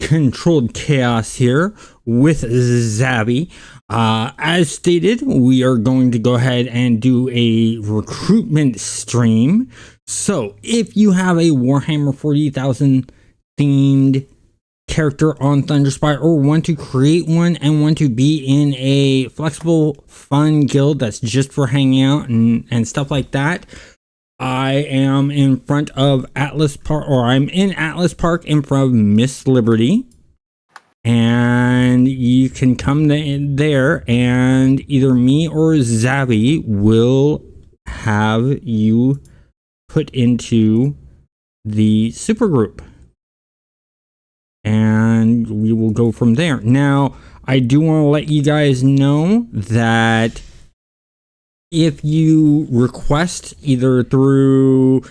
Controlled Chaos here with Zabby. As stated, we are going to go ahead and do a recruitment stream. So if you have a Warhammer 40,000 themed character on Thunderspy, or want to create one and want to be in a flexible, fun guild that's just for hanging out and stuff like that, I am in front of Atlas Park, or I'm in Atlas Park in front of Miss Liberty. And you can come there, and either me or Zabby will have you put into the supergroup. And we will go from there. Now, I do want to let you guys know that if you request either through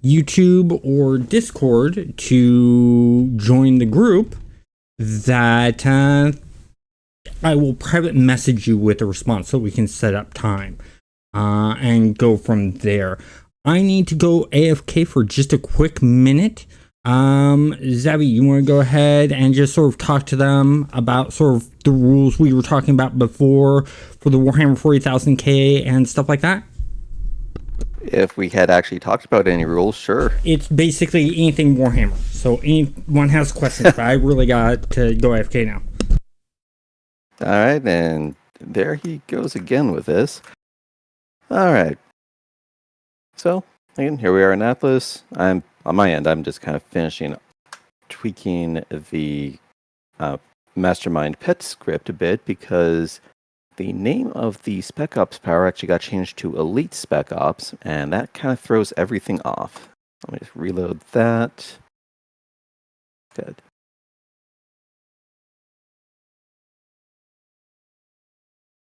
YouTube or Discord to join the group, that I will private message you with a response so we can set up time and go from there. I need to go AFK for just a quick minute. Zabby, you want to go ahead and just sort of talk to them about sort of the rules we were talking about before for the Warhammer 40,000 K and stuff like that? If we had actually talked about any rules, sure. It's basically anything Warhammer. So anyone has questions, but I really got to go AFK now. All right, and there he goes again with this. All right. So, again, here we are in Atlas. On my end, I'm just kind of tweaking the Mastermind pet script a bit, because the name of the Spec Ops power actually got changed to Elite Spec Ops, and that kind of throws everything off. Let me just reload that. Good.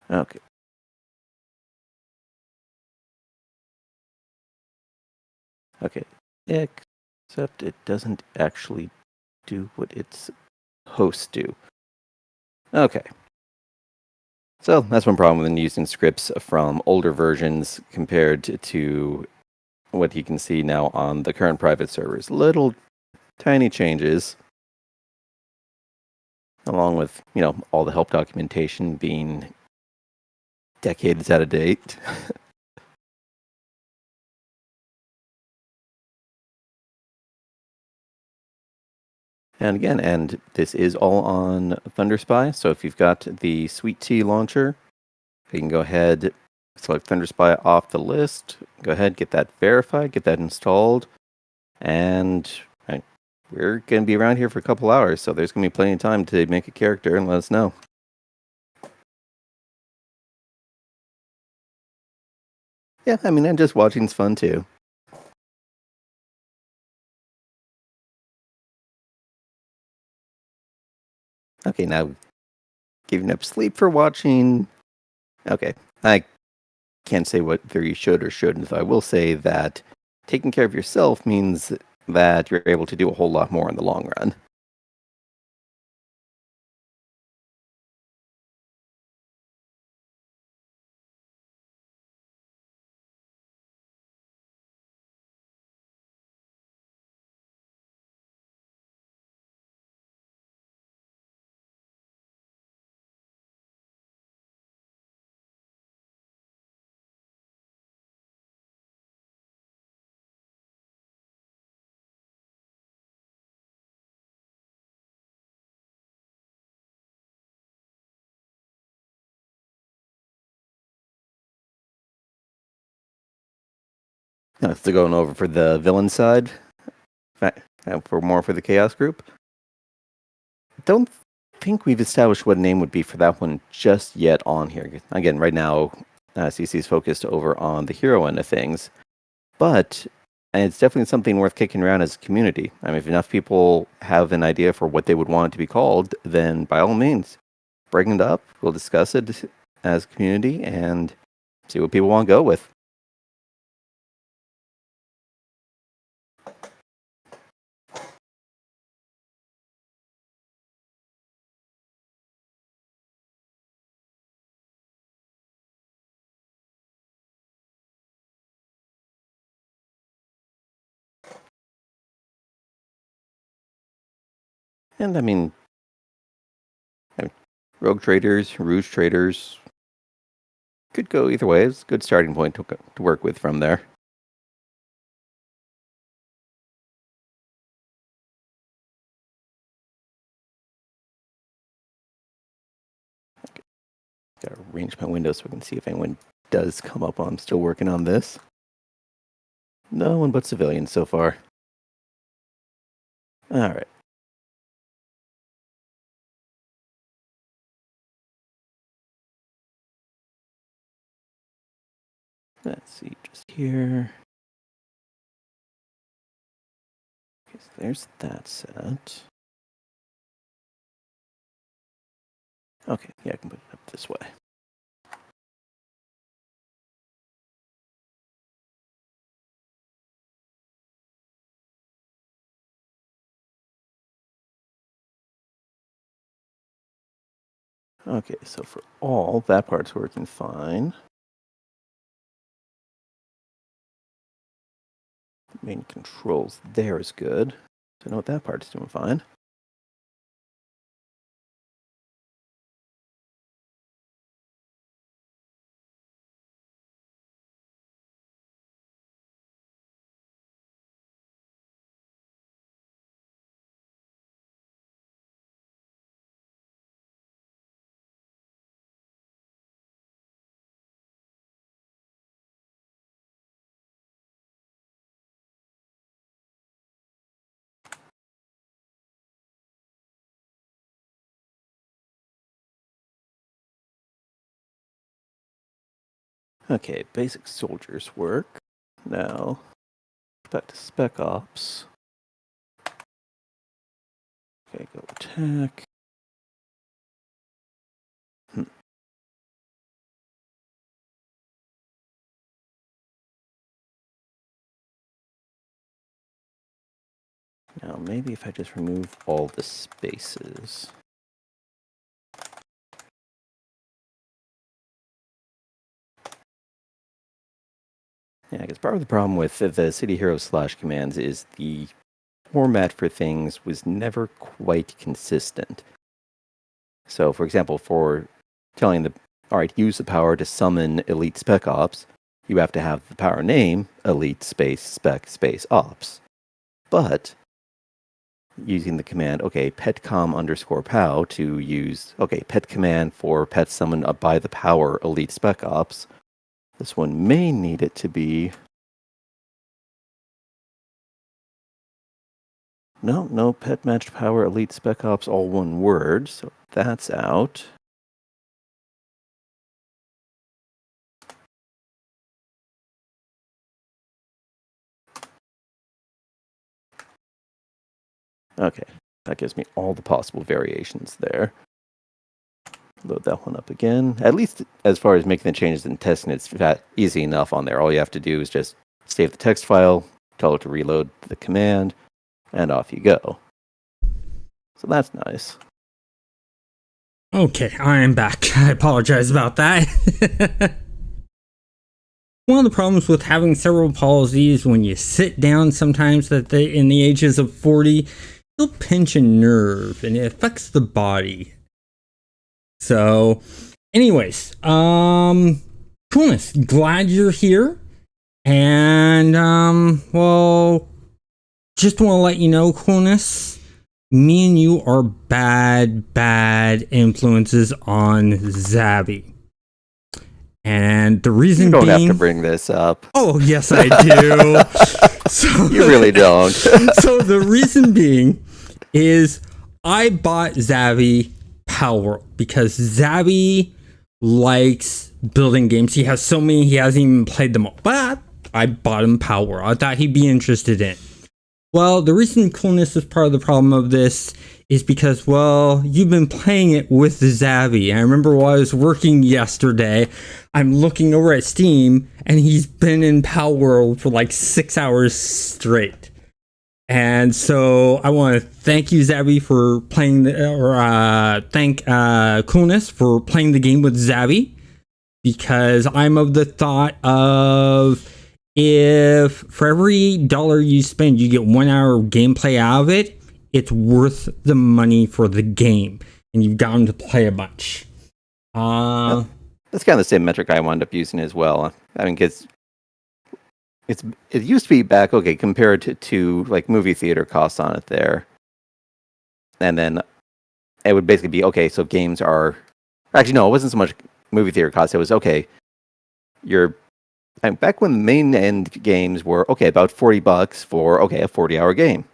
Okay. Okay. Except it doesn't actually do what it's supposed to. Okay. So that's one problem with using scripts from older versions compared to what you can see now on the current private servers. Little tiny changes, along with, all the help documentation being decades out of date. And this is all on Thunderspy, so if you've got the Sweet Tea launcher, you can go ahead, select Thunderspy off the list, go ahead, get that verified, get that installed, and we're going to be around here for a couple hours, so there's going to be plenty of time to make a character and let us know. Yeah, and just watching's fun too. Okay, now giving up sleep for watching. Okay, I can't say whether you should or shouldn't. I will say that taking care of yourself means that you're able to do a whole lot more in the long run. Now, still going over for the villain side, for more for the Chaos group. Don't think we've established what name would be for that one just yet on here. Again, right now, CC is focused over on the hero end of things, but it's definitely something worth kicking around as a community. If enough people have an idea for what they would want it to be called, then by all means, bring it up. We'll discuss it as a community and see what people want to go with. And I mean, rogue traders, rouge traders could go either way. It's a good starting point to work with from there. Okay. Gotta arrange my window so we can see if anyone does come up while I'm still working on this. No one but civilians so far. Alright. Let's see, just here. Okay, so there's that set. Okay, yeah, I can put it up this way. Okay, so for all, that part's working fine. Main controls there is good. So I know what that part's doing fine. Okay, basic soldiers work. Now, back to Spec Ops. Okay, go attack. Now, maybe if I just remove all the spaces. Yeah, because part of the problem with the City Heroes / commands is the format for things was never quite consistent. So, for example, for telling alright, use the power to summon Elite Spec Ops, you have to have the power name Elite Space Spec Space Ops. But using the command, okay, petcom_pow to use, okay, pet command for pet summon by the power Elite Spec Ops, this one may need it to be... No, pet matched power Elite Spec Ops, all one word, so that's out. Okay, that gives me all the possible variations there. Load that one up again. At least as far as making the changes and testing, it's easy enough on there. All you have to do is just save the text file, tell it to reload the command, and off you go. So that's nice. Okay, I am back. I apologize about that. One of the problems with having cerebral palsy is when you sit down sometimes that in the ages of 40, you'll pinch a nerve and it affects the body. So, anyways, Coolness, glad you're here. And, well, just want to let you know, Coolness, me and you are bad influences on Zabby. And the reason being... You don't have to bring this up. Oh, yes, I do. So, you really don't. So the reason being is I bought Zabby Power because Zabby likes building games. He has so many, he hasn't even played them all. But I bought him Power. I thought he'd be interested in. Well, the reason Coolness is part of the problem of this is because, well, you've been playing it with Zabby. I remember while I was working yesterday, I'm looking over at Steam, and he's been in Power World for like 6 hours straight. And so I want to thank you, Zabby, for playing, thank Coolness for playing the game with Zabby, because I'm of the thought of if for every $1 you spend, you get 1 hour of gameplay out of it, it's worth the money for the game, and you've got them to play a bunch. That's kind of the same metric I wound up using as well. I mean, it used to be back, okay, compared to like movie theater costs on it there. And then it would basically be, okay, so games are... Actually, no, it wasn't so much movie theater costs. It was, okay, back when the main end games were, okay, about $40 for, okay, a 40-hour game.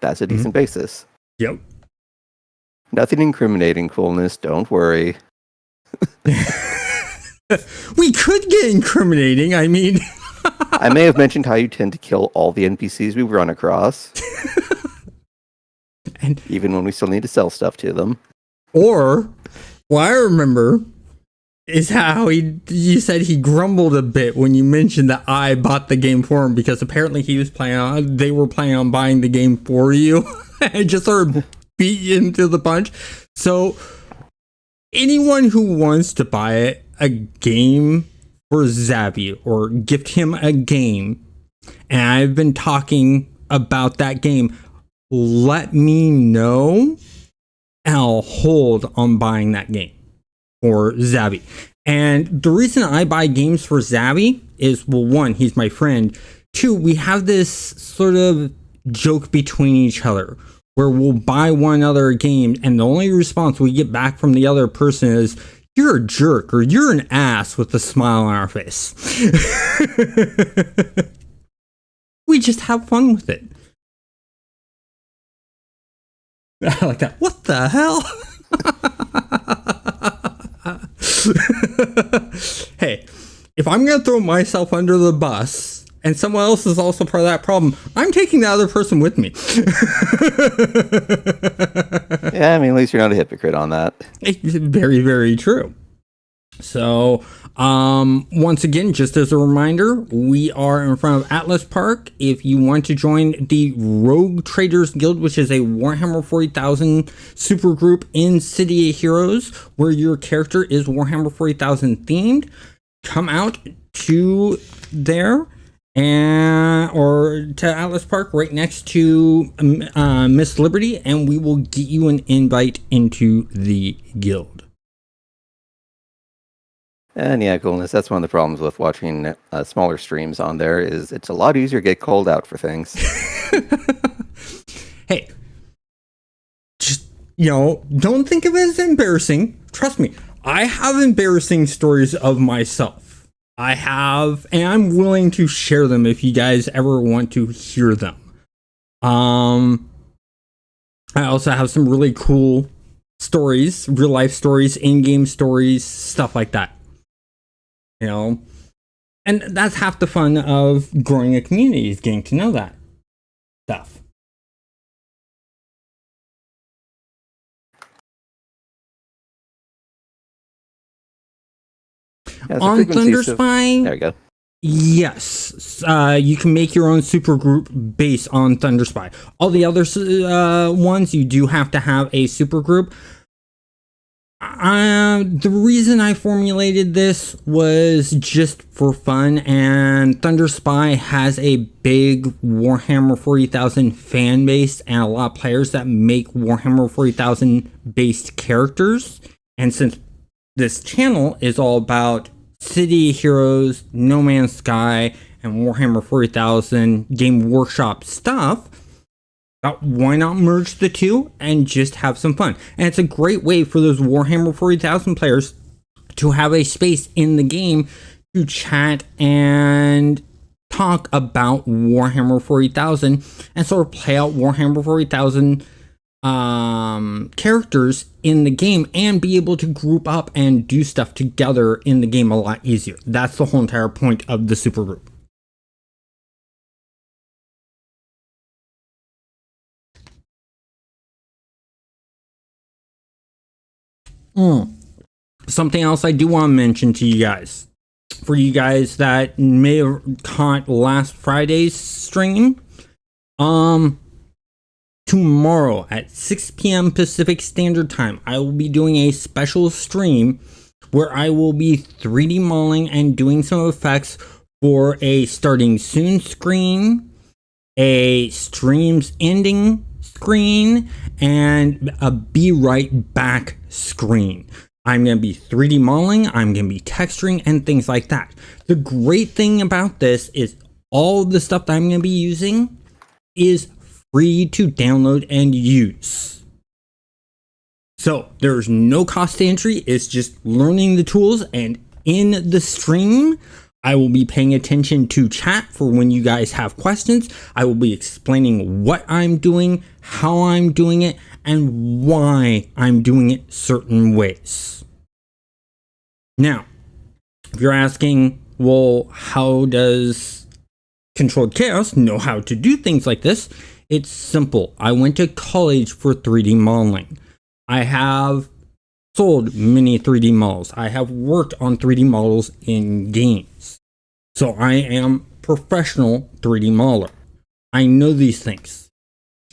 That's a decent basis. Yep. Nothing incriminating, coolness, don't worry. We could get incriminating, I mean... I may have mentioned how you tend to kill all the NPCs we run across. And even when we still need to sell stuff to them. Or, what I remember is how you said he grumbled a bit when you mentioned that I bought the game for him, because apparently they were planning on buying the game for you. I just sort of beat you into the punch. So, anyone who wants to buy a game for Zabby or gift him a game, and I've been talking about that game, let me know, and I'll hold on buying that game for Zabby. And the reason I buy games for Zabby is, well, one, he's my friend. Two, we have this sort of joke between each other where we'll buy one other game, and the only response we get back from the other person is, "You're a jerk," or "You're an ass," with a smile on our face. We just have fun with it. I like that. What the hell? Hey, if I'm going to throw myself under the bus and someone else is also part of that problem, I'm taking the other person with me. Yeah, I mean, at least you're not a hypocrite on that. It's very, very true. So, once again, just as a reminder, we are in front of Atlas Park. If you want to join the Rogue Traders Guild, which is a Warhammer 40,000 supergroup in City of Heroes, where your character is Warhammer 40,000 themed, come out to there or to Atlas Park right next to Miss Liberty, and we will get you an invite into the guild. And yeah, coolness. That's one of the problems with watching smaller streams on there, is it's a lot easier to get called out for things. Hey, just, don't think of it as embarrassing. Trust me, I have embarrassing stories of myself. I have, and I'm willing to share them if you guys ever want to hear them. I also have some really cool stories, real life stories, in-game stories, stuff like that. And that's half the fun of growing a community, is getting to know that stuff. Yeah, on Thunderspy, there we go. Yes, you can make your own supergroup based on Thunderspy. All the other ones, you do have to have a supergroup. The reason I formulated this was just for fun, and Thunderspy has a big Warhammer 40,000 fan base and a lot of players that make Warhammer 40,000 based characters. And since this channel is all about City of Heroes, No Man's Sky, and Warhammer 40,000 Game Workshop stuff, why not merge the two and just have some fun? And it's a great way for those Warhammer 40,000 players to have a space in the game to chat and talk about Warhammer 40,000 and sort of play out Warhammer 40,000 characters in the game and be able to group up and do stuff together in the game a lot easier. That's the whole entire point of the supergroup. Something else I do want to mention to you guys, for you guys that may have caught last Friday's stream, tomorrow at 6 p.m. Pacific Standard Time, I will be doing a special stream where I will be 3D modeling and doing some effects for a starting soon screen, a stream's ending screen and a be right back screen. I'm going to be 3D modeling, I'm going to be texturing, and things like that. The great thing about this is all of the stuff that I'm going to be using is free to download and use. So there's no cost to entry, it's just learning the tools, and in the stream, I will be paying attention to chat for when you guys have questions. I will be explaining what I'm doing, how I'm doing it, and why I'm doing it certain ways. Now, if you're asking, well, how does Controlled Chaos know how to do things like this? It's simple. I went to college for 3D modeling. I have sold many 3D models. I have worked on 3D models in games. So I am professional 3D modeler. I know these things.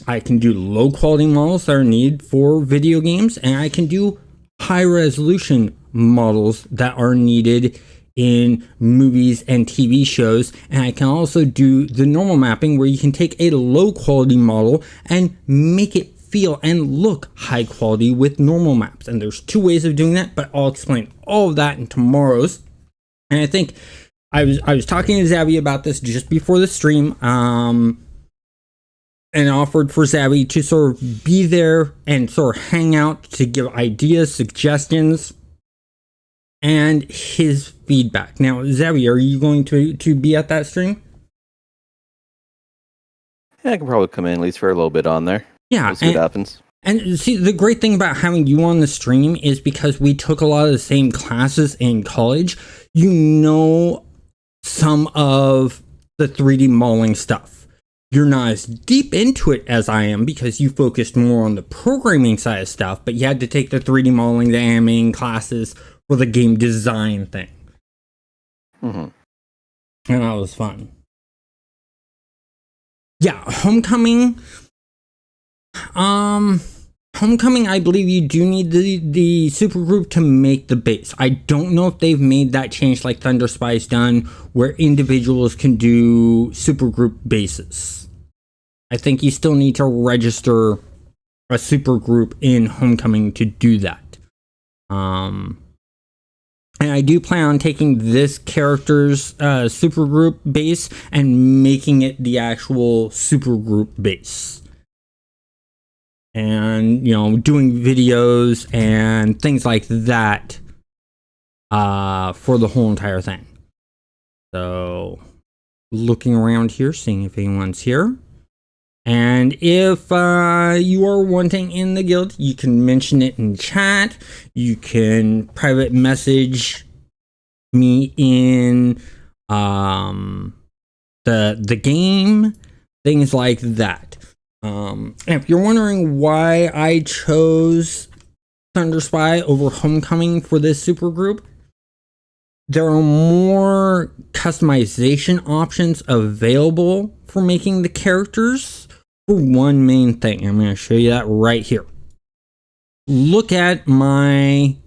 I can do low quality models that are needed for video games, and I can do high resolution models that are needed in movies and TV shows. And I can also do the normal mapping where you can take a low quality model and make it feel and look high quality with normal maps. And there's two ways of doing that, but I'll explain all of that in tomorrow's. And I think I was talking to Zabby about this just before the stream, and offered for Zabby to sort of be there and sort of hang out to give ideas, suggestions, and his feedback. Now, Zabby, are you going to be at that stream? Yeah, I can probably come in at least for a little bit on there. Yeah, we'll see what happens. And see, the great thing about having you on the stream is because we took a lot of the same classes in college. You know some of the 3D modeling stuff. You're not as deep into it as I am because you focused more on the programming side of stuff, but you had to take the 3D modeling, the animating classes for the game design thing. Mm-hmm. And that was fun. Yeah, Homecoming. Homecoming, I believe you do need the supergroup to make the base. I don't know if they've made that change like Thunderspy's done, where individuals can do supergroup bases. I think you still need to register a supergroup in Homecoming to do that. And I do plan on taking this character's supergroup base and making it the actual supergroup base. And, you know, doing videos and things like that for the whole entire thing. So, looking around here, seeing if anyone's here. And if you are wanting in the guild, you can mention it in chat. You can private message me in the game, things like that. And if you're wondering why I chose Thunderspy over Homecoming for this supergroup, there are more customization options available for making the characters for one main thing. I'm going to show you that right here. Look at my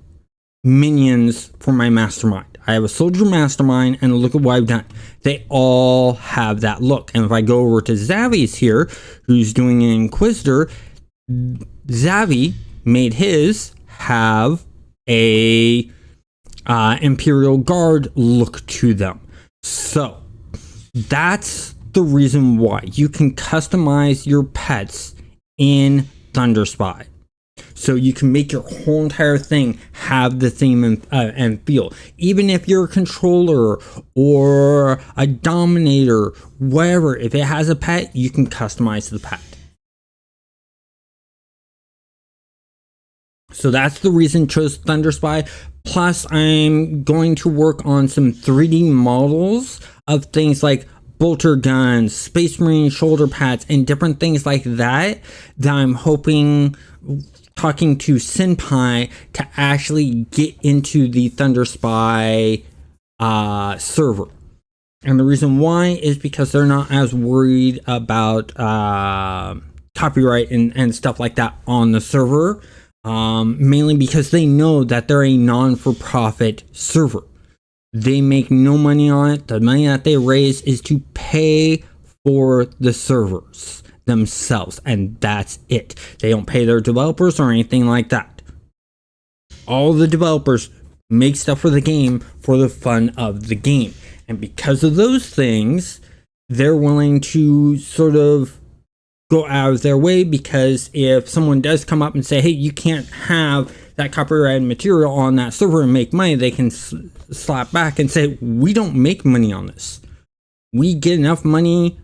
minions for my mastermind. I have a soldier mastermind, and look at what I've done. They all have that look. And if I go over to Zavi's here, who's doing an Inquisitor, Zavi made his have a Imperial Guard look to them. So that's the reason why you can customize your pets in Thunderspy. So you can make your whole entire thing have the theme and feel. Even if you're a controller or a dominator, whatever, if it has a pet, you can customize the pet. So that's the reason I chose Thunderspy. Plus, I'm going to work on some 3D models of things like bolter guns, Space Marine shoulder pads, and different things like that I'm hoping, talking to Senpai, to actually get into the Thunderspy server. And the reason why is because they're not as worried about copyright and stuff like that on the server. Mainly because they know that they're a non-for-profit server. They make no money on it. The money that they raise is to pay for the servers. themselves, and that's it. They don't pay their developers or anything like that. All the developers make stuff for the game for the fun of the game. And because of those things, they're willing to sort of go out of their way, because if someone does come up and say, hey, you can't have that copyrighted material on that server and make money, they can slap back and say, we don't make money on this. We get enough money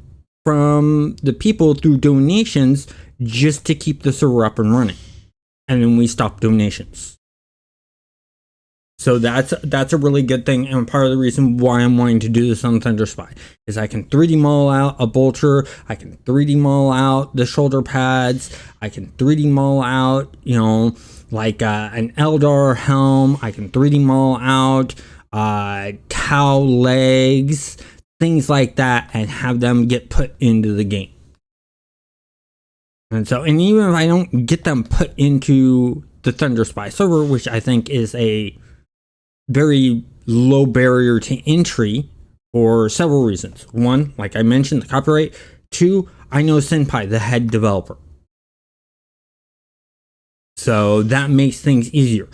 from the people through donations just to keep the server up and running. And then we stop donations. So that's a really good thing, and part of the reason why I'm wanting to do this on Thunderspy is I can 3D model out a bolter, I can 3D model out the shoulder pads, I can 3D model out, like an Eldar helm, I can 3D model out cow legs, things like that, and have them get put into the game. And even if I don't get them put into the Thunderspy server, which I think is a very low barrier to entry for several reasons. One, like I mentioned, the copyright. Two, I know Senpai, the head developer. So that makes things easier.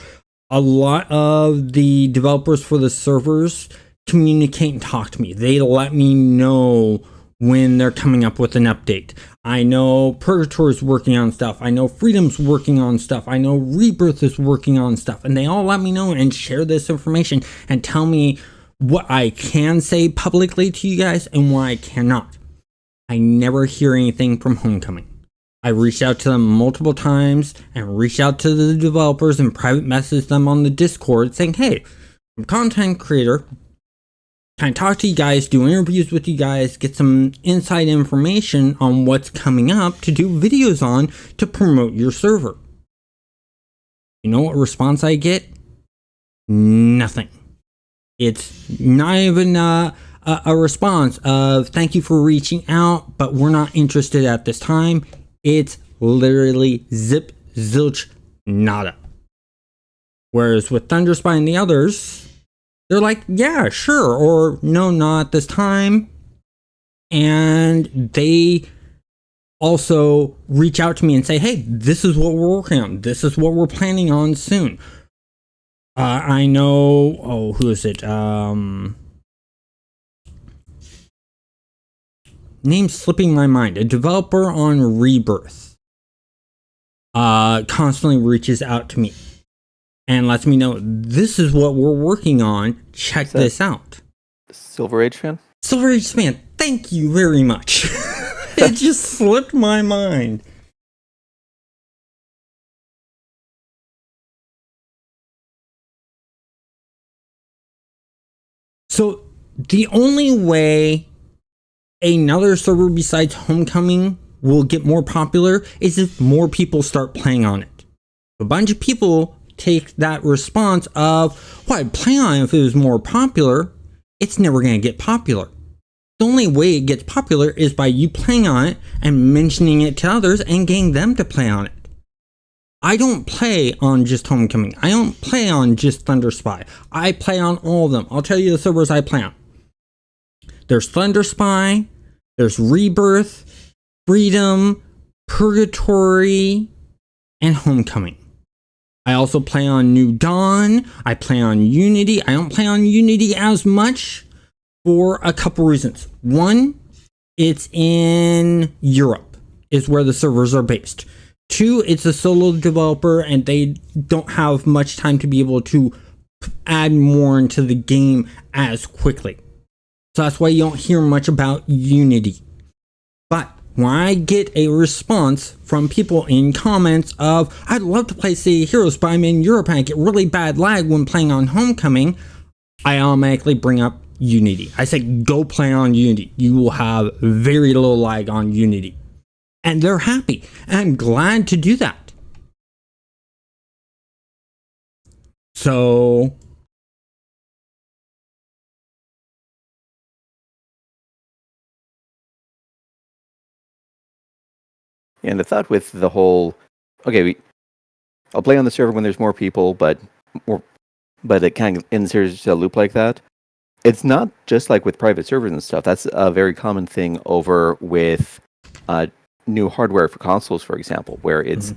A lot of the developers for the servers communicate and talk to me. They let me know when they're coming up with an update. I know Purgatory's working on stuff. I know Freedom's working on stuff. I know Rebirth is working on stuff. And they all let me know and share this information and tell me what I can say publicly to you guys and what I cannot. I never hear anything from Homecoming. I reached out to them multiple times and reached out to the developers and private messaged them on the Discord saying, hey, I'm a content creator. Can I talk to you guys, do interviews with you guys, get some inside information on what's coming up to do videos on to promote your server? You know what response I get? Nothing. It's not even a response of thank you for reaching out, but we're not interested at this time. It's literally zip, zilch, nada. Whereas with Thunderspy and the others, they're like, yeah, sure, or no, not at this time. And they also reach out to me and say, hey, this is what we're working on. This is what we're planning on soon. I know, who is it? Name's slipping my mind. A developer on Rebirth constantly reaches out to me and lets me know, this is what we're working on. Check this out. Silver Age fan? Silver Age fan, thank you very much. It just slipped my mind. So the only way another server besides Homecoming will get more popular is if more people start playing on it. A bunch of people take that response of, well, I'd play on it if it was more popular. It's never going to get popular. The only way it gets popular is by you playing on it and mentioning it to others and getting them to play on it. I don't play on just Homecoming. I don't play on just Thunderspy. I play on all of them. I'll tell you the servers I play on. There's Thunderspy, there's Rebirth, Freedom, Purgatory, and Homecoming. I also play on New Dawn. I play on Unity. I don't play on Unity as much for a couple reasons. One, it's in Europe, is where the servers are based. Two, it's a solo developer and they don't have much time to be able to add more into the game as quickly. So that's why you don't hear much about Unity. But when I get a response from people in comments of, I'd love to play City of Heroes, but I'm in Europe and I get really bad lag when playing on Homecoming, I automatically bring up Unity. I say, go play on Unity. You will have very low lag on Unity. And they're happy. And I'm glad to do that. So and the thought with the whole, okay, I'll play on the server when there's more people, but it kind of inserts a loop like that. It's not just like with private servers and stuff. That's a very common thing over with new hardware for consoles, for example, where it's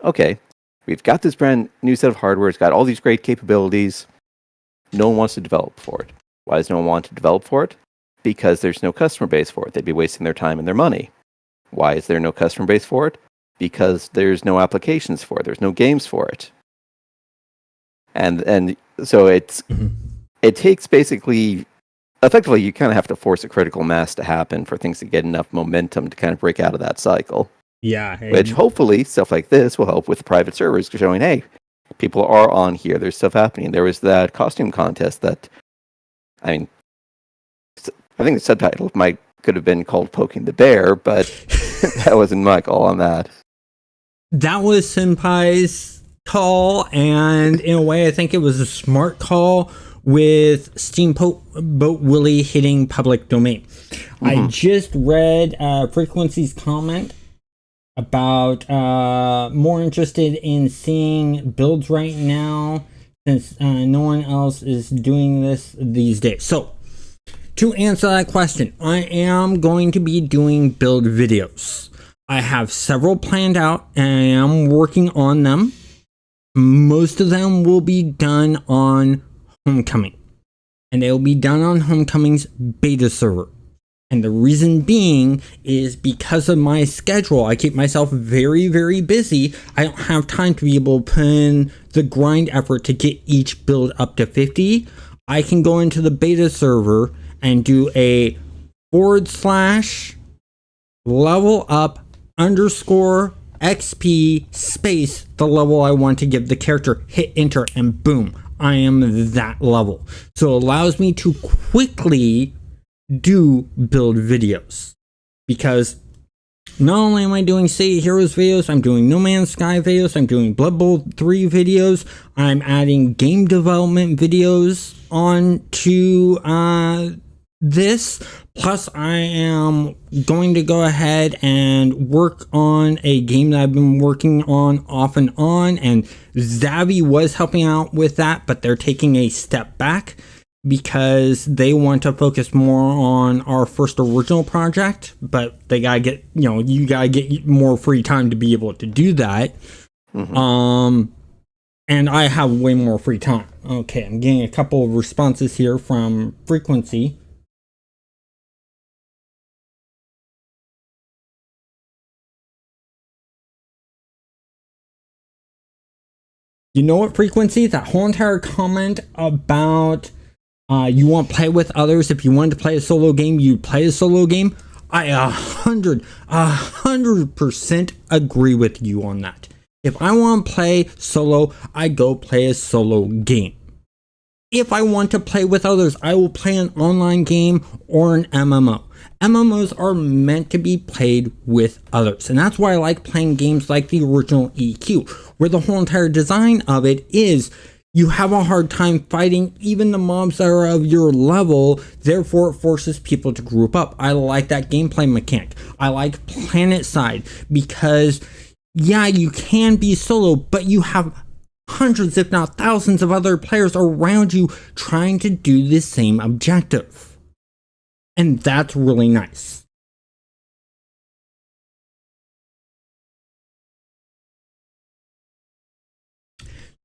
okay, we've got this brand new set of hardware. It's got all these great capabilities. No one wants to develop for it. Why does no one want to develop for it? Because there's no customer base for it. They'd be wasting their time and their money. Why is there no customer base for it? Because there's no applications for it. There's no games for it. And so it takes basically, effectively, you kind of have to force a critical mass to happen for things to get enough momentum to kind of break out of that cycle. Yeah. Which hopefully stuff like this will help with private servers, showing, hey, people are on here. There's stuff happening. There was that costume contest that, I think the subtitle could have been called Poking the Bear, but that wasn't my call on that. That was Senpai's call, and in a way, I think it was a smart call with Steamboat Willie hitting public domain. I just read Frequency's comment about more interested in seeing builds right now since no one else is doing this these days. So, to answer that question, I am going to be doing build videos. I have several planned out and I am working on them. Most of them will be done on Homecoming. And they will be done on Homecoming's beta server. And the reason being is because of my schedule. I keep myself very, very busy. I don't have time to be able to put in the grind effort to get each build up to 50. I can go into the beta server and do a /level up _XP space the level I want to give the character, hit enter, and boom, I am that level. So it allows me to quickly do build videos, because not only am I doing City of Heroes videos, I'm doing No Man's Sky videos, I'm doing Blood Bowl 3 videos, I'm adding game development videos onto this, plus I am going to go ahead and work on a game that I've been working on off and on, and Zabby was helping out with that, but they're taking a step back because they want to focus more on our first original project, but they gotta get, you gotta get more free time to be able to do that. And I have way more free time. Okay, I'm getting a couple of responses here from Frequency. You know what, Frequency? That whole entire comment about you want to play with others. If you wanted to play a solo game, you'd play a solo game. I 100% agree with you on that. If I want to play solo, I go play a solo game. If I want to play with others, I will play an online game or an MMO. MMOs are meant to be played with others, and that's why I like playing games like the original EQ, where the whole entire design of it is you have a hard time fighting even the mobs that are of your level, therefore it forces people to group up. I like that gameplay mechanic. I like Planet Side because, yeah, you can be solo, but you have hundreds, if not thousands, of other players around you trying to do the same objective. And that's really nice.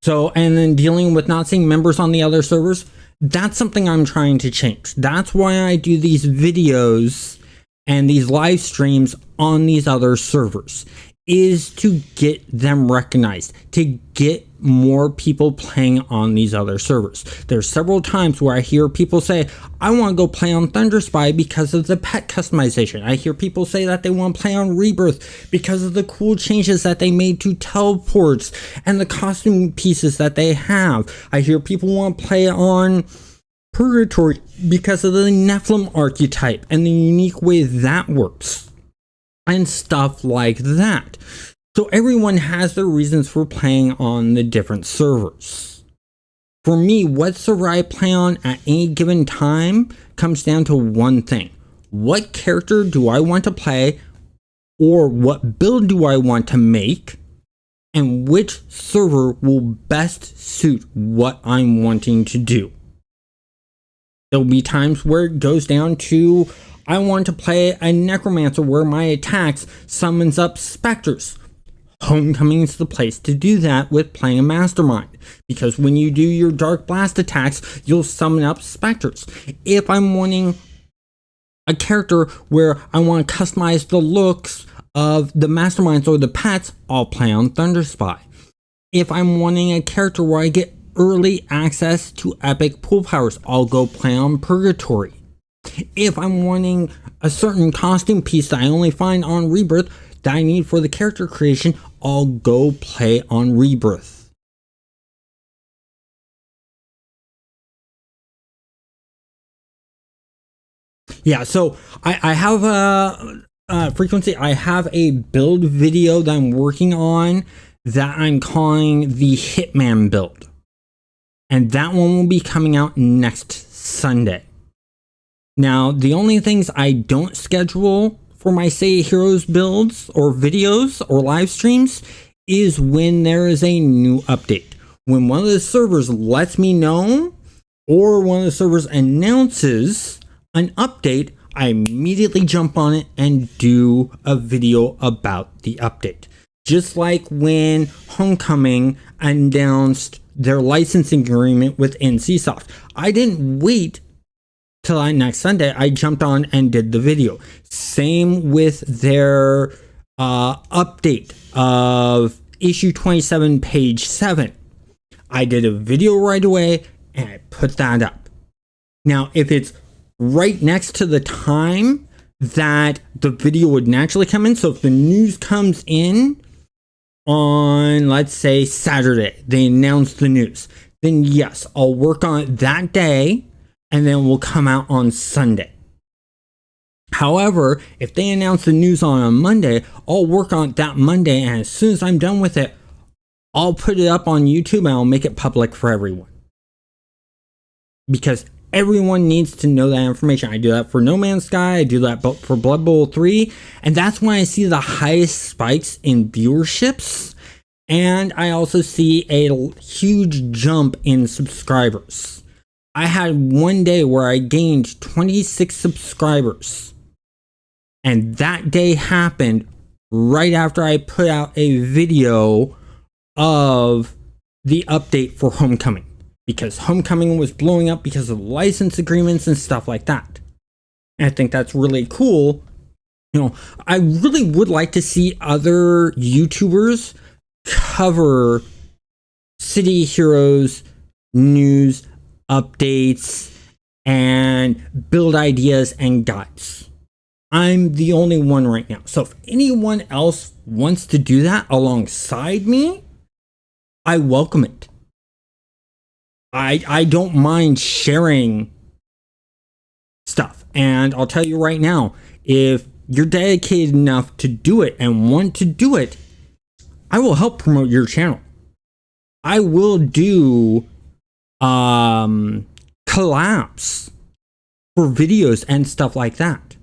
So, and then dealing with not seeing members on the other servers, that's something I'm trying to change. That's why I do these videos and these live streams on these other servers, is to get them recognized, to get more people playing on these other servers. There's several times where I hear people say, I want to go play on Thunderspy because of the pet customization. I hear people say that they want to play on Rebirth because of the cool changes that they made to teleports and the costume pieces that they have. I hear people want to play on Purgatory because of the Nephilim archetype and the unique way that works, and stuff like that. So everyone has their reasons for playing on the different servers. For me, what server I play on at any given time comes down to one thing. What character do I want to play, or what build do I want to make, and which server will best suit what I'm wanting to do. There'll be times where it goes down to I want to play a necromancer where my attacks summons up specters. Homecoming is the place to do that with playing a mastermind, because when you do your dark blast attacks, you'll summon up specters. If I'm wanting a character where I want to customize the looks of the masterminds or the pets, I'll play on Thunderspy. If I'm wanting a character where I get early access to epic pool powers, I'll go play on Purgatory. If I'm wanting a certain costume piece that I only find on Rebirth that I need for the character creation, I'll go play on Rebirth. Yeah, so I have a frequency. I have a build video that I'm working on that I'm calling the Hitman build. And that one will be coming out next Sunday. Now, the only things I don't schedule for my City of Heroes builds or videos or live streams is when there is a new update. When one of the servers lets me know, or one of the servers announces an update, I immediately jump on it and do a video about the update. Just like when Homecoming announced their licensing agreement with NCSoft. I didn't wait till next Sunday. I jumped on and did the video. Same with their update of issue 27, page 7. I did a video right away and I put that up. Now, if it's right next to the time that the video would naturally come in, so if the news comes in on, let's say, Saturday, they announce the news, then yes, I'll work on it that day and then we'll come out on Sunday. However, if they announce the news on a Monday, I'll work on it that Monday, and as soon as I'm done with it, I'll put it up on YouTube and I'll make it public for everyone. Because everyone needs to know that information. I do that for No Man's Sky, I do that for Blood Bowl 3, and that's why I see the highest spikes in viewerships, and I also see a huge jump in subscribers. I had one day where I gained 26 subscribers, and that day happened right after I put out a video of the update for Homecoming, because Homecoming was blowing up because of license agreements and stuff like that. And I think that's really cool. You know, I really would like to see other YouTubers cover City Heroes news, updates, and build ideas and guides. I'm the only one right now. So if anyone else wants to do that alongside me, I welcome it. I don't mind sharing stuff. And I'll tell you right now, if you're dedicated enough to do it and want to do it, I will help promote your channel. I will do collabs for videos and stuff like that.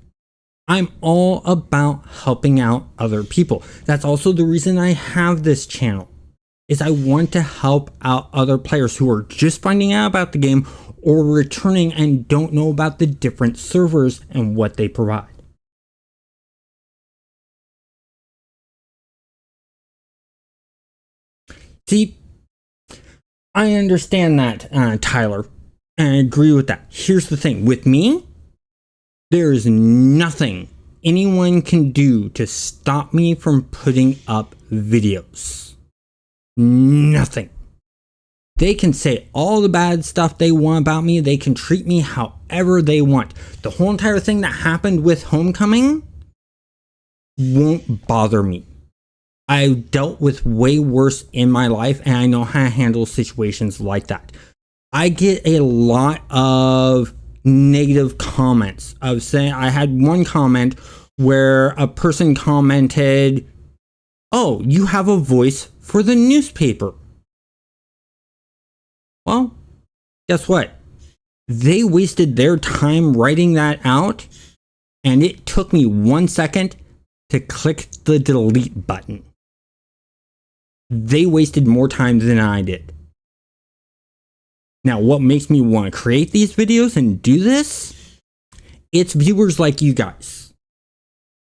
I'm all about helping out other people. That's also the reason I have this channel, is I want to help out other players who are just finding out about the game or returning and don't know about the different servers and what they provide. See, I understand that, Tyler, and I agree with that. Here's the thing. With me, there is nothing anyone can do to stop me from putting up videos. Nothing. They can say all the bad stuff they want about me. They can treat me however they want. The whole entire thing that happened with Homecoming won't bother me. I've dealt with way worse in my life, and I know how to handle situations like that. I get a lot of negative comments of saying, I had one comment where a person commented, "Oh, you have a voice for the newspaper." Well, guess what? They wasted their time writing that out, and it took me 1 second to click the delete button. They wasted more time than I did. Now, what makes me want to create these videos and do this It's viewers like you guys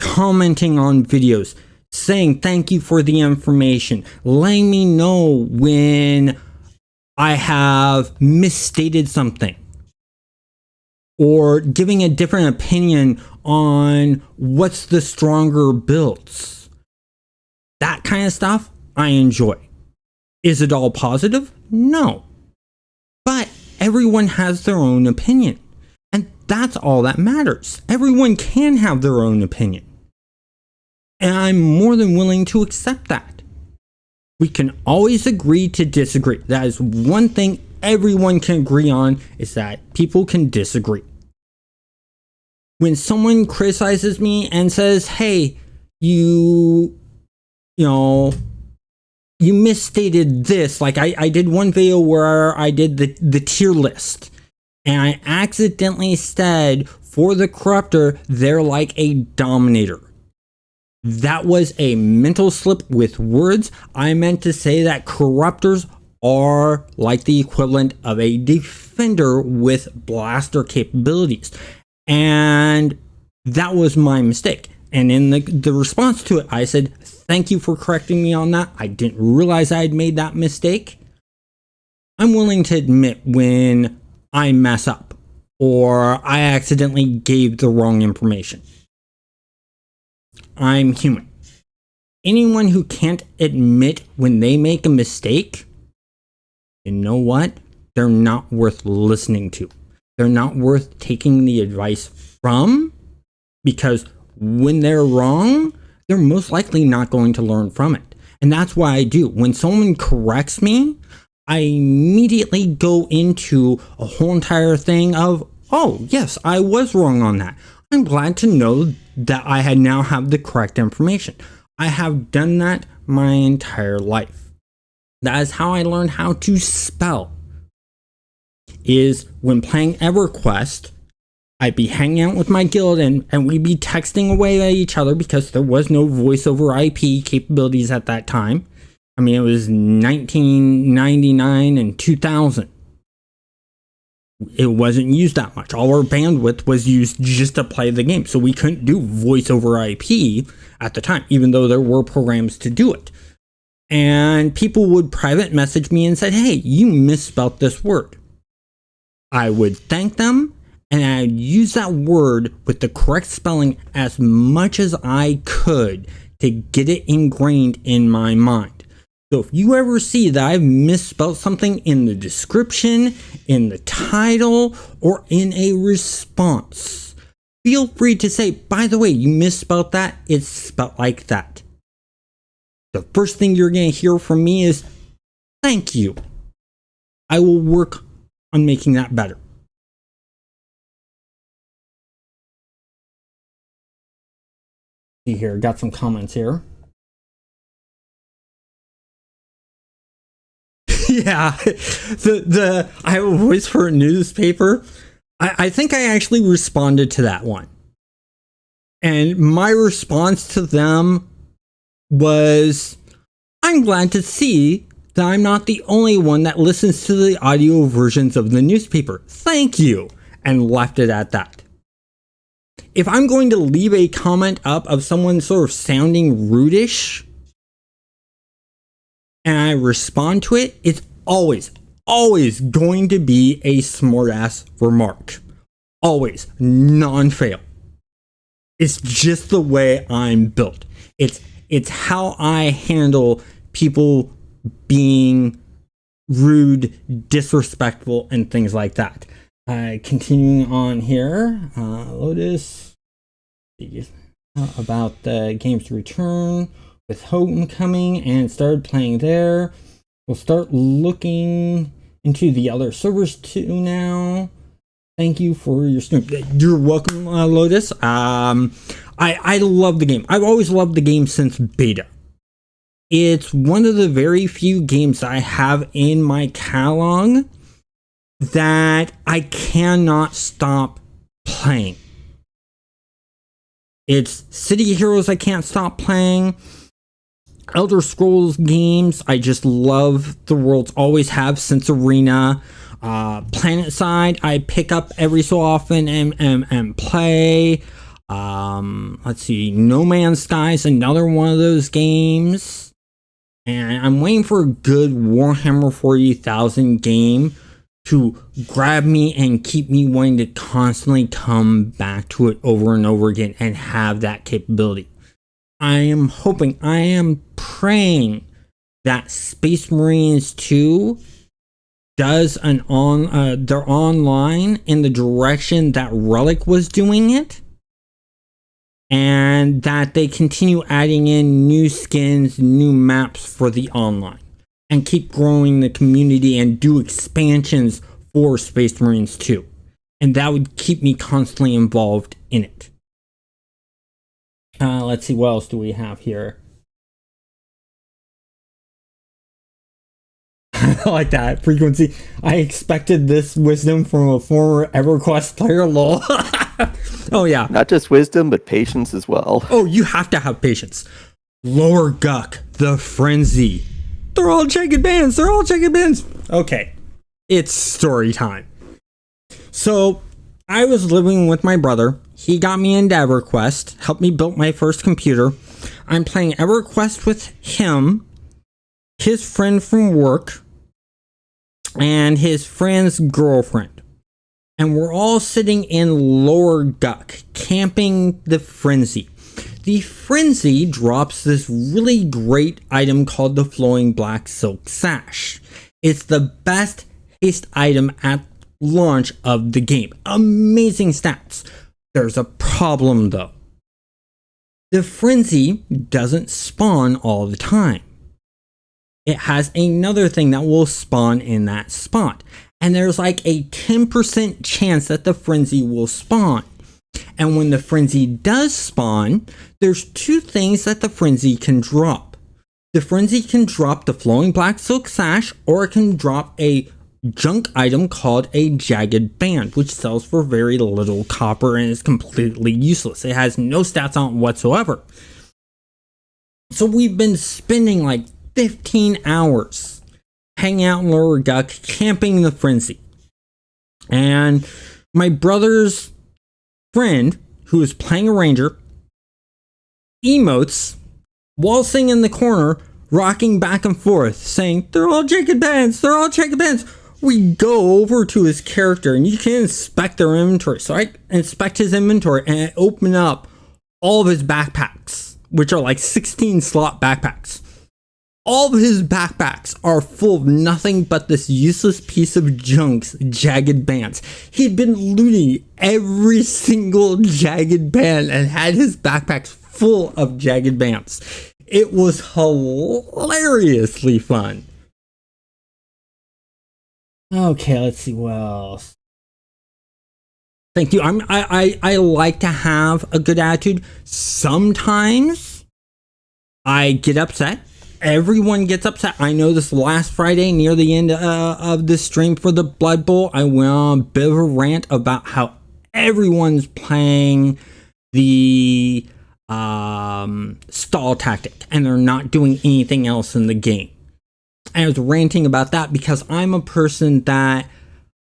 commenting on videos, saying thank you for the information, letting me know when I have misstated something, or giving a different opinion on what's the stronger builds. That kind of stuff I enjoy. Is it all positive? No. But everyone has their own opinion. And that's all that matters. Everyone can have their own opinion. And I'm more than willing to accept that. We can always agree to disagree. That is one thing everyone can agree on, is that people can disagree. When someone criticizes me and says, hey, you misstated this. Like I did one video where I did the tier list, and I accidentally said for the corruptor, they're like a dominator. That was a mental slip with words. I meant to say that corruptors are like the equivalent of a defender with blaster capabilities. And that was my mistake. And in the response to it, I said, thank you for correcting me on that. I didn't realize I had made that mistake. I'm willing to admit when I mess up or I accidentally gave the wrong information. I'm human. Anyone who can't admit when they make a mistake, you know what? They're not worth listening to. They're not worth taking the advice from, because when they're wrong, they're most likely not going to learn from it. And that's why I do. When someone corrects me, I immediately go into a whole entire thing of, oh, yes, I was wrong on that. I'm glad to know that I now have the correct information. I have done that my entire life. That is how I learned how to spell. Is when playing EverQuest, I'd be hanging out with my guild and we'd be texting away at each other because there was no voice over IP capabilities at that time. I mean, it was 1999 and 2000. It wasn't used that much. All our bandwidth was used just to play the game. So we couldn't do voice over IP at the time, even though there were programs to do it. And people would private message me and said, hey, you misspelled this word. I would thank them, and I'd use that word with the correct spelling as much as I could to get it ingrained in my mind. So if you ever see that I've misspelled something in the description, in the title, or in a response, feel free to say, by the way, you misspelled that, it's spelled like that. The first thing you're going to hear from me is, thank you. I will work on making that better. See here, got some comments here. Yeah, I have a voice for a newspaper. I think I actually responded to that one. And my response to them was, I'm glad to see that I'm not the only one that listens to the audio versions of the newspaper. Thank you. And left it at that. If I'm going to leave a comment up of someone sort of sounding rudish, and I respond to it, it's always going to be a smartass remark. Always. Non-fail. It's just the way I'm built. It's how I handle people being rude, disrespectful, and things like that. Continuing on here, Lotus, about the game's return with Homecoming, and started playing there. We'll start looking into the other servers too now. Thank you for your stream. You're welcome, Lotus. I love the game. I've always loved the game since beta. It's one of the very few games I have in my catalog that I cannot stop playing. It's City of Heroes I can't stop playing. Elder Scrolls games, I just love the worlds, always have since Arena. Planet side, I pick up every so often and play. Let's see, No Man's Sky is another one of those games. And I'm waiting for a good Warhammer 40,000 game to grab me and keep me wanting to constantly come back to it over and over again and have that capability. I am hoping, I am praying that Space Marines 2 does they're online in the direction that Relic was doing it, and that they continue adding in new skins, new maps for the online, and keep growing the community and do expansions for Space Marines 2. And that would keep me constantly involved in it. Let's see, what else do we have here? I like that frequency. I expected this wisdom from a former EverQuest player, lol. Oh yeah. Not just wisdom, but patience as well. Oh, you have to have patience. Lower Guck, the Frenzy. They're all checking bands. They're all checking bands. Okay, it's story time. So, I was living with my brother. He got me into EverQuest, helped me build my first computer. I'm playing EverQuest with him, his friend from work, and his friend's girlfriend. And we're all sitting in Lower Guck, camping the Frenzy. The Frenzy drops this really great item called the Flowing Black Silk Sash. It's the best haste item at launch of the game. Amazing stats. There's a problem though. The Frenzy doesn't spawn all the time. It has another thing that will spawn in that spot. And there's like a 10% chance that the Frenzy will spawn. And when the Frenzy does spawn, there's two things that the Frenzy can drop. The Frenzy can drop the Flowing Black Silk Sash, or it can drop a junk item called a Jagged Band, which sells for very little copper and is completely useless. It has no stats on it whatsoever. So we've been spending like 15 hours hanging out in Lower Guck, camping the Frenzy. And my brother's friend, who is playing a ranger, emotes waltzing in the corner, rocking back and forth, saying, "They're all Jagged Bands, they're all Jagged Bands." We go over to his character and you can inspect their inventory. So I inspect his inventory and I open up all of his backpacks, which are like 16 slot backpacks. All of his backpacks are full of nothing but this useless piece of junk's Jagged Bands. He'd been looting every single Jagged Band and had his backpacks full of Jagged Bands. It was hilariously fun. Okay, let's see what else. Thank you. I like to have a good attitude. Sometimes I get upset. Everyone gets upset. I know this last Friday, near the end of this stream for the Blood Bowl, I went on a bit of a rant about how everyone's playing the stall tactic and they're not doing anything else in the game. I was ranting about that because I'm a person that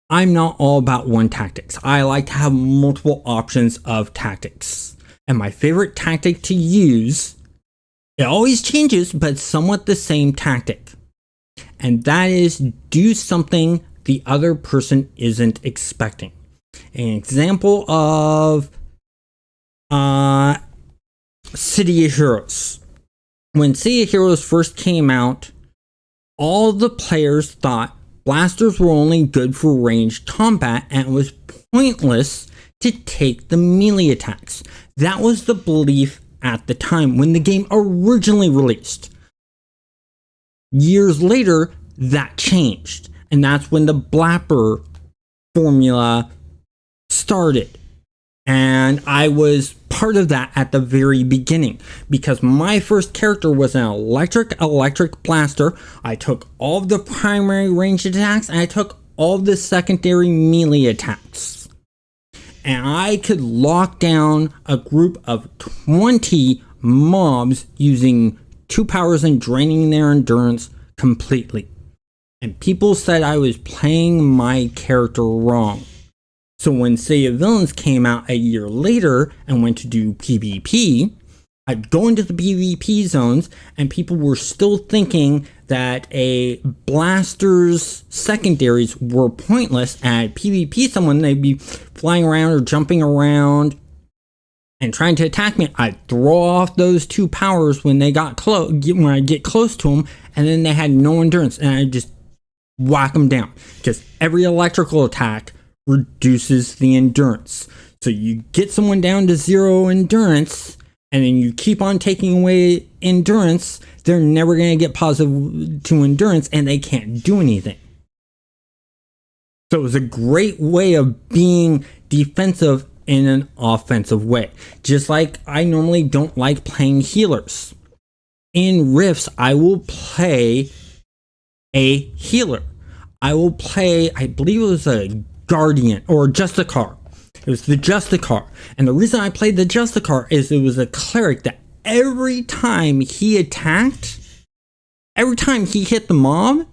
I'm not all about one tactics. I like to have multiple options of tactics. And my favorite tactic to use, it always changes, but somewhat the same tactic. And that is do something the other person isn't expecting. An example of City of Heroes. When City of Heroes first came out, all the players thought blasters were only good for ranged combat and it was pointless to take the melee attacks. That was the belief at the time when the game originally released. Years later, that changed, and that's when the Blapper formula started. And I was part of that at the very beginning because my first character was an electric blaster. I took all of the primary ranged attacks and I took all of the secondary melee attacks. And I could lock down a group of 20 mobs using 2 powers and draining their endurance completely. And people said I was playing my character wrong. So when City of Villains came out a year later and went to do PvP, I'd go into the PvP zones and people were still thinking that a blaster's secondaries were pointless. At PvP, they'd be flying around or jumping around and trying to attack me. I'd throw off those 2 powers when they got close, when I get close to them, and then they had no endurance, and I'd just whack them down because every electrical attack reduces the endurance. So you get someone down to 0 endurance, and then you keep on taking away endurance, they're never going to get positive to endurance, and they can't do anything. So it was a great way of being defensive in an offensive way. Just like I normally don't like playing healers. In Rifts, I will play a healer. I will play, I believe it was a Guardian or Justicar. It was the Justicar. And the reason I played the Justicar is it was a cleric that every time he attacked, every time he hit the mob,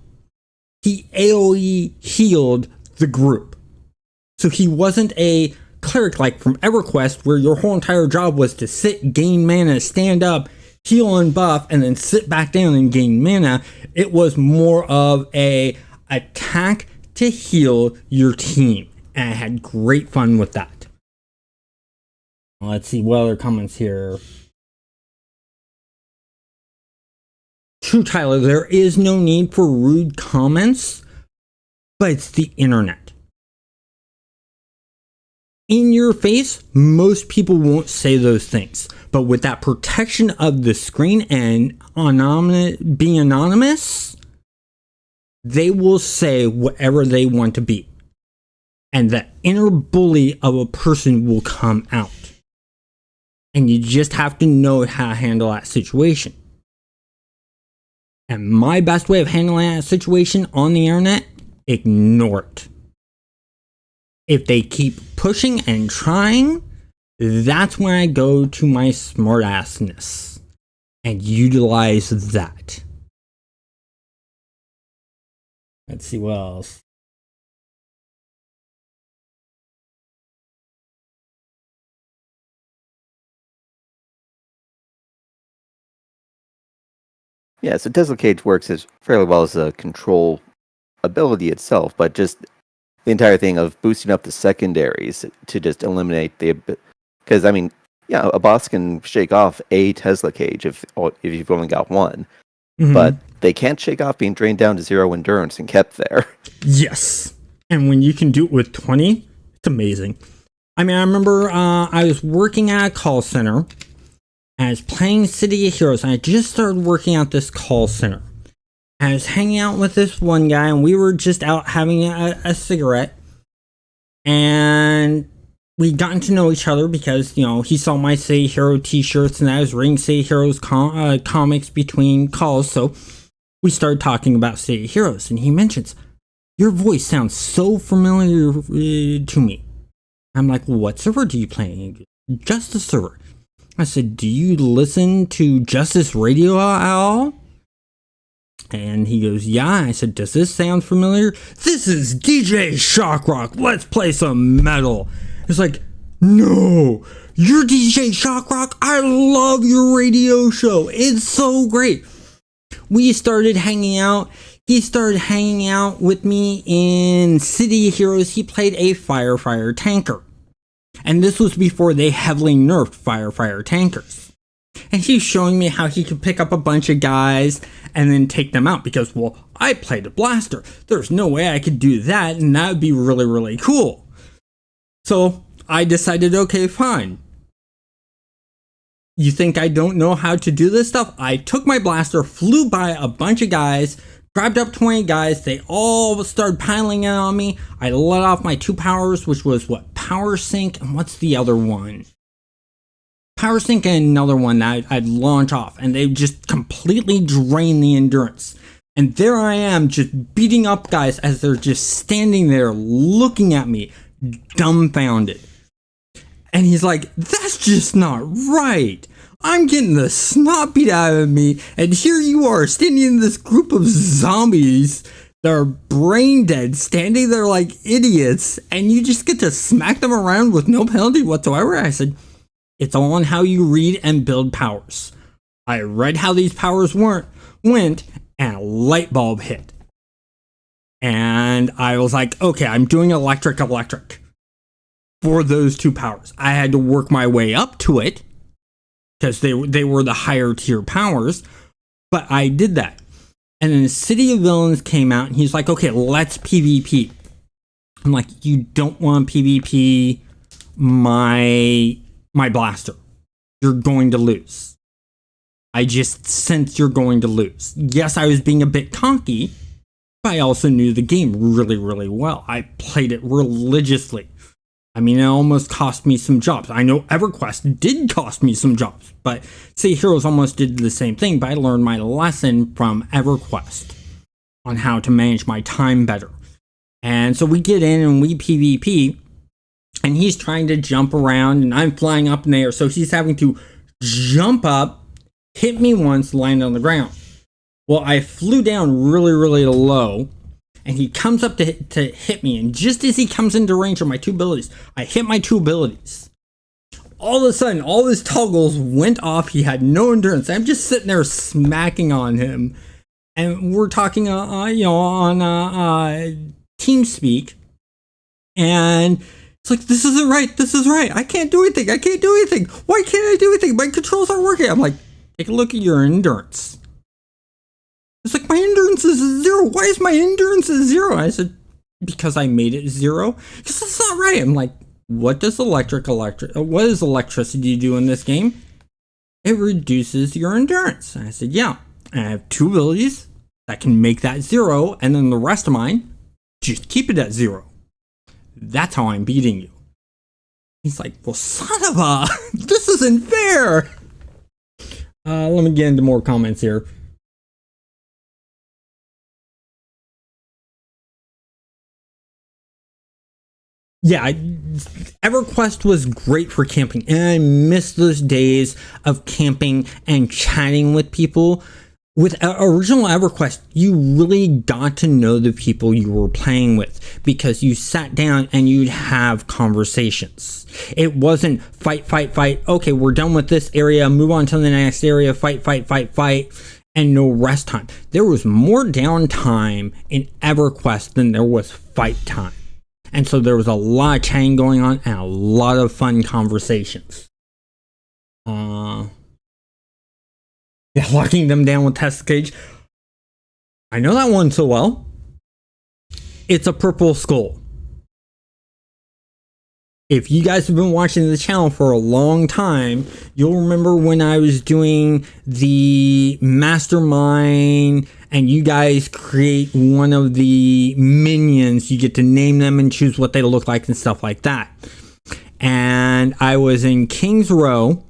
he AoE healed the group. So he wasn't a cleric like from EverQuest where your whole entire job was to sit, gain mana, stand up, heal and buff, and then sit back down and gain mana. It was more of a attack to heal your team. And I had great fun with that. Let's see what other comments here. True, Tyler, there is no need for rude comments, but it's the internet. In your face, most people won't say those things. But with that protection of the screen and being anonymous, they will say whatever they want to be. And the inner bully of a person will come out. And you just have to know how to handle that situation. And my best way of handling that situation on the internet, ignore it. If they keep pushing and trying, that's when I go to my smartassness and utilize that. Let's see what else. Yeah, so Tesla Cage works as fairly well as a control ability itself, but just the entire thing of boosting up the secondaries to just eliminate the... Because, I mean, yeah, a boss can shake off a Tesla Cage if you've only got one. Mm-hmm. But they can't shake off being drained down to 0 endurance and kept there. Yes. And when you can do it with 20, it's amazing. I mean, I remember I was working at a call center. I was playing City of Heroes, and I just started working at this call center. I was hanging out with this one guy, and we were just out having a cigarette. And we'd gotten to know each other because, you know, he saw my City Hero t-shirts, and I was reading City Heroes comics between calls. So we started talking about City Heroes, and he mentions, your voice sounds so familiar to me. I'm like, well, what server do you play? Justice server. I said, do you listen to Justice Radio at all? And he goes, yeah. I said, does this sound familiar? This is DJ Shockrock. Let's play some metal. It's like, no, you're DJ Shockrock. I love your radio show. It's so great. We started hanging out. He started hanging out with me in City of Heroes. He played a firefighter tanker. And this was before they heavily nerfed firefighter tankers. And he's showing me how he could pick up a bunch of guys and then take them out because, well, I played a blaster. There's no way I could do that, and that would be really, really cool. So I decided, okay, fine. You think I don't know how to do this stuff? I took my blaster, flew by a bunch of guys, grabbed up 20 guys. They all started piling in on me. I let off my 2 powers, which was what? Power Sync, and what's the other one? Power Sync and another one that I'd launch off, and they just completely drain the endurance. And there I am, just beating up guys as they're just standing there looking at me, dumbfounded. And he's like, that's just not right. I'm getting the snot beat out of me, and here you are standing in this group of zombies They're brain dead, standing there like idiots, and you just get to smack them around with no penalty whatsoever. I said, it's all on how you read and build powers. I read how these powers went, and a light bulb hit. And I was like, okay, I'm doing electric for those two powers. I had to work my way up to it because they were the higher tier powers, but I did that. And then the City of Villains came out, and he's like, okay, let's PvP. I'm like, you don't want to PvP my blaster. You're going to lose. I just sense you're going to lose. Yes, I was being a bit cocky, but I also knew the game really, really well. I played it religiously. I mean, it almost cost me some jobs. I know EverQuest did cost me some jobs, but City of Heroes almost did the same thing, but I learned my lesson from EverQuest on how to manage my time better. And so we get in and we PvP, and he's trying to jump around, and I'm flying up in the air, so he's having to jump up, hit me once, land on the ground. Well, I flew down really, really low, and he comes up to hit me, and just as he comes into range of my two abilities, I hit my two abilities. All of a sudden, all his toggles went off. He had no endurance. I'm just sitting there smacking on him, and we're talking, on TeamSpeak, and it's like, this isn't right. This is right. I can't do anything. Why can't I do anything? My controls aren't working. I'm like, take a look at your endurance. It's like, my endurance is 0. Why is my endurance 0? I said, because I made it 0. Because that's not right. I'm like, what does electricity do in this game? It reduces your endurance. And I said, yeah. And I have two abilities that can make that 0, and then the rest of mine, just keep it at 0. That's how I'm beating you. He's like, well, son of a, this isn't fair. Let me get into more comments here. Yeah, EverQuest was great for camping, and I miss those days of camping and chatting with people. With original EverQuest, you really got to know the people you were playing with because you sat down and you'd have conversations. It wasn't fight. Okay, we're done with this area, move on to the next area, fight, and no rest time. There was more downtime in EverQuest than there was fight time. And so there was a lot of chatting going on and a lot of fun conversations. Yeah, locking them down with test cage. I know that one so well. It's a purple skull. If you guys have been watching the channel for a long time, you'll remember when I was doing the mastermind and you guys create one of the minions. You get to name them and choose what they look like and stuff like that. And I was in King's Row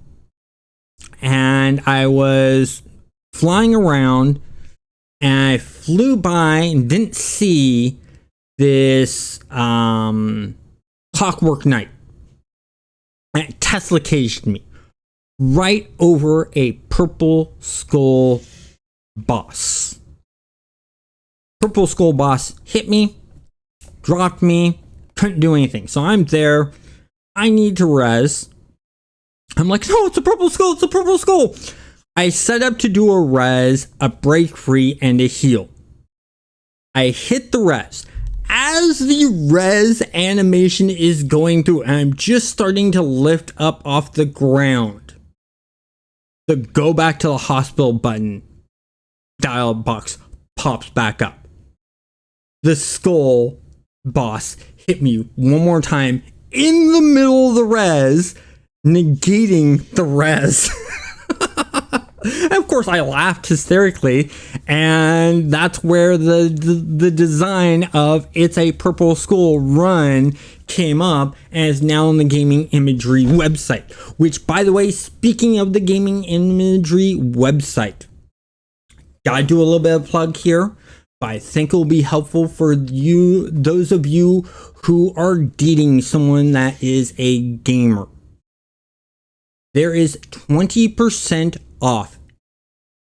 and I was flying around and I flew by and didn't see this Clockwork Knight. And Tesla caged me right over a purple skull boss. Purple skull boss hit me, dropped me, couldn't do anything. So I'm there. I need to res. I'm like, no, it's a purple skull. I set up to do a res, a break free, and a heal. I hit the res. As the res animation is going through, and I'm just starting to lift up off the ground, the go back to the hospital button dialog box pops back up. The skull boss hit me one more time in the middle of the res, negating the res. And of course, I laughed hysterically, and that's where the design of It's a Purple Skull run came up and is now on the Gaming Imagery website. Which, by the way, speaking of the Gaming Imagery website, gotta do a little bit of plug here, but I think it will be helpful for you, those of you who are dating someone that is a gamer. There is 20% off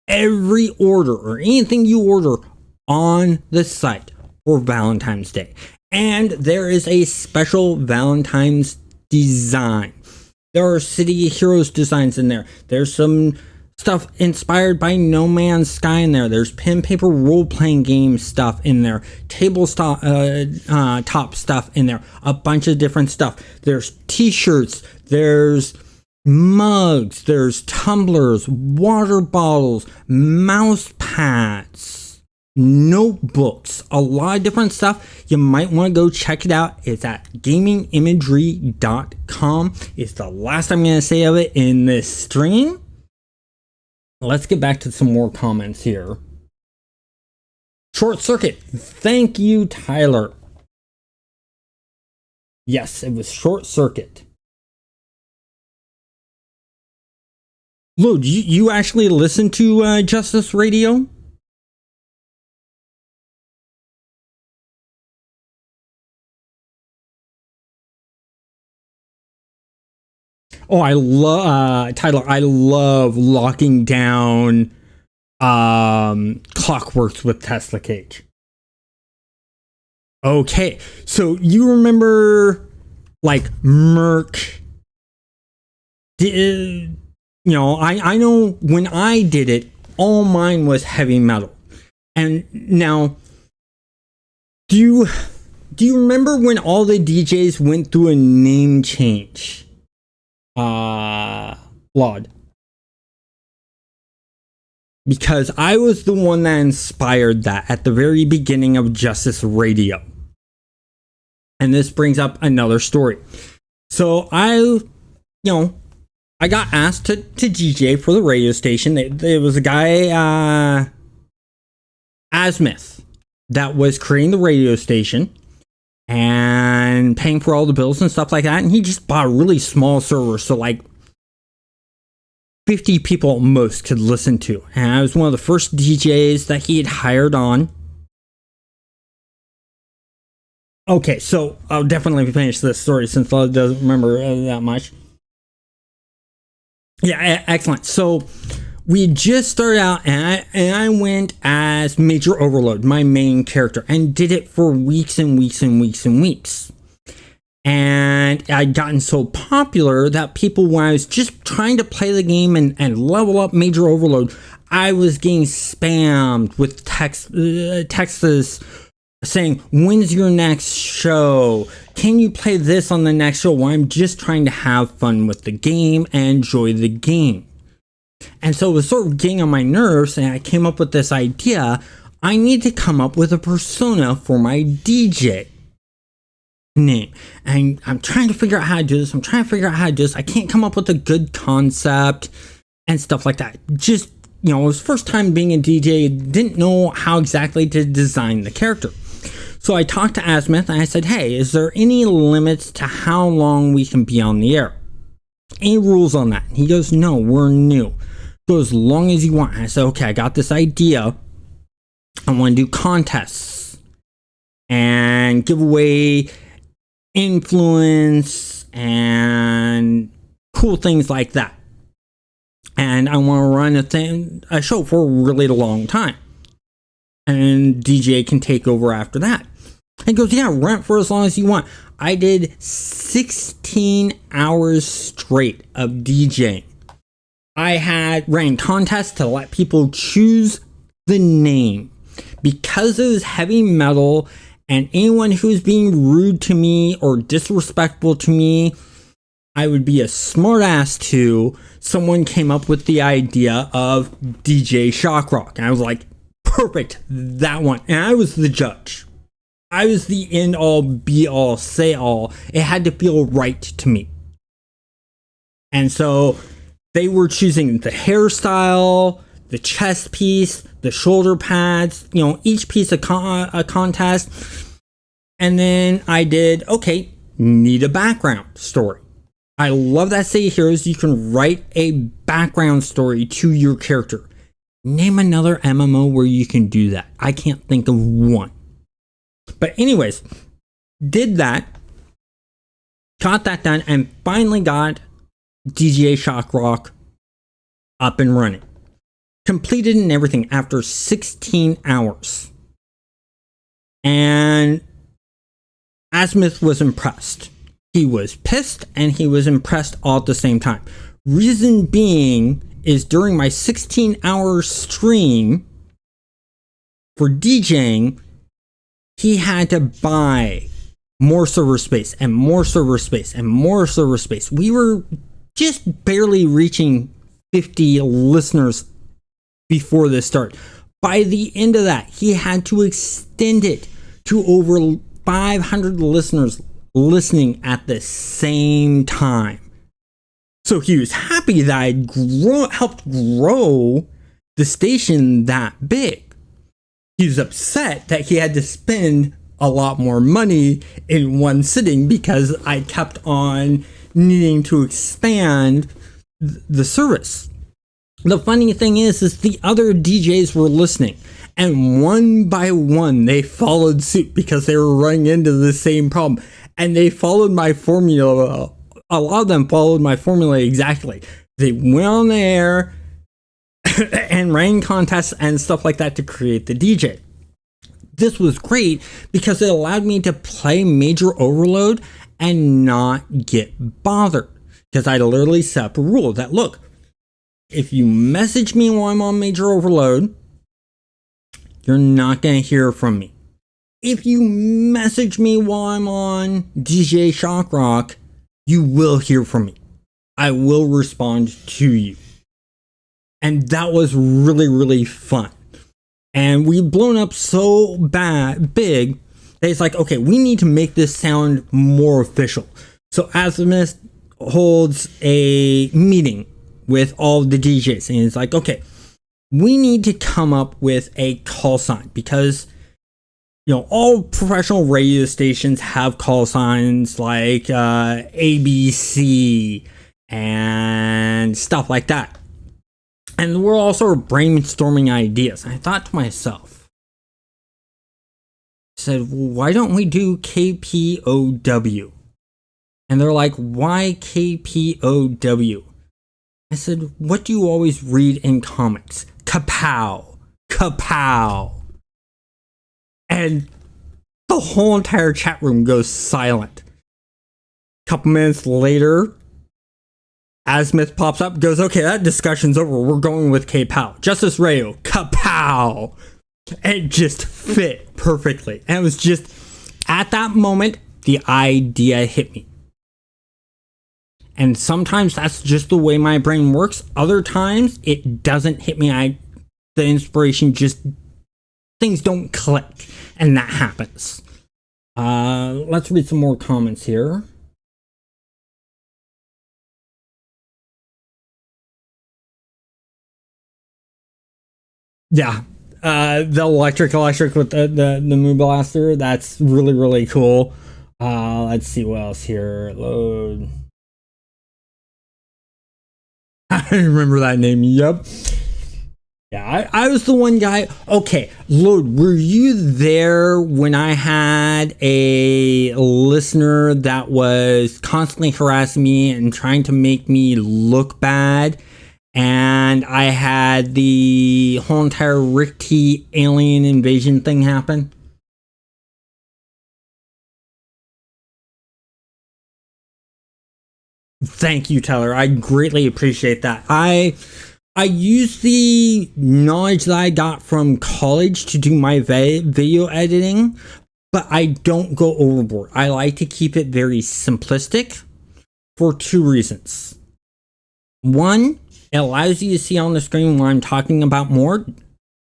every order or anything you order on the site. for Valentine's Day. And there is a special Valentine's design. There are City of Heroes designs in there. There's some stuff inspired by No Man's Sky in there. There's pen paper role-playing game stuff in there. Tabletop top stuff in there. A bunch of different stuff. There's t-shirts. There's mugs. There's tumblers, water bottles, mouse pads, notebooks, a lot of different stuff. You might want to go check it out. It's at gamingimagery.com. It's the last I'm going to say of it in this stream. Let's get back to some more comments here. Short Circuit. Thank you, Tyler. Yes, it was Short Circuit. Lou, you actually listen to Justice Radio? Oh, I love Tyler. I love locking down Clockworks with Tesla Cage. Okay, so you remember like Merc? You know, I know when I did it, all mine was heavy metal. And now, do you remember when all the DJs went through a name change? Laud. Because I was the one that inspired that at the very beginning of Justice Radio. And this brings up another story. So I got asked to DJ for the radio station. There was a guy, Asmith, that was creating the radio station and paying for all the bills and stuff like that. And he just bought a really small server, so like 50 people at most could listen to. And I was one of the first DJs that he had hired on. Okay, so I'll definitely finish this story since Love doesn't remember that much. Yeah, excellent. So we just started out, and I went as Major Overload, my main character, and did it for weeks and weeks and weeks and weeks. And I'd gotten so popular that people, when I was just trying to play the game and level up Major Overload, I was getting spammed with texts saying, when's your next show? Can you play this on the next show? Well, I'm just trying to have fun with the game and enjoy the game. And so it was sort of getting on my nerves, and I came up with this idea. I need to come up with a persona for my DJ name. And I'm trying to figure out how to do this. I can't come up with a good concept and stuff like that. Just, it was first time being a DJ, didn't know how exactly to design the character. So I talked to Asmith and I said, hey, is there any limits to how long we can be on the air? Any rules on that? And he goes, no, we're new. Go as long as you want. And I said, okay, I got this idea. I want to do contests and give away influence and cool things like that. And I want to run a show for a really long time. And DJ can take over after that. He goes, yeah, run for as long as you want. I did 16 hours straight of DJing. I ran contests to let people choose the name. Because it was heavy metal, and anyone who's being rude to me or disrespectful to me, I would be a smartass to. Someone came up with the idea of DJ Shockrock. And I was like, perfect, that one. And I was the judge. I was the end all, be all, say all. It had to feel right to me. And so they were choosing the hairstyle, the chest piece, the shoulder pads, each piece of a contest. And then I did, okay, need a background story. I love that City of Heroes. You can write a background story to your character. Name another MMO where you can do that. I can't think of one. But anyways, did that, got that done, and finally got DJ Shockrock up and running. Completed and everything after 16 hours. And Azimuth was impressed. He was pissed and he was impressed all at the same time. Reason being is during my 16-hour stream for DJing, he had to buy more server space and more server space and more server space. We were just barely reaching 50 listeners before this start. By the end of that, he had to extend it to over 500 listeners listening at the same time. So he was happy that I helped grow the station that big. He was upset that he had to spend a lot more money in one sitting because I kept on needing to expand the service. The funny thing is the other DJs were listening, and one by one they followed suit because they were running into the same problem, and they followed my formula. A lot of them followed my formula exactly. They went on the air and ran contests and stuff like that to create the DJ. This was great because it allowed me to play Major Overload and not get bothered. Because I literally set up a rule that, look, if you message me while I'm on Major Overload, you're not going to hear from me. If you message me while I'm on DJ Shock Rock, you will hear from me. I will respond to you. And that was really, really fun. And we've blown up so big that it's like, okay, we need to make this sound more official. So Azimuth holds a meeting with all the DJs. And it's like, okay, we need to come up with a call sign because, all professional radio stations have call signs like ABC and stuff like that. And we're also brainstorming ideas. And I thought to myself, I said, well, why don't we do KPOW? And they're like, why KPOW? I said, what do you always read in comics? Kapow. Kapow. And the whole entire chat room goes silent. A couple minutes later, Azimuth pops up, goes, okay, that discussion's over. We're going with K-Pow. Justice Radio, Kapow. It just fit perfectly. And it was just, at that moment, the idea hit me. And sometimes that's just the way my brain works. Other times, it doesn't hit me. The inspiration just, things don't click. And that happens. Let's read some more comments here. Yeah, the electric with the Moon Blaster, that's really, really cool. Let's see what else here. Load. I remember that name. Yep. Yeah, I was the one guy. Okay, Load, were you there when I had a listener that was constantly harassing me and trying to make me look bad? And I had the whole entire Rick T alien invasion thing happen? Thank you, Tyler. I greatly appreciate that. I use the knowledge that I got from college to do my video editing, but I don't go overboard. I like to keep it very simplistic for two reasons. One, it allows you to see on the screen what I'm talking about more.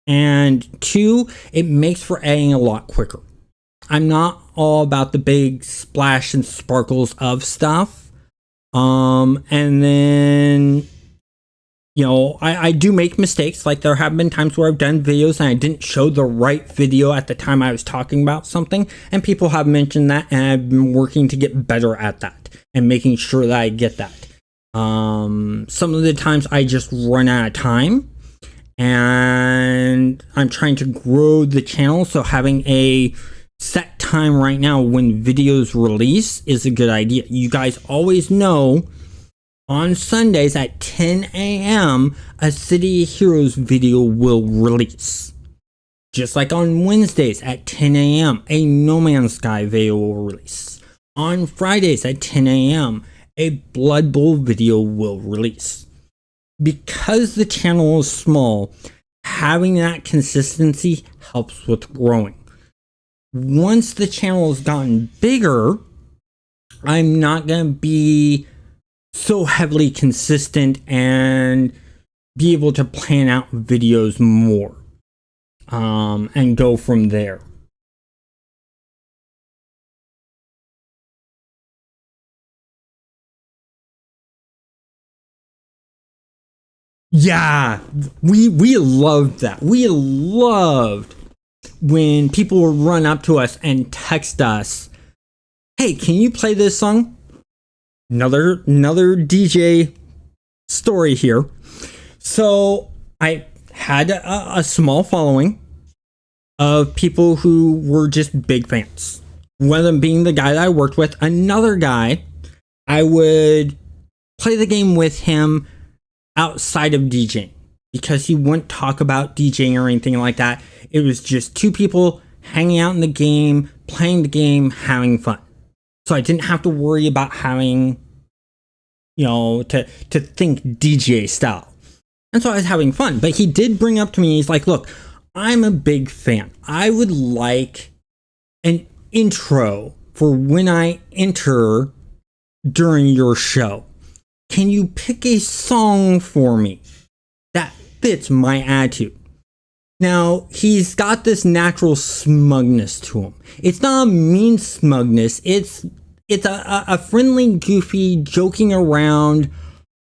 And two, it makes for editing a lot quicker. I'm not all about the big splash and sparkles of stuff. And then, I do make mistakes. Like there have been times where I've done videos and I didn't show the right video at the time I was talking about something. And people have mentioned that, and I've been working to get better at that and making sure that I get that. Some of the times I just run out of time, and I'm trying to grow the channel. So having a set time right now when videos release is a good idea. You guys always know on Sundays at 10 a.m. a City of Heroes video will release. Just like on Wednesdays at 10 a.m., a No Man's Sky video will release. On Fridays at 10 a.m., a Blood Bowl video will release. Because the channel is small, having that consistency helps with growing. Once the channel has gotten bigger, I'm not going to be so heavily consistent and be able to plan out videos more and go from there. Yeah, we loved that. We loved when people would run up to us and text us, "Hey, can you play this song?" Another DJ story here. So I had a small following of people who were just big fans. One of them being the guy that I worked with. Another guy, I would play the game with him outside of DJing because he wouldn't talk about DJing or anything like that. It was just two people hanging out in the game, playing the game, having fun. So I didn't have to worry about having, to think DJ style. And so I was having fun. But he did bring up to me, he's like, "Look, I'm a big fan. I would like an intro for when I enter during your show. Can you pick a song for me that fits my attitude?" Now, he's got this natural smugness to him. It's not a mean smugness. It's a friendly, goofy, joking around,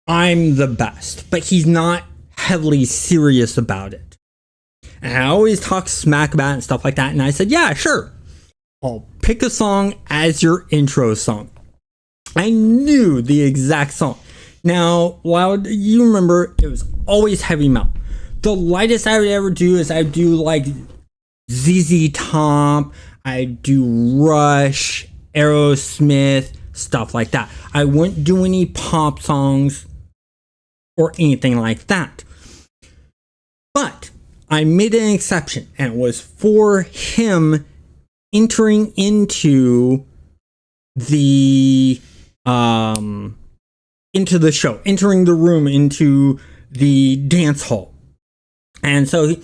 I'm the best. But he's not heavily serious about it. And I always talk smack about it and stuff like that. And I said, "Yeah, sure. I'll pick a song as your intro song." I knew the exact song. Now, Loud, you remember, it was always heavy metal. The lightest I would ever do is I'd do like ZZ Top, I'd do Rush, Aerosmith, stuff like that. I wouldn't do any pop songs or anything like that. But I made an exception, and it was for him entering into the show, entering the room, into the dance hall. And so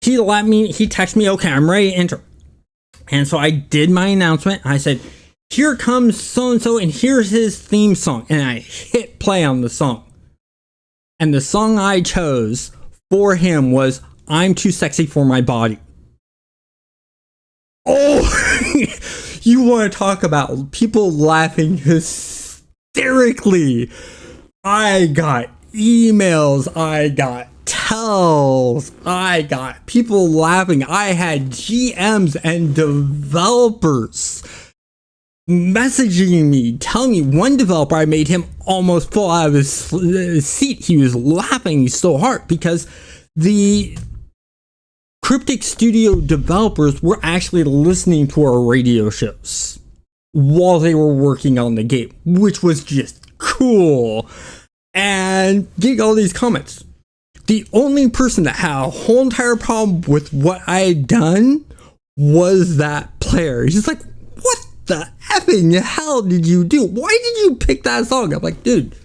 he let me, he texted me, "Okay, I'm ready to enter." And so I did my announcement. I said, "Here comes so-and-so, and here's his theme song." And I hit play on the song. And the song I chose for him was "I'm Too Sexy for My Body." Oh, you want to talk about people laughing hysterically. I got emails, I got tells, I got people laughing. I had GMs and developers messaging me, telling me, one developer, I made him almost fall out of his seat. He was laughing so hard because the Cryptic Studio developers were actually listening to our radio shows while they were working on the game, which was just cool. And getting all these comments. The only person that had a whole entire problem with what I had done was that player. He's like, "What the effing hell did you do? Why did you pick that song?" I'm like, "Dude,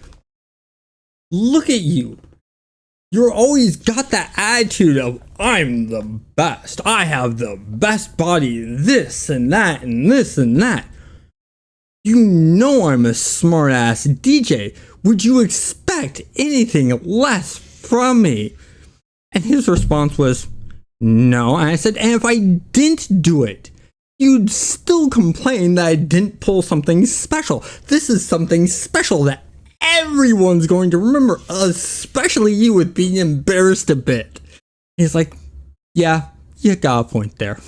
look at you. You're always got that attitude of, I'm the best. I have the best body, this and that and this and that. You know I'm a smart ass DJ. Would you expect anything less from me?" And his response was, "No." And I said, "And if I didn't do it, you'd still complain that I didn't pull something special. This is something special that everyone's going to remember, especially you with being embarrassed a bit." He's like, "Yeah, you got a point there."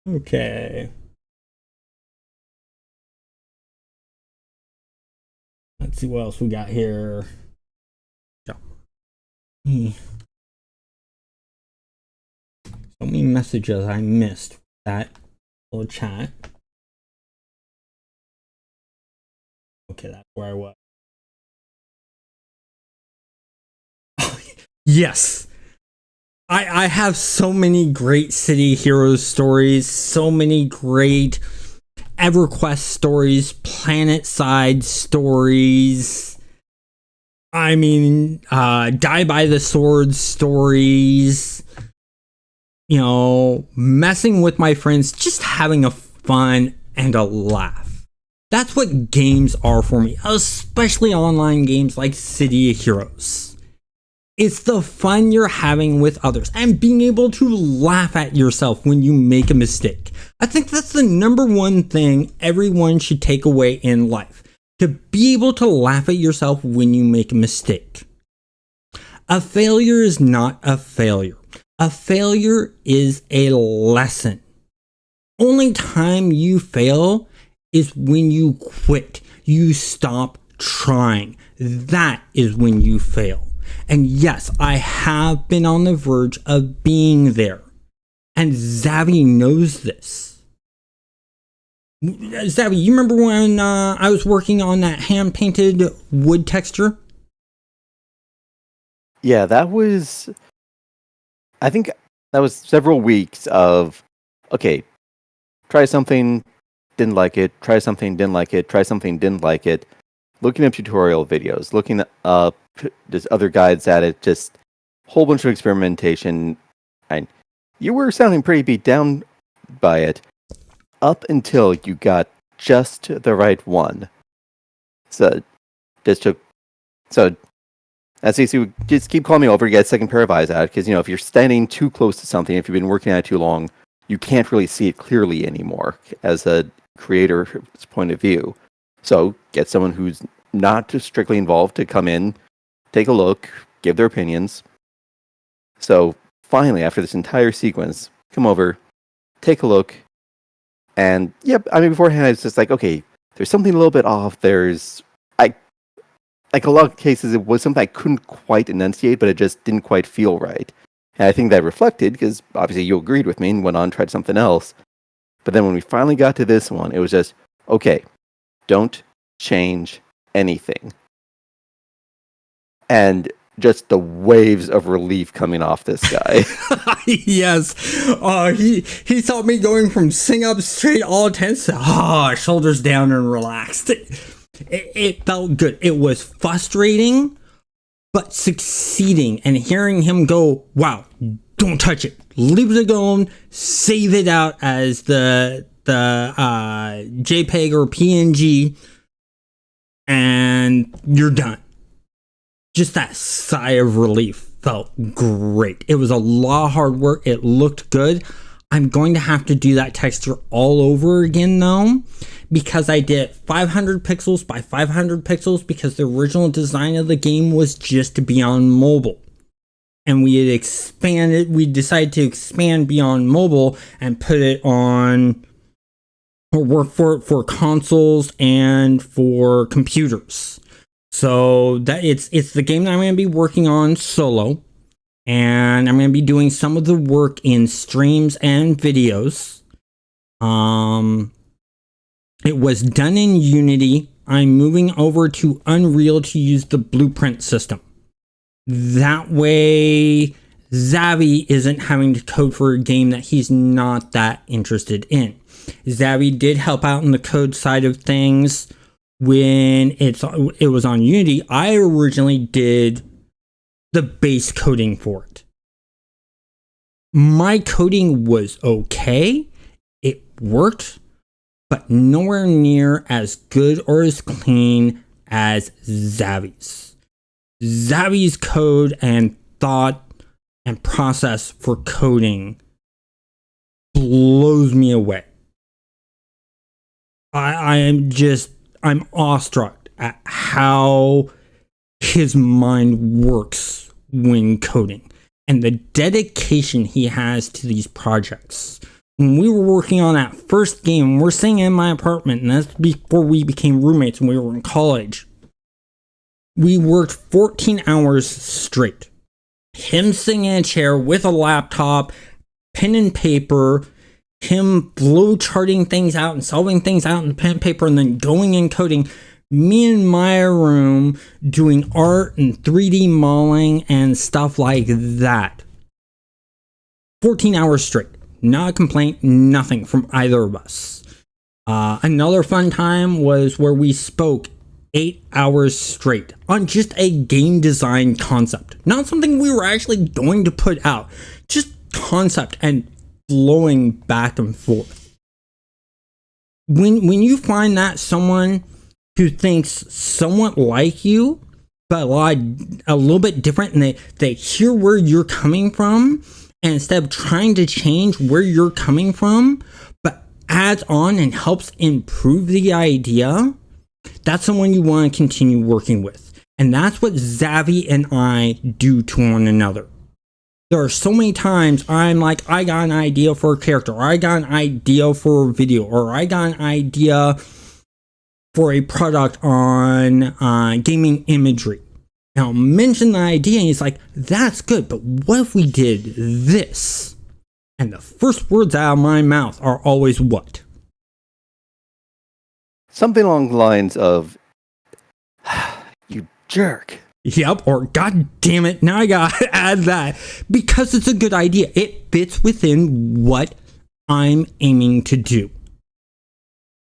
Okay. Let's see what else we got here. So many messages I missed that little chat. Okay, that's where I was. Yes, I have so many great City Heroes stories, so many great EverQuest stories, Planet Side stories. I mean, Die by the Sword stories. You know, messing with my friends, just having a fun and a laugh. That's what games are for me, especially online games like City of Heroes. It's the fun you're having with others and being able to laugh at yourself when you make a mistake. I think that's the number one thing everyone should take away in life. To be able to laugh at yourself when you make a mistake. A failure is not a failure. A failure is a lesson. Only time you fail is when you quit. You stop trying. That is when you fail. And yes, I have been on the verge of being there. And Zabby knows this. Zabby, you remember when I was working on that hand-painted wood texture? Yeah, I think that was several weeks of, okay, try something, didn't like it, try something, didn't like it, try something, didn't like it. Looking up tutorial videos, looking up just other guides at it, just a whole bunch of experimentation. And you were sounding pretty beat down by it up until you got just the right one. So as you see, just keep calling me over to get a second pair of eyes out, because, if you're standing too close to something, if you've been working on it too long, you can't really see it clearly anymore as a creator's point of view. So get someone who's not just strictly involved to come in, take a look, give their opinions. So finally, after this entire sequence, come over, take a look, and beforehand I was just like, okay, there's something a little bit off. Like a lot of cases, it was something I couldn't quite enunciate, but it just didn't quite feel right. And I think that reflected, because obviously you agreed with me and went on and tried something else. But then when we finally got to this one, it was just, okay, don't change anything. And just the waves of relief coming off this guy. Yes. He saw me going from sing up straight all tense to shoulders down and relaxed. It felt good. It was frustrating, but succeeding, and hearing him go, wow, don't touch it. Leave it alone. Save it out as the JPEG or PNG, and you're done. Just that sigh of relief felt great. It was a lot of hard work. It looked good. I'm going to have to do that texture all over again, though, because I did 500 pixels by 500 pixels, because the original design of the game was just to be on mobile. And we decided to expand beyond mobile and put it on, or work for consoles and for computers. So that it's the game that I'm going to be working on solo. And I'm going to be doing some of the work in streams and videos. It was done in Unity. I'm moving over to Unreal to use the blueprint system. That way, Zabby isn't having to code for a game that he's not that interested in. Zabby did help out in the code side of things when it was on Unity. I originally did the base coding for it. My coding was okay. It worked, but nowhere near as good or as clean as Zabby's. Zabby's code and thought and process for coding blows me away. I'm awestruck at how his mind works when coding and the dedication he has to these projects. When we were working on that first game, we're sitting in my apartment, and that's before we became roommates when we were in college. We worked 14 hours straight. Him sitting in a chair with a laptop, pen and paper, him flow charting things out and solving things out in pen and paper, and then going and coding. Me in my room doing art and 3D modeling and stuff like that. 14 hours straight. Not a complaint, nothing from either of us. Another fun time was where we spoke 8 hours straight on just a game design concept. Not something we were actually going to put out, just concept and flowing back and forth. When you find that someone who thinks somewhat like you, but a little bit different, and they hear where you're coming from, and instead of trying to change where you're coming from, but adds on and helps improve the idea, that's someone you want to continue working with. And that's what Zavi and I do to one another. There are so many times I'm like, I got an idea for a character, or I got an idea for a video, or I got an idea for a product on gaming imagery. And I'll mention the idea, and he's like, that's good, but what if we did this? And the first words out of my mouth are always what? Something along the lines of, you jerk. Yep, or god damn it, now I gotta add that. Because it's a good idea. It fits within what I'm aiming to do.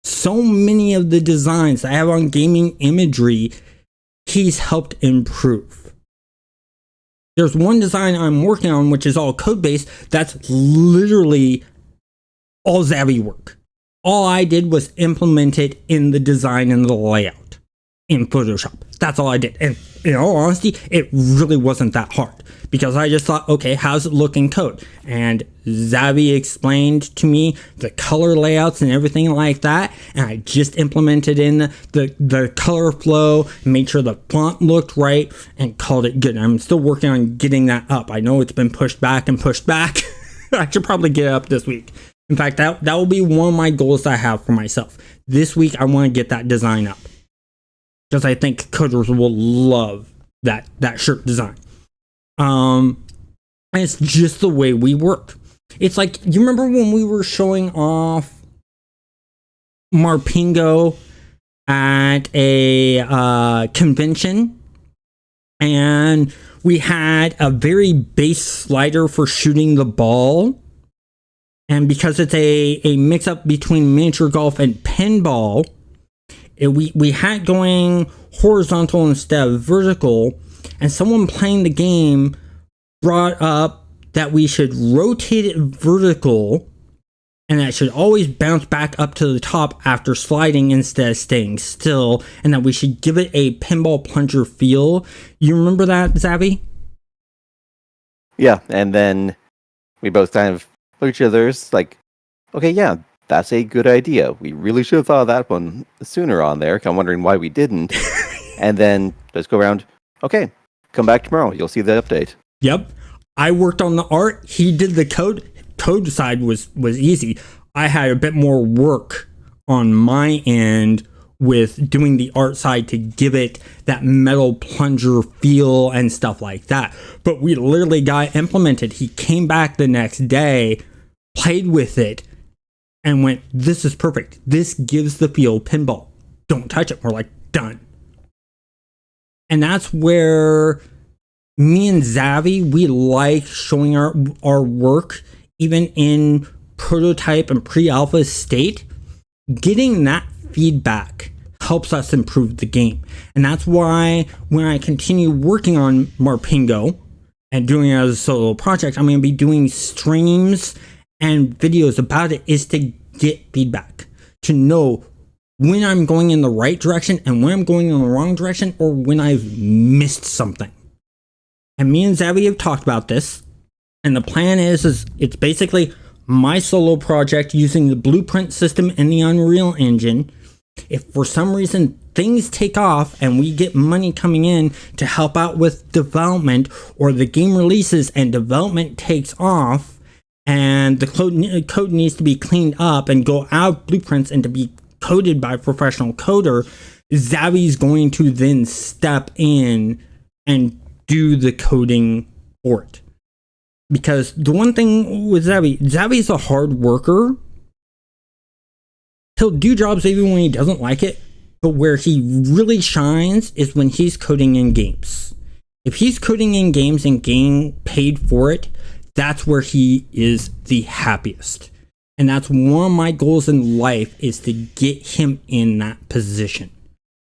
So many of the designs I have on gaming imagery, he's helped improve. There's one design I'm working on, which is all code-based, that's literally all Zavi work. All I did was implement it in the design and the layout in Photoshop. That's all I did. And in all honesty, it really wasn't that hard, because I just thought, okay, how's it look in code? And Zavi explained to me the color layouts and everything like that, and I just implemented in the color flow, made sure the font looked right, and called it good. I'm still working on getting that up. I know it's been pushed back and pushed back. I should probably get it up this week. In fact, that will be one of my goals I have for myself. This week, I want to get that design up, because I think coders will love that shirt design. And it's just the way we work. It's like, you remember when we were showing off Marpingo at a convention, and we had a very base slider for shooting the ball, and because it's a mix-up between miniature golf and pinball, we had going horizontal instead of vertical, and someone playing the game brought up that we should rotate it vertical, and that should always bounce back up to the top after sliding instead of staying still, and that we should give it a pinball plunger feel. You remember that, Zavi? Yeah, and then we both kind of look at each other's like, okay, yeah, that's a good idea. We really should have thought of that one sooner on there. I'm wondering why we didn't. And then let's go around. Okay, come back tomorrow. You'll see the update. Yep. I worked on the art. He did the code. Code side was easy. I had a bit more work on my end with doing the art side to give it that metal plunger feel and stuff like that. But we literally got implemented. He came back the next day, played with it, and went, this is perfect. This gives the feel pinball. Don't touch it. We're like, done. And that's where me and Zavi, we like showing our work, even in prototype and pre-alpha state. Getting that feedback helps us improve the game. And that's why when I continue working on Marpingo and doing it as a solo project, I'm going to be doing streams and videos about it, is to get feedback, to know when I'm going in the right direction and when I'm going in the wrong direction, or when I've missed something. And me and Zavi have talked about this, and the plan is it's basically my solo project using the blueprint system and the Unreal Engine. If for some reason things take off and we get money coming in to help out with development, or the game releases and development takes off, and the code needs to be cleaned up and go out of blueprints and to be coded by a professional coder, Zavi's going to then step in and do the coding for it. Because the one thing with Zavi's a hard worker. He'll do jobs even when he doesn't like it, but where he really shines is when he's coding in games. If he's coding in games and getting paid for it, that's where he is the happiest. And that's one of my goals in life, is to get him in that position.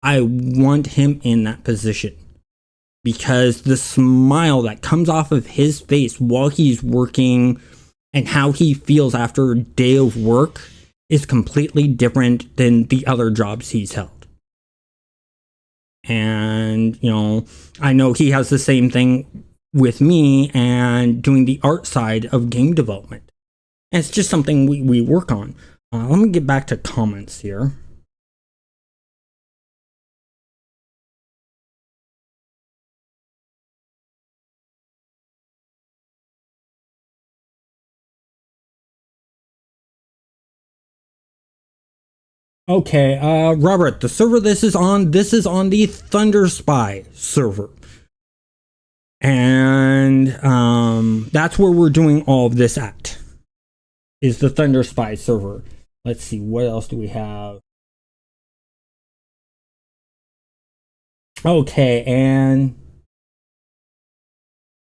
I want him in that position because the smile that comes off of his face while he's working and how he feels after a day of work is completely different than the other jobs he's held. And, you know, I know he has the same thing with me and doing the art side of game development. And it's just something we work on. Let me get back to comments here. Okay, Robert, the server this is on the Thunderspy server. And that's where we're doing all of this at, is the Thunderspy server. Let's see, what else do we have? Okay, and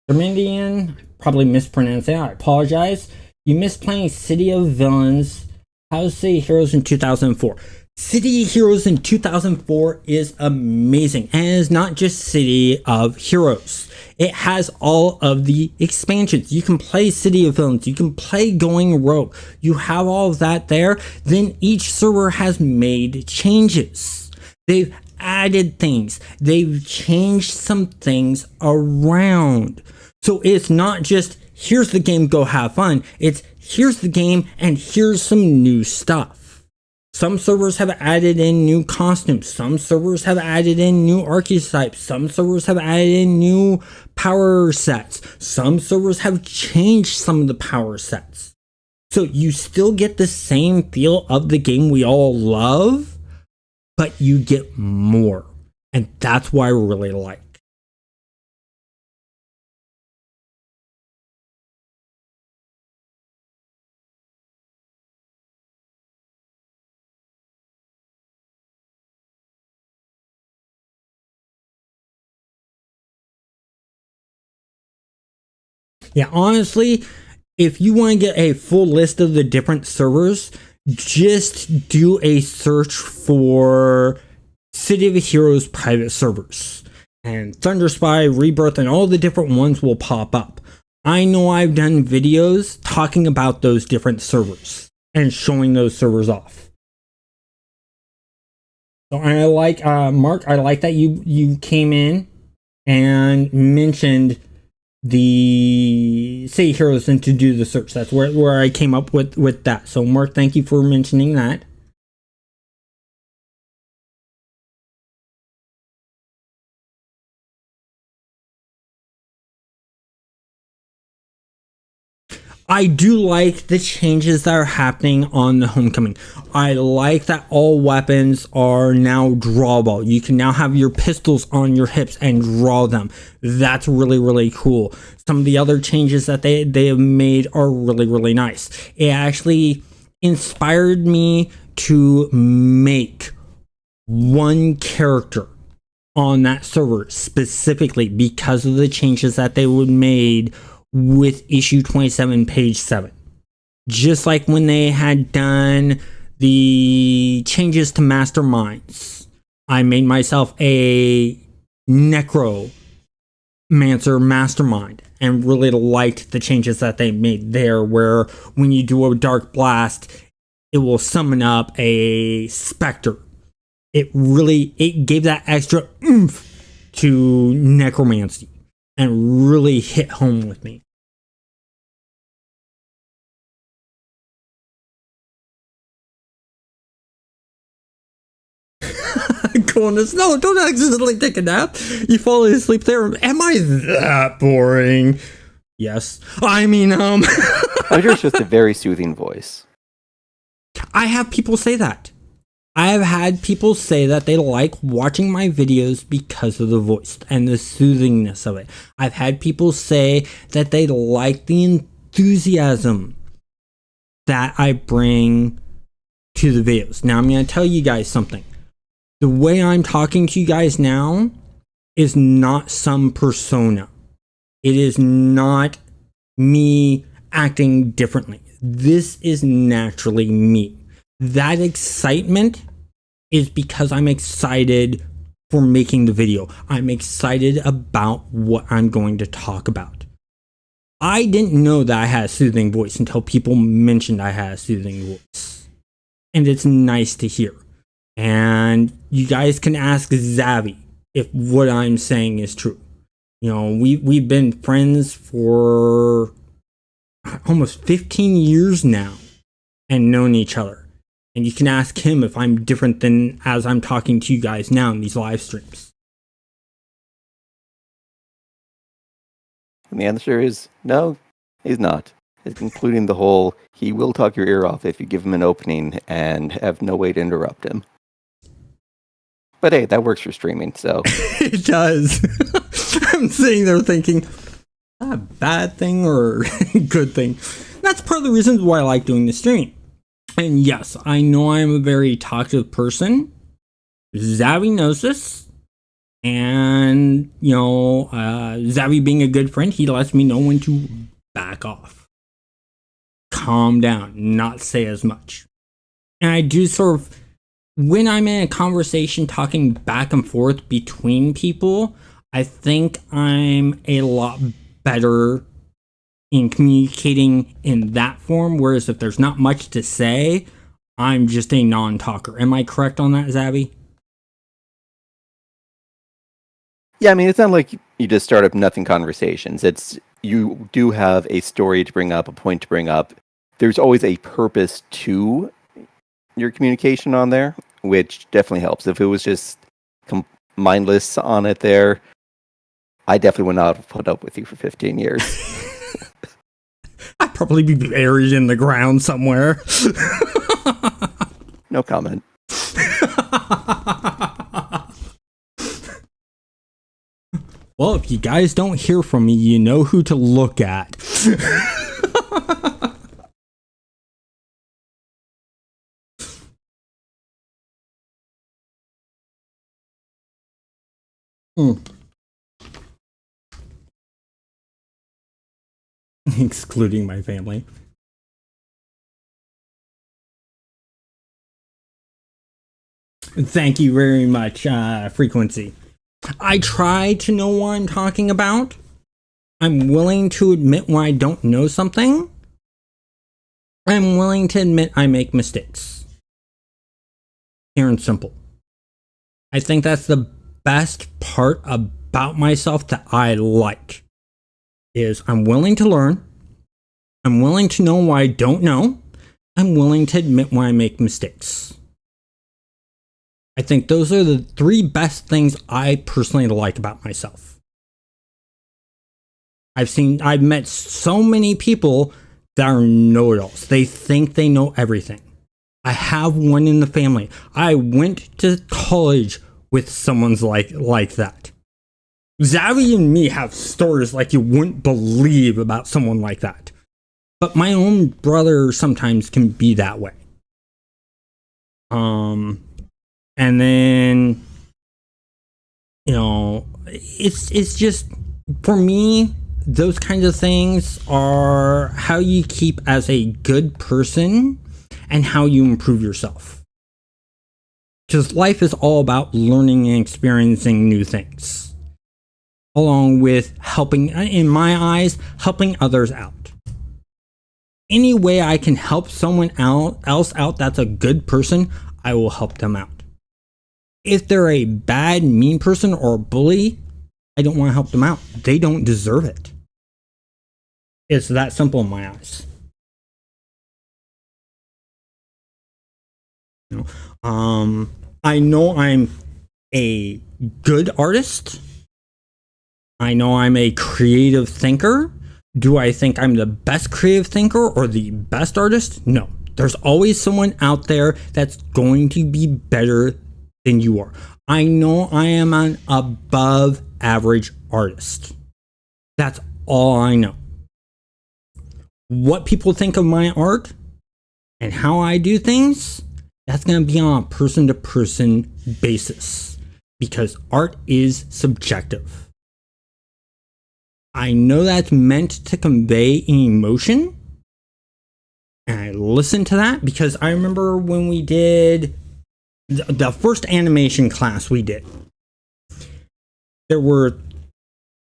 Dominion, probably mispronounced it. I apologize. You missed playing City of Villains. How's City of Heroes in 2004? City of Heroes in 2004 is amazing. And it's not just City of Heroes. It has all of the expansions. You can play City of Villains. You can play Going Rogue. You have all of that there. Then each server has made changes. They've added things. They've changed some things around. So it's not just, here's the game, go have fun. It's, here's the game and here's some new stuff. Some servers have added in new costumes. Some servers have added in new archetypes. Some servers have added in new power sets. Some servers have changed some of the power sets. So you still get the same feel of the game we all love, but you get more. And that's why I really like. Yeah, honestly, if you want to get a full list of the different servers, just do a search for City of Heroes private servers. And Thunderspy, Rebirth, and all the different ones will pop up. I know I've done videos talking about those different servers and showing those servers off. So I like, Mark, I like that you came in and mentioned the City Heroes and to do the search. That's where I came up with that. So Mark, thank you for mentioning that. I do like the changes that are happening on the Homecoming. I like that all weapons are now drawable. You can now have your pistols on your hips and draw them. That's really, really cool. Some of the other changes that they have made are really, really nice. It actually inspired me to make one character on that server specifically because of the changes that they would made with issue 27 page 7. Just like when they had done the changes to masterminds, I made myself a necromancer mastermind and really liked the changes that they made there, where when you do a dark blast it will summon up a specter. It gave that extra oomph to necromancy and really hit home with me. Coolness. No, don't accidentally take a nap. You fall asleep there. Am I that boring? Yes. I mean, I'm sure it's just a very soothing voice. I have people say that. I have had people say that they like watching my videos because of the voice and the soothingness of it. I've had people say that they like the enthusiasm that I bring to the videos. Now, I'm going to tell you guys something. The way I'm talking to you guys now is not some persona. It is not me acting differently. This is naturally me. That excitement is because I'm excited for making the video. I'm excited about what I'm going to talk about. I didn't know that I had a soothing voice until people mentioned I had a soothing voice. And it's nice to hear. And you guys can ask Zavi if what I'm saying is true. You know, we've been friends for almost 15 years now and known each other. And you can ask him if I'm different than as I'm talking to you guys now in these live streams. And the answer is no, he's not. Including the whole, he will talk your ear off if you give him an opening and have no way to interrupt him. But hey, that works for streaming, so. It does. I'm sitting there thinking, a bad thing or good thing? That's part of the reasons why I like doing the stream. And yes, I know I'm a very talkative person. Zavi knows this. And, you know, Zavi being a good friend, he lets me know when to back off. Calm down, not say as much. And I do sort of, when I'm in a conversation talking back and forth between people, I think I'm a lot better in communicating in that form. Whereas if there's not much to say, I'm just a non-talker. Am I correct on that, Zavi? Yeah, I mean, it's not like you just start up nothing conversations. It's, you do have a story to bring up, a point to bring up. There's always a purpose to your communication on there, which definitely helps. If it was just mindless on it there, I definitely would not have put up with you for 15 years. I'd probably be buried in the ground somewhere. No comment. Well, if you guys don't hear from me, you know who to look at. Excluding my family. Thank you very much, Frequency. I try to know what I'm talking about. I'm willing to admit when I don't know something. I'm willing to admit I make mistakes. Pure and simple. I think that's the best part about myself that I like. Is I'm willing to learn. I'm willing to know what I don't know. I'm willing to admit when I make mistakes. I think those are the three best things I personally like about myself. I've met so many people that are know-it-alls. They think they know everything. I have one in the family. I went to college with someone's like that. Zavi and me have stories like you wouldn't believe about someone like that. But my own brother sometimes can be that way. And then, you know, it's just, for me, those kinds of things are how you keep as a good person and how you improve yourself. Because life is all about learning and experiencing new things, along with helping, in my eyes, helping others out. Any way I can help someone else out that's a good person, I will help them out. If they're a bad, mean person or a bully, I don't want to help them out. They don't deserve it. It's that simple in my eyes. You know, I know I'm a good artist. I know I'm a creative thinker. Do I think I'm the best creative thinker or the best artist? No. There's always someone out there that's going to be better than you are. I know I am an above average artist. That's all I know. What people think of my art and how I do things, that's going to be on a person-to-person basis, because art is subjective. I know that's meant to convey emotion. And I listened to that because I remember when we did the first animation class we did, there were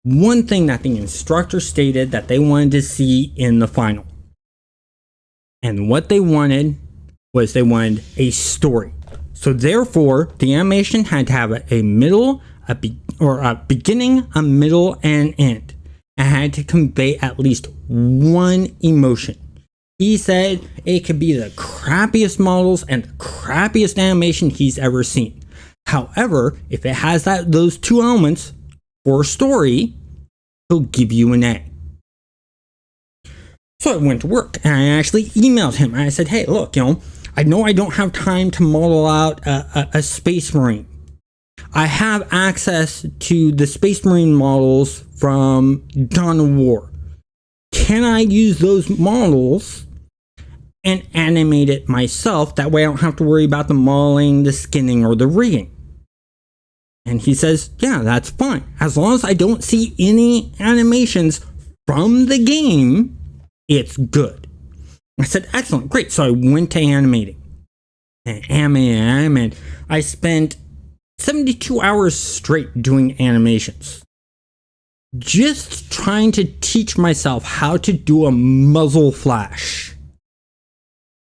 one thing that the instructor stated that they wanted to see in the final. And what they wanted was they wanted a story. So therefore, the animation had to have a middle, a beginning, a middle, and end. It had to convey at least one emotion. He said it could be the crappiest models and the crappiest animation he's ever seen. However, if it has those two elements for a story, he'll give you an A. So I went to work and I actually emailed him. And I said, hey, look, I know I don't have time to model out a Space Marine. I have access to the Space Marine models from Dawn of War. Can I use those models and animate it myself? That way I don't have to worry about the modeling, the skinning, or the rigging. And he says, yeah, that's fine. As long as I don't see any animations from the game, it's good. I said, excellent, great. So I went to animating. And animated. I spent 72 hours straight doing animations. Just trying to teach myself how to do a muzzle flash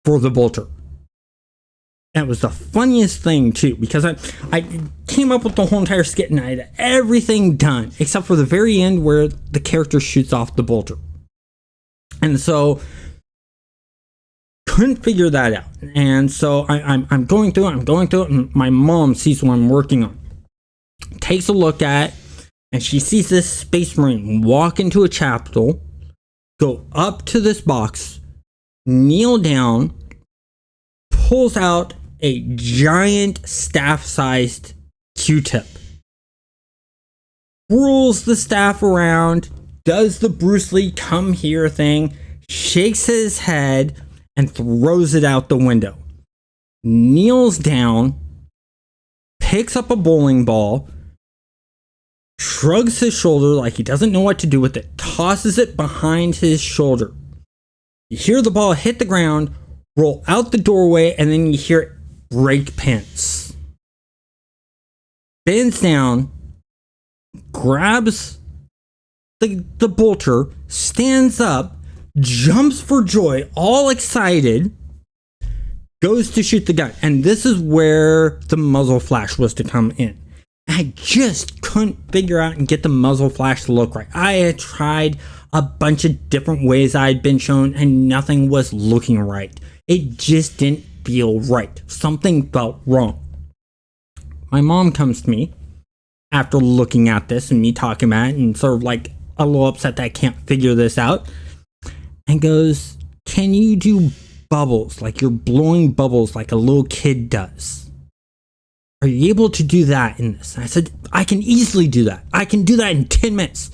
for the bolter. And it was the funniest thing too, because I came up with the whole entire skit and I had everything done except for the very end where the character shoots off the bolter. And so couldn't figure that out. And so I'm going through it, and my mom sees what I'm working on. Takes a look at it, and she sees this Space Marine walk into a chapel, go up to this box, kneel down, pulls out a giant staff-sized Q-tip, whirls the staff around, does the Bruce Lee come here thing, shakes his head, and throws it out the window. Kneels down, picks up a bowling ball, shrugs his shoulder like he doesn't know what to do with it, tosses it behind his shoulder. You hear the ball hit the ground, roll out the doorway, and then you hear it break pins. Bends down, grabs the bolter, stands up, jumps for joy, all excited, goes to shoot the gun. And this is where the muzzle flash was to come in. I just couldn't figure out and get the muzzle flash to look right. I had tried a bunch of different ways I had been shown and nothing was looking right. It just didn't feel right. Something felt wrong. My mom comes to me after looking at this and me talking about it and sort of like a little upset that I can't figure this out, and goes, can you do bubbles? Like you're blowing bubbles like a little kid does. Are you able to do that in this? And I said, I can easily do that. I can do that in 10 minutes.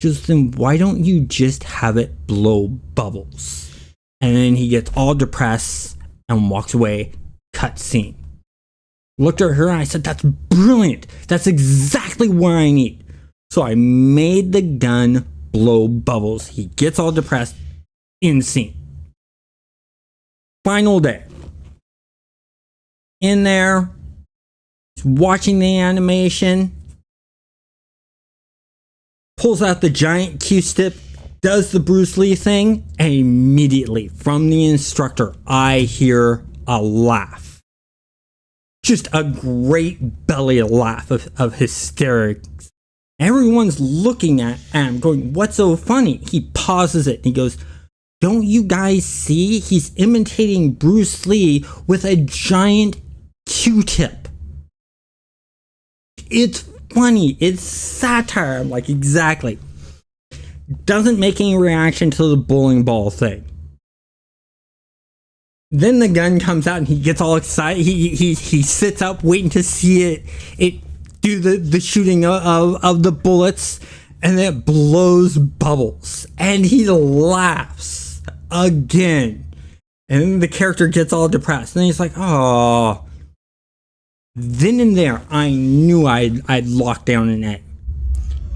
Just then, why don't you just have it blow bubbles? And then he gets all depressed and walks away. Cut scene. Looked at her and I said, that's brilliant. That's exactly what I need. So I made the gun blow bubbles. He gets all depressed. In scene. Final day. In there, watching the animation, pulls out the giant Q-tip, does the Bruce Lee thing, and immediately from the instructor, I hear a laugh. Just a great belly laugh of hysterics. Everyone's looking at him going, what's so funny? He pauses it and he goes, don't you guys see? He's imitating Bruce Lee with a giant Q-tip. It's funny. It's satire. I'm like, exactly. Doesn't make any reaction to the bowling ball thing. Then the gun comes out and he gets all excited. He sits up waiting to see it do the shooting of the bullets, and then it blows bubbles. And he laughs. Again. And then the character gets all depressed. And he's like, oh. Then and there, I knew I'd locked down an A.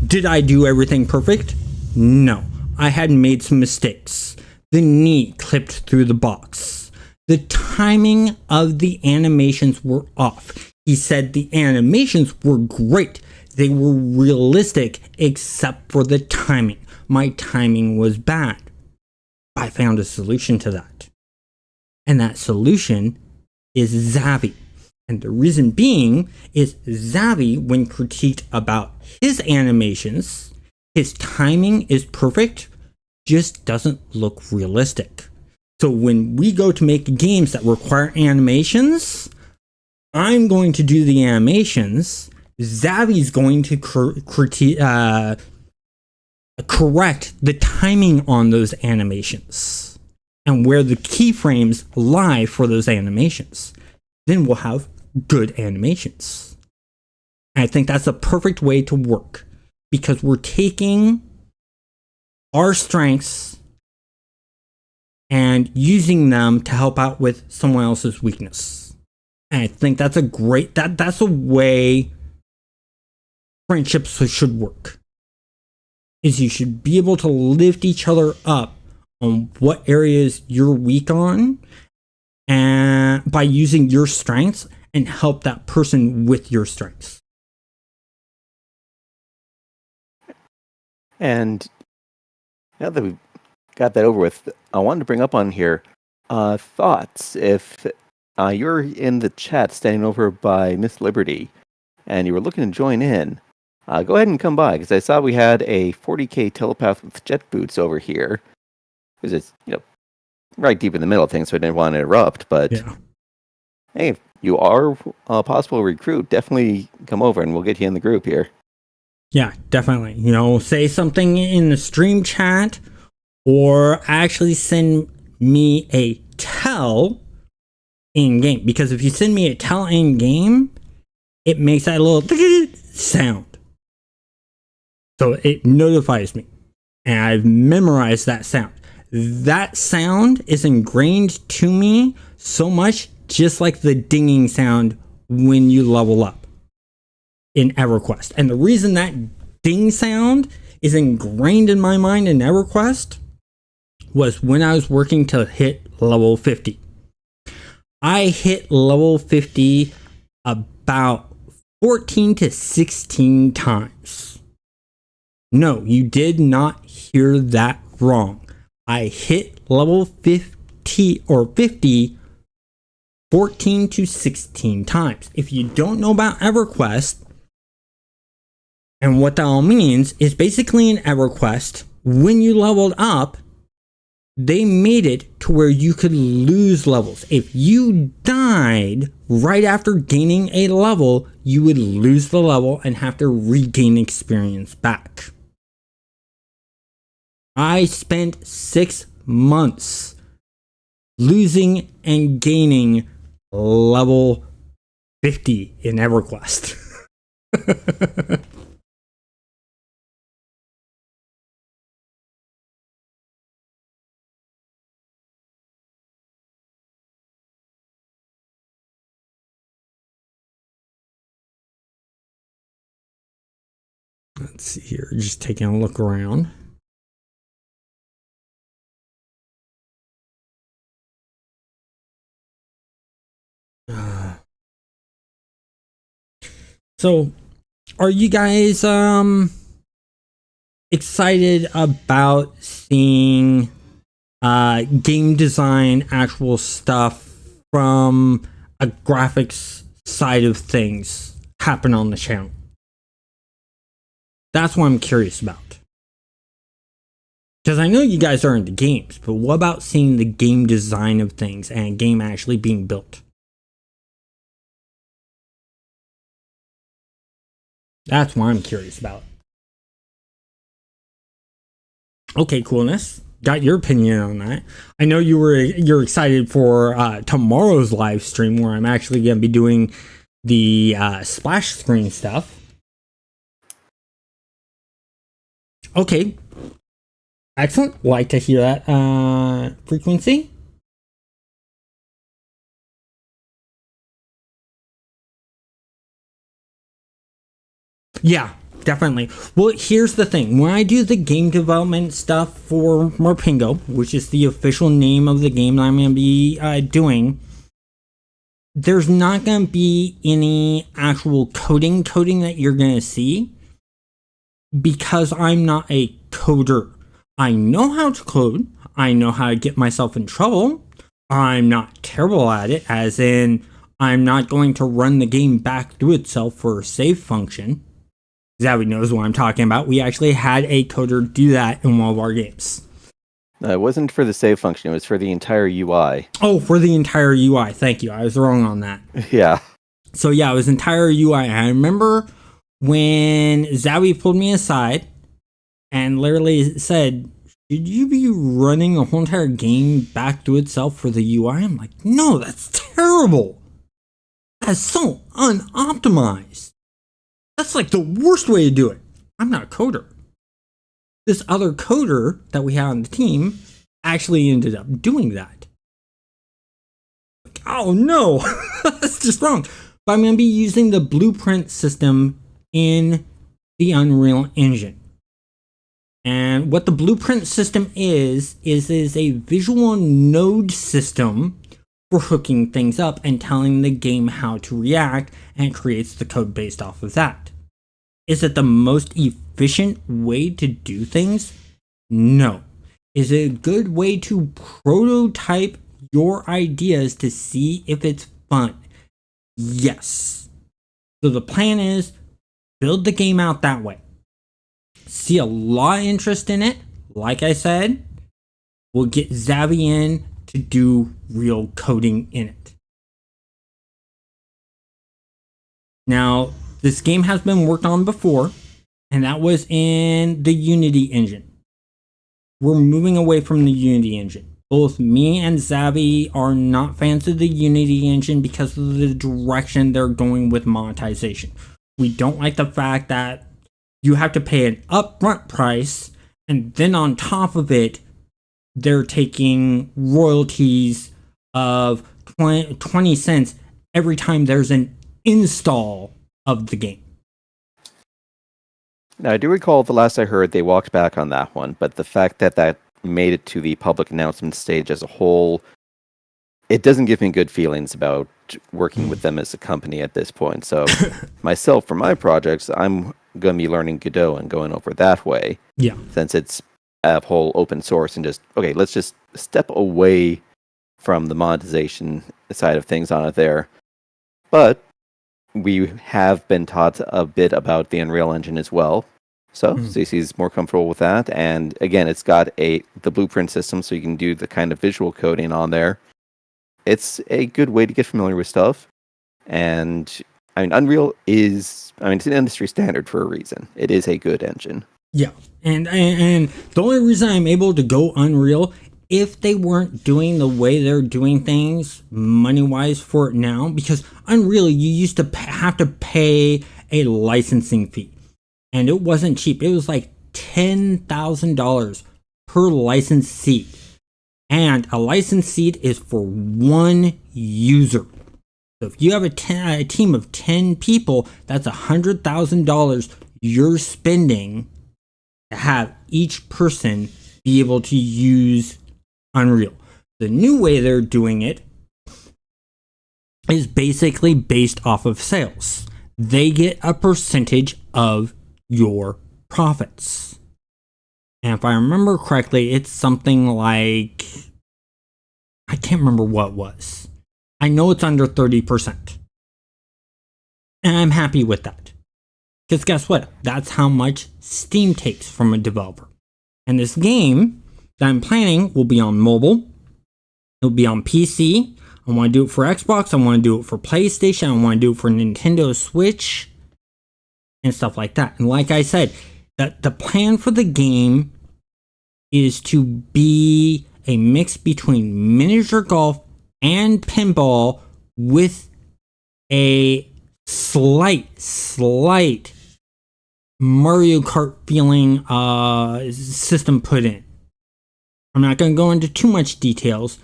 Did I do everything perfect? No, I had made some mistakes. The knee clipped through the box. The timing of the animations were off. He said the animations were great. They were realistic except for the timing. My timing was bad. I found a solution to that. And that solution is Zavi. And the reason being is Zavi, when critiqued about his animations, his timing is perfect, just doesn't look realistic. So when we go to make games that require animations, I'm going to do the animations. Zavi's going to correct the timing on those animations and where the keyframes lie for those animations. Then we'll have good animations. And I think that's a perfect way to work because we're taking our strengths and using them to help out with someone else's weakness. And I think that's a great, that's a way friendships should work. Is you should be able to lift each other up on what areas you're weak on and by using your strengths and help that person with your strengths. And now that we've got that over with, I wanted to bring up on here thoughts. If you're in the chat standing over by Miss Liberty and you were looking to join in, go ahead and come by because I saw we had a 40k telepath with jet boots over here. Because it's right deep in the middle of things, so I didn't want to interrupt. But hey, if you are a possible recruit, definitely come over and we'll get you in the group here. Yeah, definitely. Say something in the stream chat or actually send me a tell in game. Because if you send me a tell in game, it makes that little sound. So it notifies me. And I've memorized that sound. That sound is ingrained to me so much, just like the dinging sound when you level up in EverQuest. And the reason that ding sound is ingrained in my mind in EverQuest was when I was working to hit level 50. I hit level 50 about 14 to 16 times. No, you did not hear that wrong. I hit level 50 14 to 16 times. If you don't know about EverQuest, and what that all means is basically in EverQuest, when you leveled up, they made it to where you could lose levels. If you died right after gaining a level, you would lose the level and have to regain experience back. I spent 6 months losing and gaining level 50 in EverQuest. Let's see here, just taking a look around. So, are you guys excited about seeing game design actual stuff from a graphics side of things happen on the channel? That's what I'm curious about. Because I know you guys are into games, but what about seeing the game design of things and a game actually being built? That's what I'm curious about. Okay, Coolness. Got your opinion on that. I know you're excited for tomorrow's live stream where I'm actually going to be doing the splash screen stuff. Okay. Excellent. Like to hear that frequency. Yeah, definitely. Well, here's the thing. When I do the game development stuff for Morpingo, which is the official name of the game that I'm going to be doing, there's not going to be any actual coding that you're going to see because I'm not a coder. I know how to code. I know how to get myself in trouble. I'm not terrible at it, as in I'm not going to run the game back through itself for a save function. Zabby knows what I'm talking about. We actually had a coder do that in one of our games. It wasn't for the save function. It was for the entire UI. Oh, for the entire UI. Thank you. I was wrong on that. Yeah. So yeah, it was entire UI. And I remember when Zabby pulled me aside and literally said, should you be running a whole entire game back to itself for the UI? I'm like, no, that's terrible. That's so unoptimized. That's like the worst way to do it. I'm not a coder. This other coder that we had on the team actually ended up doing that. Like, oh no, that's just wrong. But I'm going to be using the blueprint system in the Unreal Engine. And what the blueprint system is a visual node system for hooking things up and telling the game how to react, and it creates the code based off of that. Is it the most efficient way to do things? No. Is it a good way to prototype your ideas to see if it's fun? Yes. So the plan is build the game out that way. See a lot of interest in it. Like I said, we'll get Zabby in to do real coding in it. Now, this game has been worked on before, and that was in the Unity engine. We're moving away from the Unity engine. Both me and Zabby are not fans of the Unity engine because of the direction they're going with monetization. We don't like the fact that you have to pay an upfront price, and then on top of it, they're taking royalties of 20 cents every time there's an install of the game. Now, I do recall the last I heard they walked back on that one, but the fact that that made it to the public announcement stage as a whole, it doesn't give me good feelings about working with them as a company at this point. So myself, for my projects, I'm going to be learning Godot and going over that way. Yeah. Since it's a whole open source and just, okay, let's just step away from the monetization side of things on it there. But we have been taught a bit about the Unreal Engine as well. So CC's more comfortable with that. And again, it's got the blueprint system, so you can do the kind of visual coding on there. It's a good way to get familiar with stuff. And I mean, Unreal is, it's an industry standard for a reason. It is a good engine. Yeah. And the only reason I'm able to go Unreal, if they weren't doing the way they're doing things money-wise for it now, because Unreal, you used to have to pay a licensing fee. And it wasn't cheap. It was like $10,000 per license seat. And a license seat is for one user. So if you have a team of 10 people, that's $100,000 you're spending to have each person be able to use Unreal. The new way they're doing it is basically based off of sales. They get a percentage of your profits. And if I remember correctly, it's something like, I can't remember what it was. I know it's under 30%. And I'm happy with that. Because guess what? That's how much Steam takes from a developer. And this game that I'm planning will be on mobile. It'll be on PC. I want to do it for Xbox. I want to do it for PlayStation. I want to do it for Nintendo Switch. And stuff like that. And like I said, the plan for the game is to be a mix between miniature golf and pinball with a slight Mario Kart feeling system put in. I'm not going to go into too much details,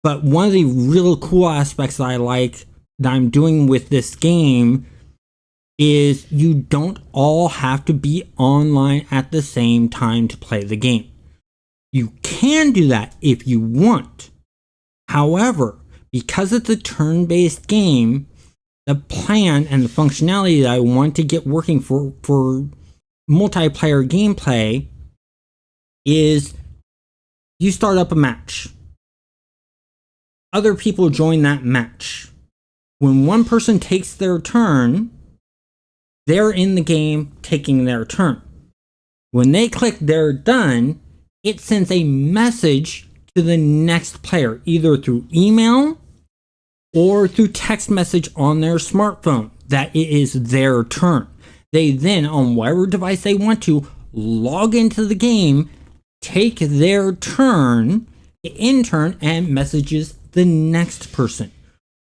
but one of the real cool aspects that I like that I'm doing with this game is you don't all have to be online at the same time to play the game. You can do that if you want. However, because it's a turn-based game, the plan and the functionality that I want to get working for multiplayer gameplay is you start up a match. Other people join that match. When one person takes their turn, they're in the game taking their turn. When they click they're done, it sends a message to the next player, either through email or through text message on their smartphone, that it is their turn. They then, on whatever device they want to, log into the game, take their turn, in turn, and messages the next person.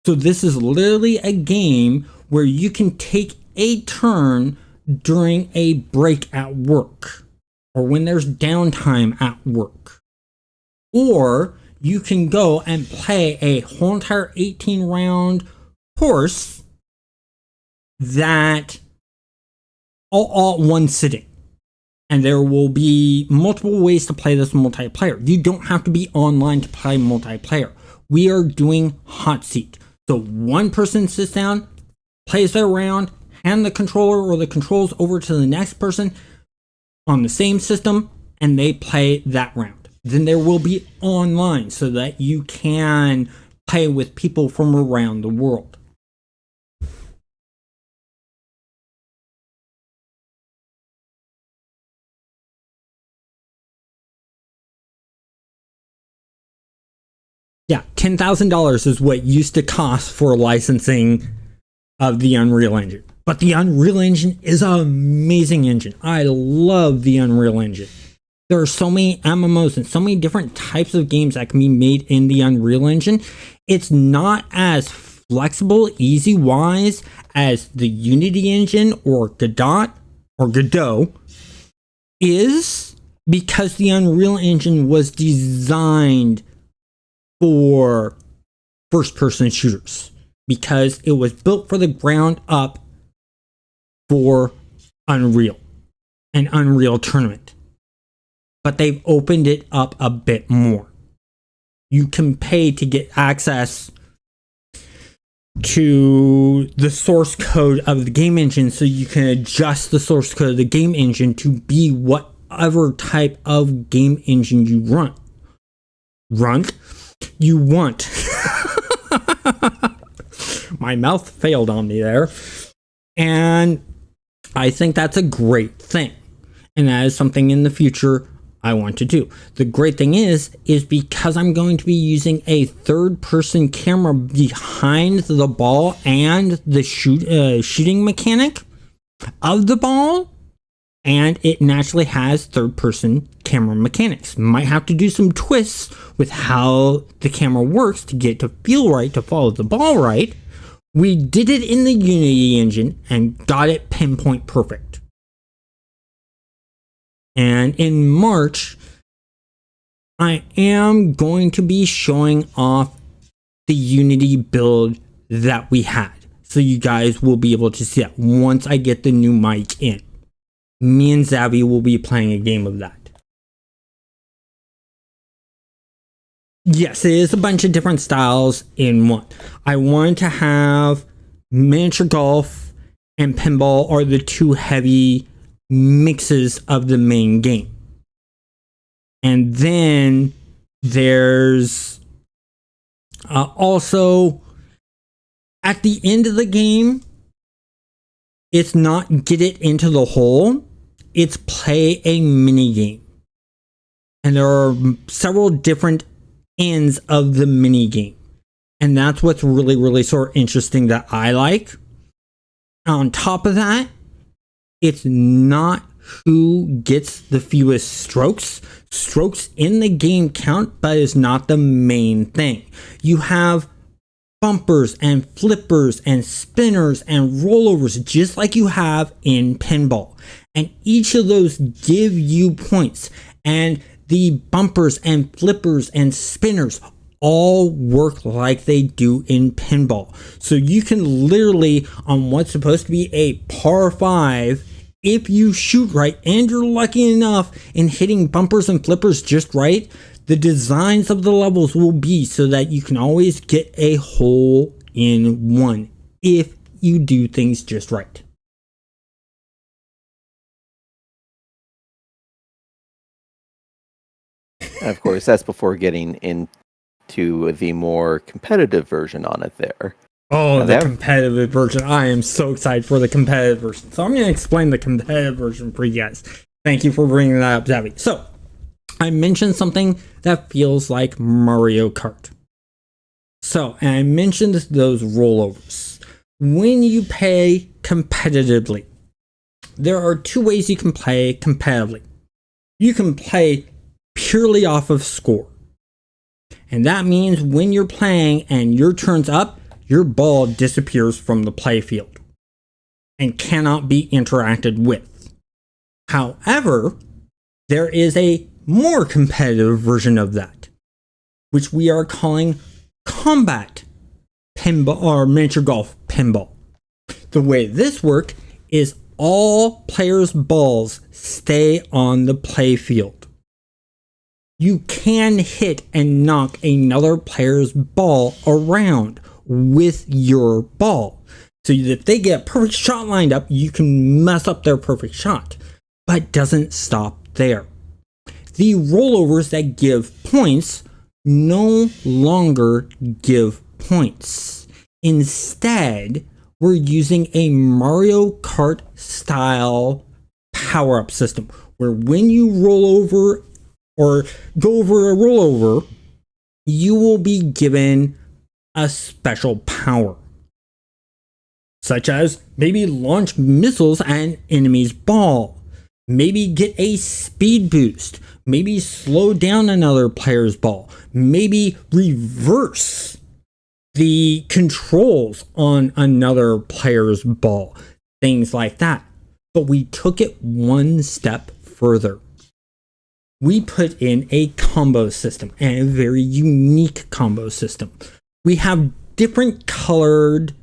So this is literally a game where you can take a turn during a break at work, or when there's downtime at work. Or you can go and play a whole entire 18-round course that all at one sitting. And there will be multiple ways to play this multiplayer. You don't have to be online to play multiplayer. We are doing hot seat. So one person sits down, plays their round, hand the controller or the controls over to the next person on the same system, and they play that round. Then there will be online so that you can play with people from around the world. Yeah, $10,000 is what used to cost for licensing of the Unreal Engine. But the Unreal Engine is an amazing engine. I love the Unreal Engine. There are so many MMOs and so many different types of games that can be made in the Unreal Engine. It's not as flexible, easy-wise as the Unity engine or Godot is, because the Unreal Engine was designed for first-person shooters, because it was built for the ground up for Unreal and Unreal Tournament. But they've opened it up a bit more. You can pay to get access to the source code of the game engine, so you can adjust the source code of the game engine to be whatever type of game engine you you want. My mouth failed on me there. And I think that's a great thing. And that is something in the future I want to do. The great thing is because I'm going to be using a third-person camera behind the ball and the shooting mechanic of the ball, and it naturally has third-person camera mechanics. Might have to do some twists with how the camera works to get it to feel right, to follow the ball right. We did it in the Unity engine and got it pinpoint perfect. And in March, I am going to be showing off the Unity build that we had. So you guys will be able to see that once I get the new mic in. Me and Zabby will be playing a game of that. Yes, it is a bunch of different styles in one. I wanted to have miniature golf and pinball are the two heavy mixes of the main game. And then there's also at the end of the game, it's not get it into the hole, it's play a mini game. And there are several different ends of the mini game. And that's what's really, really sort of interesting that I like. On top of that, it's not who gets the fewest strokes. Strokes in the game count, but it's not the main thing. You have bumpers and flippers and spinners and rollovers, just like you have in pinball. And each of those give you points. And the bumpers and flippers and spinners all work like they do in pinball. So you can literally, on what's supposed to be a par 5, if you shoot right and you're lucky enough in hitting bumpers and flippers just right, the designs of the levels will be so that you can always get a hole in one if you do things just right. Of course, that's before getting into the more competitive version on it there. Oh, the competitive version. I am so excited for the competitive version. So I'm going to explain the competitive version for you guys. Thank you for bringing that up, Zabby. So I mentioned something that feels like Mario Kart. So, and I mentioned those rollovers. When you play competitively, there are two ways you can play competitively. You can play purely off of score. And that means when you're playing and your turn's up, your ball disappears from the playfield and cannot be interacted with. However, there is a more competitive version of that, which we are calling combat pinball or miniature golf pinball. The way this works is all players' balls stay on the playfield. You can hit and knock another player's ball around with your ball. So if they get a perfect shot lined up, you can mess up their perfect shot. But it doesn't stop there. The rollovers that give points no longer give points. Instead, we're using a Mario Kart style power-up system where when you roll over or go over a rollover, you will be given a special power, such as maybe launch missiles at an enemy's ball, maybe get a speed boost, maybe slow down another player's ball, maybe reverse the controls on another player's ball, things like that. But we took it one step further. We put in a combo system, and a very unique combo system. We have different colored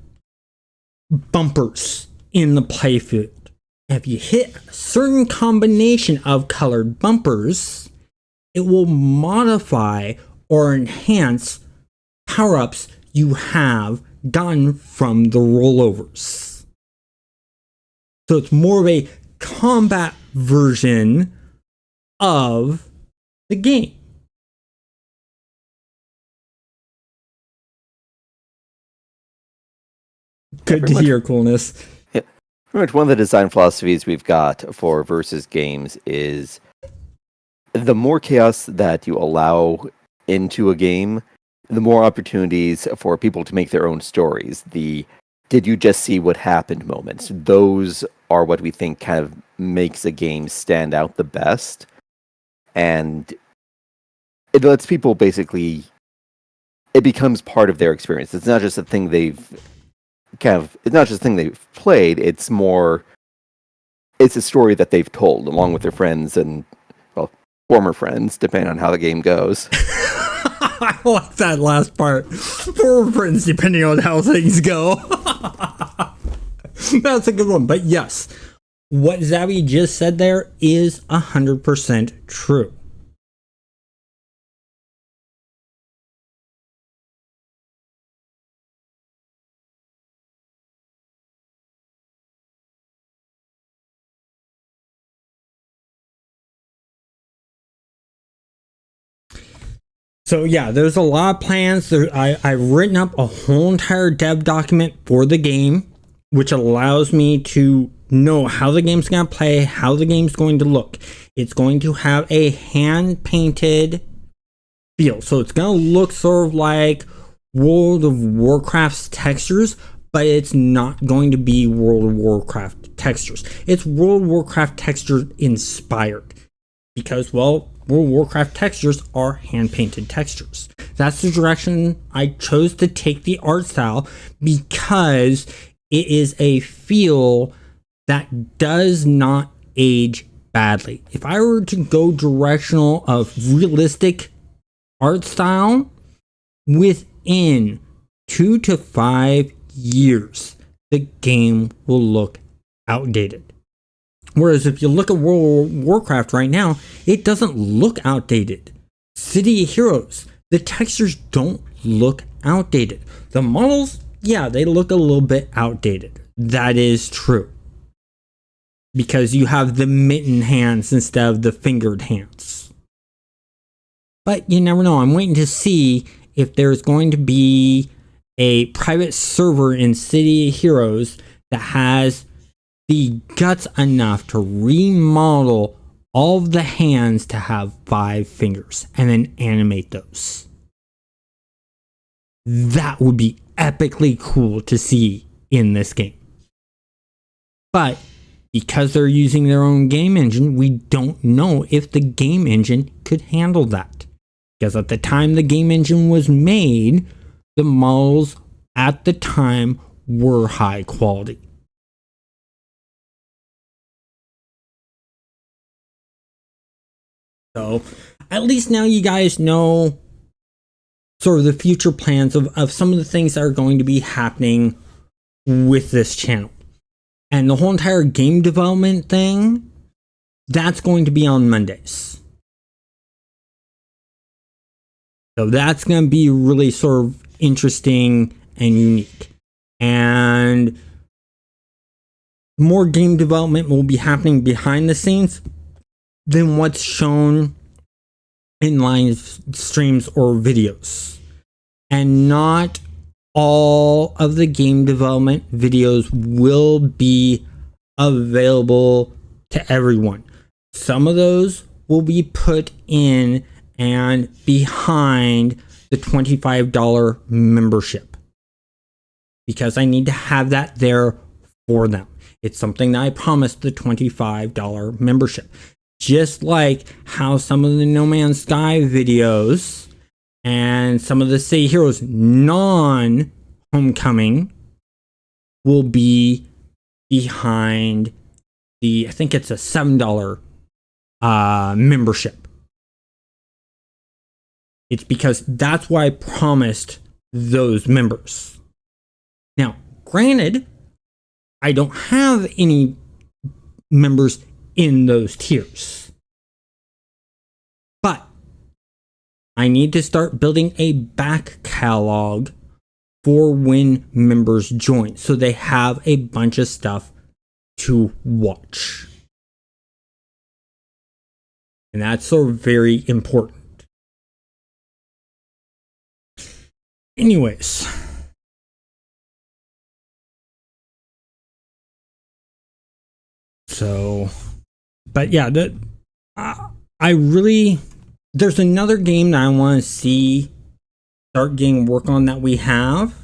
bumpers in the playfield. If you hit a certain combination of colored bumpers, it will modify or enhance power-ups you have gotten from the rollovers. So it's more of a combat version of the game. Good to hear, Coolness. Yeah. Pretty much one of the design philosophies we've got for versus games is the more chaos that you allow into a game, the more opportunities for people to make their own stories. The did you just see what happened moments. Those are what we think kind of makes a game stand out the best. And it lets people basically, it becomes part of their experience. It's not just a thing it's not just a thing they've played, it's a story that they've told along with their friends and, well, former friends, depending on how the game goes. I like that last part. Former friends, depending on how things go. That's a good one. But yes, what Zabby just said there is 100% true. So yeah, there's a lot of plans. I've written up a whole entire dev document for the game, which allows me to know how the game's going to play, how the game's going to look. It's going to have a hand-painted feel. So it's going to look sort of like World of Warcraft's textures, but it's not going to be World of Warcraft textures. It's World of Warcraft texture inspired. Because, well, World of Warcraft textures are hand-painted textures. That's the direction I chose to take the art style because it is a feel that does not age badly. If I were to go directional of realistic art style, within 2 to 5 years, the game will look outdated. Whereas if you look at World of Warcraft right now, it doesn't look outdated. City of Heroes, the textures don't look outdated. The models, yeah, they look a little bit outdated. That is true. Because you have the mitten hands instead of the fingered hands. But you never know. I'm waiting to see if there's going to be a private server in City of Heroes that has the guts enough to remodel all of the hands to have 5 fingers and then animate those. That would be epically cool to see in this game. But because they're using their own game engine, we don't know if the game engine could handle that. Because at the time the game engine was made, the models at the time were high quality. So at least now you guys know sort of the future plans of some of the things that are going to be happening with this channel. And the whole entire game development thing, that's going to be on Mondays. So that's going to be really sort of interesting and unique. And more game development will be happening behind the scenes than what's shown in live streams or videos. And not all of the game development videos will be available to everyone. Some of those will be put in and behind the $25 membership, because I need to have that there for them. It's something that I promised, the $25 membership. Just like how some of the No Man's Sky videos and some of the City of Heroes non-homecoming will be behind the, I think it's a $7 membership. It's because that's why I promised those members. Now, granted, I don't have any members in those tiers. But I need to start building a back catalog for when members join, so they have a bunch of stuff to watch. And that's so very important. Anyways. So, but yeah, I really, there's another game that I want to see start getting work on that we have,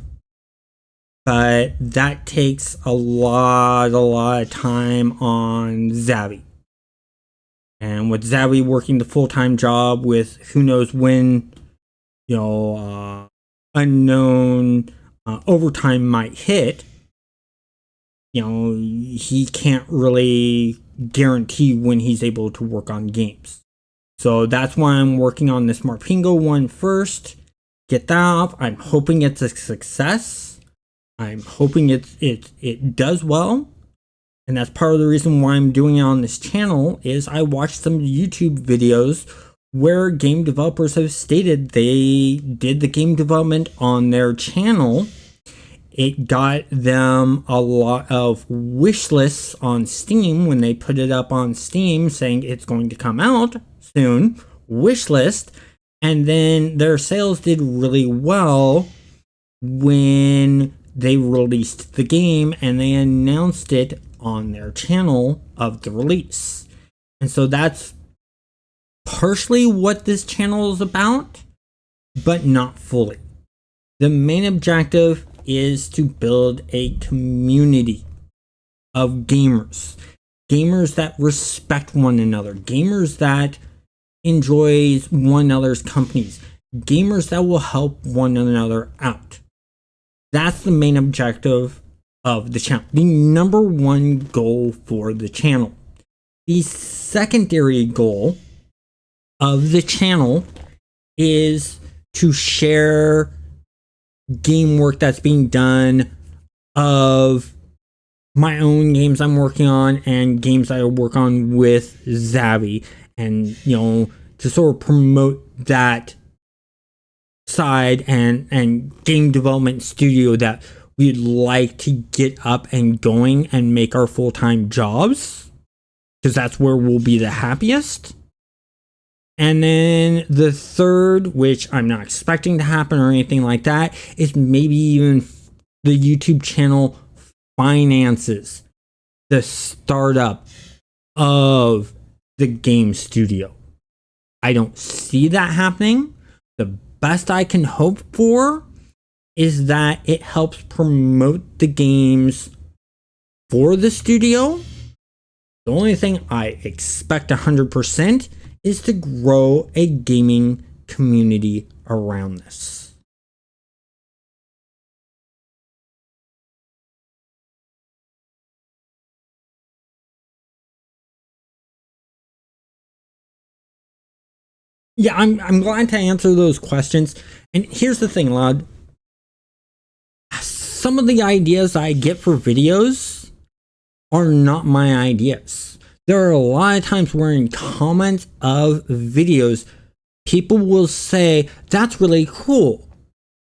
but that takes a lot of time on Zavi. And with Zavi working the full-time job with who knows when, unknown overtime might hit, he can't really guarantee when he's able to work on games. So that's why I'm working on this Marpingo one first. Get that off. I'm hoping it's a success. I'm hoping it does well. And that's part of the reason why I'm doing it on this channel is I watched some YouTube videos where game developers have stated they did the game development on their channel. It got them a lot of wish lists on Steam when they put it up on Steam saying it's going to come out soon, wish list. And then their sales did really well when they released the game and they announced it on their channel of the release. And so that's partially what this channel is about, but not fully. The main objective is to build a community of gamers that respect one another, gamers that enjoys one another's companies, gamers that will help one another out. That's the main objective of the channel, the number one goal for the channel. The secondary goal of the channel is to share game work that's being done of my own games I'm working on and games I work on with Zabby, and to sort of promote that side and game development studio that we'd like to get up and going and make our full-time jobs, because that's where we'll be the happiest. And then the third, which I'm not expecting to happen or anything like that, is maybe even the YouTube channel finances the startup of the game studio. I don't see that happening. The best I can hope for is that it helps promote the games for the studio. The only thing I expect 100% is to grow a gaming community around this. Yeah, I'm glad to answer those questions. And here's the thing, Lod. Some of the ideas I get for videos are not my ideas. There are a lot of times where in comments of videos, people will say, "That's really cool.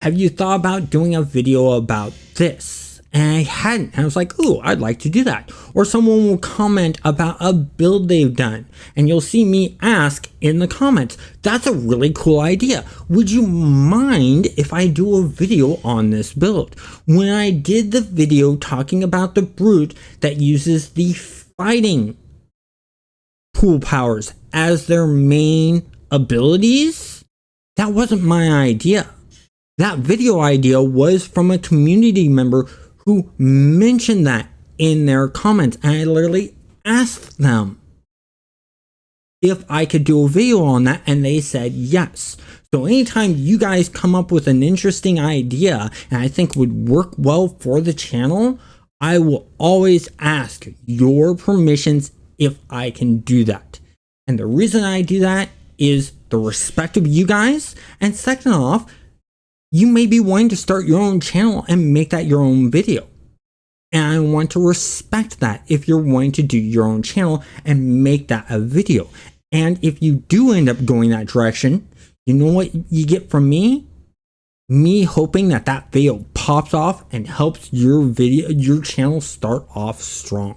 Have you thought about doing a video about this?" And I hadn't. And I was like, "Ooh, I'd like to do that." Or someone will comment about a build they've done, and you'll see me ask in the comments, "That's a really cool idea. Would you mind if I do a video on this build?" When I did the video talking about the brute that uses the fighting pool powers as their main abilities, that wasn't my idea. That video idea was from a community member who mentioned that in their comments, and I literally asked them if I could do a video on that, and they said yes. So anytime you guys come up with an interesting idea and I think would work well for the channel, I will always ask your permissions if I can do that. And the reason I do that is the respect of you guys, and second off, you may be wanting to start your own channel and make that your own video. And I want to respect that if you're wanting to do your own channel and make that a video. And if you do end up going that direction, you know what you get from me? Me hoping that that video pops off and helps your channel start off strong.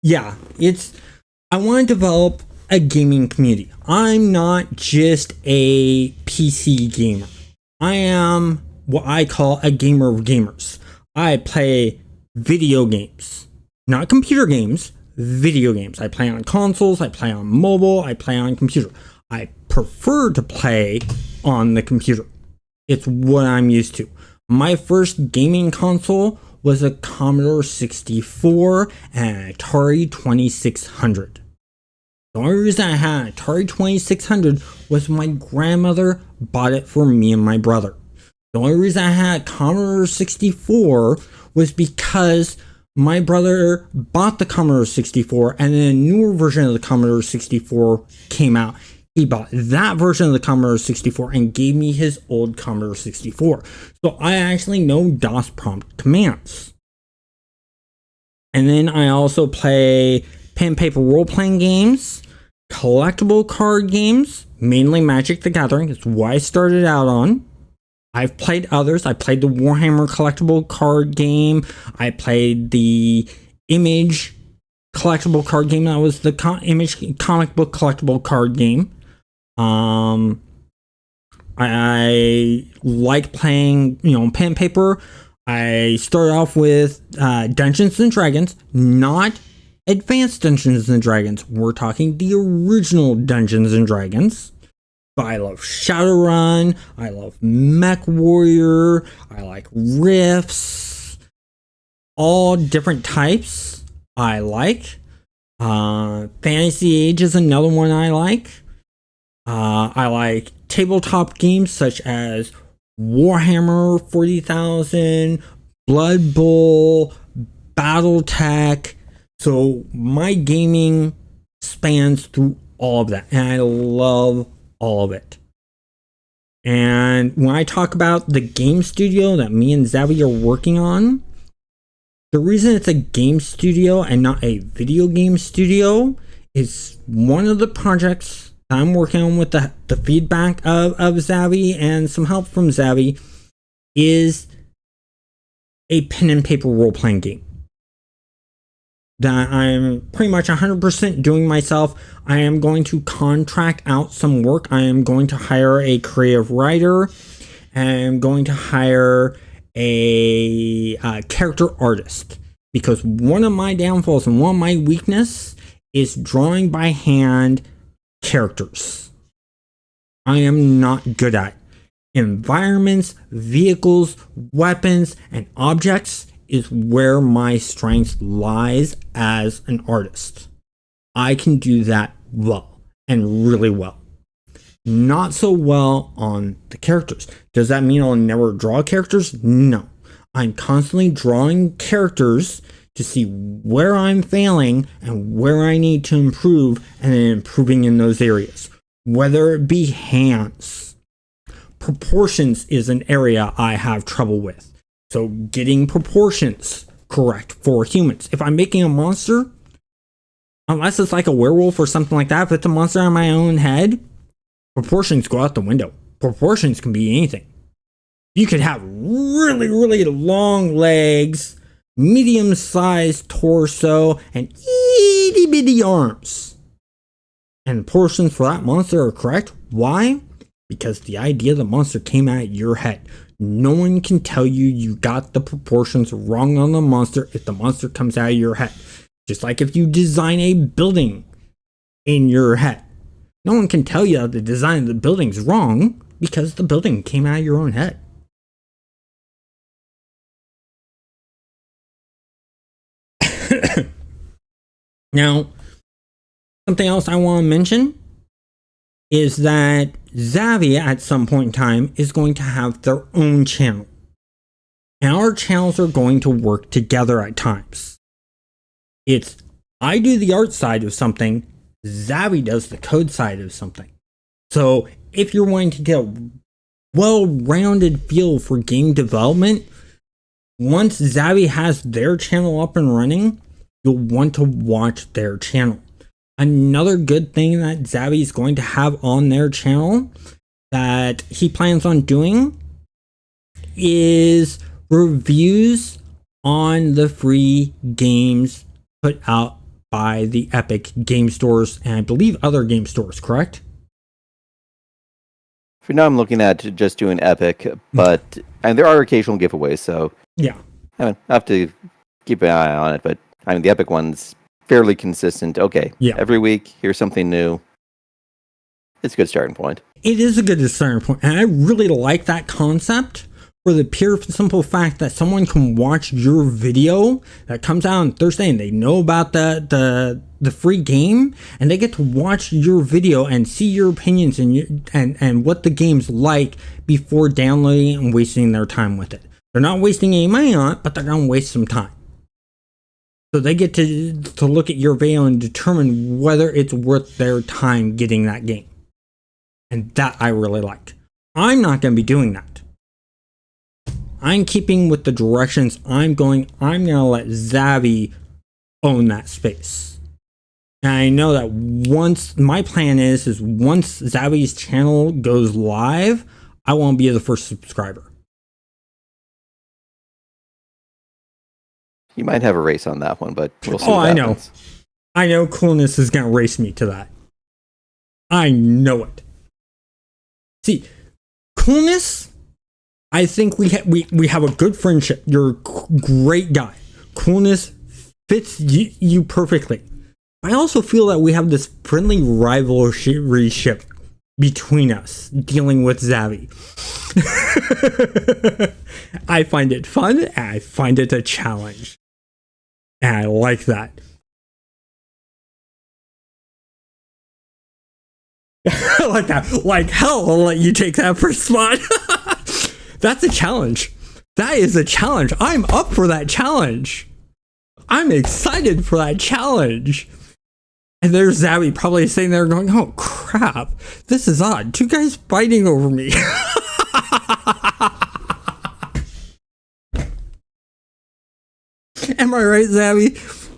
Yeah, I want to develop a gaming community. I'm not just a PC gamer. I am what I call a gamer of gamers. I play video games, not computer games, video games. I play on consoles, I play on mobile, I play on computer. I prefer to play on the computer. It's what I'm used to. My first gaming console was a Commodore 64 and an Atari 2600. The only reason I had an Atari 2600 was my grandmother bought it for me and my brother. The only reason I had a Commodore 64 was because my brother bought the Commodore 64 and then a newer version of the Commodore 64 came out. He bought that version of the Commodore 64 and gave me his old Commodore 64. So I actually know DOS prompt commands. And then I also play pen and paper role-playing games, collectible card games, mainly Magic the Gathering. It's what I started out on. I've played others. I played the Warhammer collectible card game. I played the Image collectible card game. That was the Image comic book collectible card game. I like playing, pen and paper. I started off with Dungeons and Dragons, not Advanced Dungeons and Dragons. We're talking the original Dungeons and Dragons. But I love Shadowrun. I love Mech Warrior. I like Rifts. All different types I like. Fantasy Age is another one I like. I like tabletop games such as Warhammer 40,000, Blood Bowl, BattleTech. So my gaming spans through all of that, and I love all of it. And when I talk about the game studio that me and Zavi are working on, the reason it's a game studio and not a video game studio is one of the projects that I'm working on with the feedback of Zavi and some help from Zavi is a pen and paper role-playing game that I'm pretty much 100% doing myself. I am going to contract out some work. I am going to hire a creative writer. I am going to hire a character artist, because one of my downfalls and one of my weakness is drawing by hand characters. I am not good at environments, vehicles, weapons, and objects is where my strength lies as an artist. I can do that well, and really well. Not so well on the characters. Does that mean I'll never draw characters? No. I'm constantly drawing characters to see where I'm failing and where I need to improve, and then improving in those areas. Whether it be hands. Proportions is an area I have trouble with. So getting proportions correct for humans. If I'm making a monster, unless it's like a werewolf or something like that, if it's a monster on my own head, proportions go out the window. Proportions can be anything. You could have really, really long legs, medium-sized torso, and itty-bitty arms. And proportions for that monster are correct. Why? Because the idea of the monster came out of your head. No one can tell you got the proportions wrong on the monster if the monster comes out of your head. Just like if you design a building in your head. No one can tell you that the design of the building's wrong because the building came out of your own head. Now, something else I want to mention is that Zavi at some point in time is going to have their own channel. And our channels are going to work together at times. It's I do the art side of something, Zavi does the code side of something. So if you're wanting to get a well-rounded feel for game development, once Zavi has their channel up and running, you'll want to watch their channel. Another good thing that Zavi is going to have on their channel that he plans on doing is reviews on the free games put out by the Epic game stores and I believe other game stores, correct? For now, I'm looking at just doing Epic, but and there are occasional giveaways, so yeah, I have to keep an eye on it. But I mean, the Epic one's fairly consistent. Okay, yeah. Every week, here's something new. It's a good starting point. It is a good starting point, and I really like that concept for the pure simple fact that someone can watch your video that comes out on Thursday and they know about the free game, and they get to watch your video and see your opinions and what the game's like before downloading and wasting their time with it. They're not wasting any money on it, but they're going to waste some time. So they get to look at your video and determine whether it's worth their time getting that game. And that I really like. I'm not going to be doing that. I'm keeping with the directions I'm going. I'm going to let Zavi own that space. And I know that once, my plan is once Zavi's channel goes live, I won't be the first subscriber. You might have a race on that one, but we'll see. Oh, I know. I know Coolness is going to race me to that. I know it. See, Coolness, I think we have a good friendship. You're a great guy. Coolness fits you perfectly. I also feel that we have this friendly rivalry-ship between us dealing with Zavi. I find it fun, and I find it a challenge. And I like that. I like that. Like hell, I'll let you take that first spot. That's a challenge. That is a challenge. I'm up for that challenge. I'm excited for that challenge. And there's Zabby probably sitting there going, oh crap, this is odd. 2 guys fighting over me. Am I right, Zabby?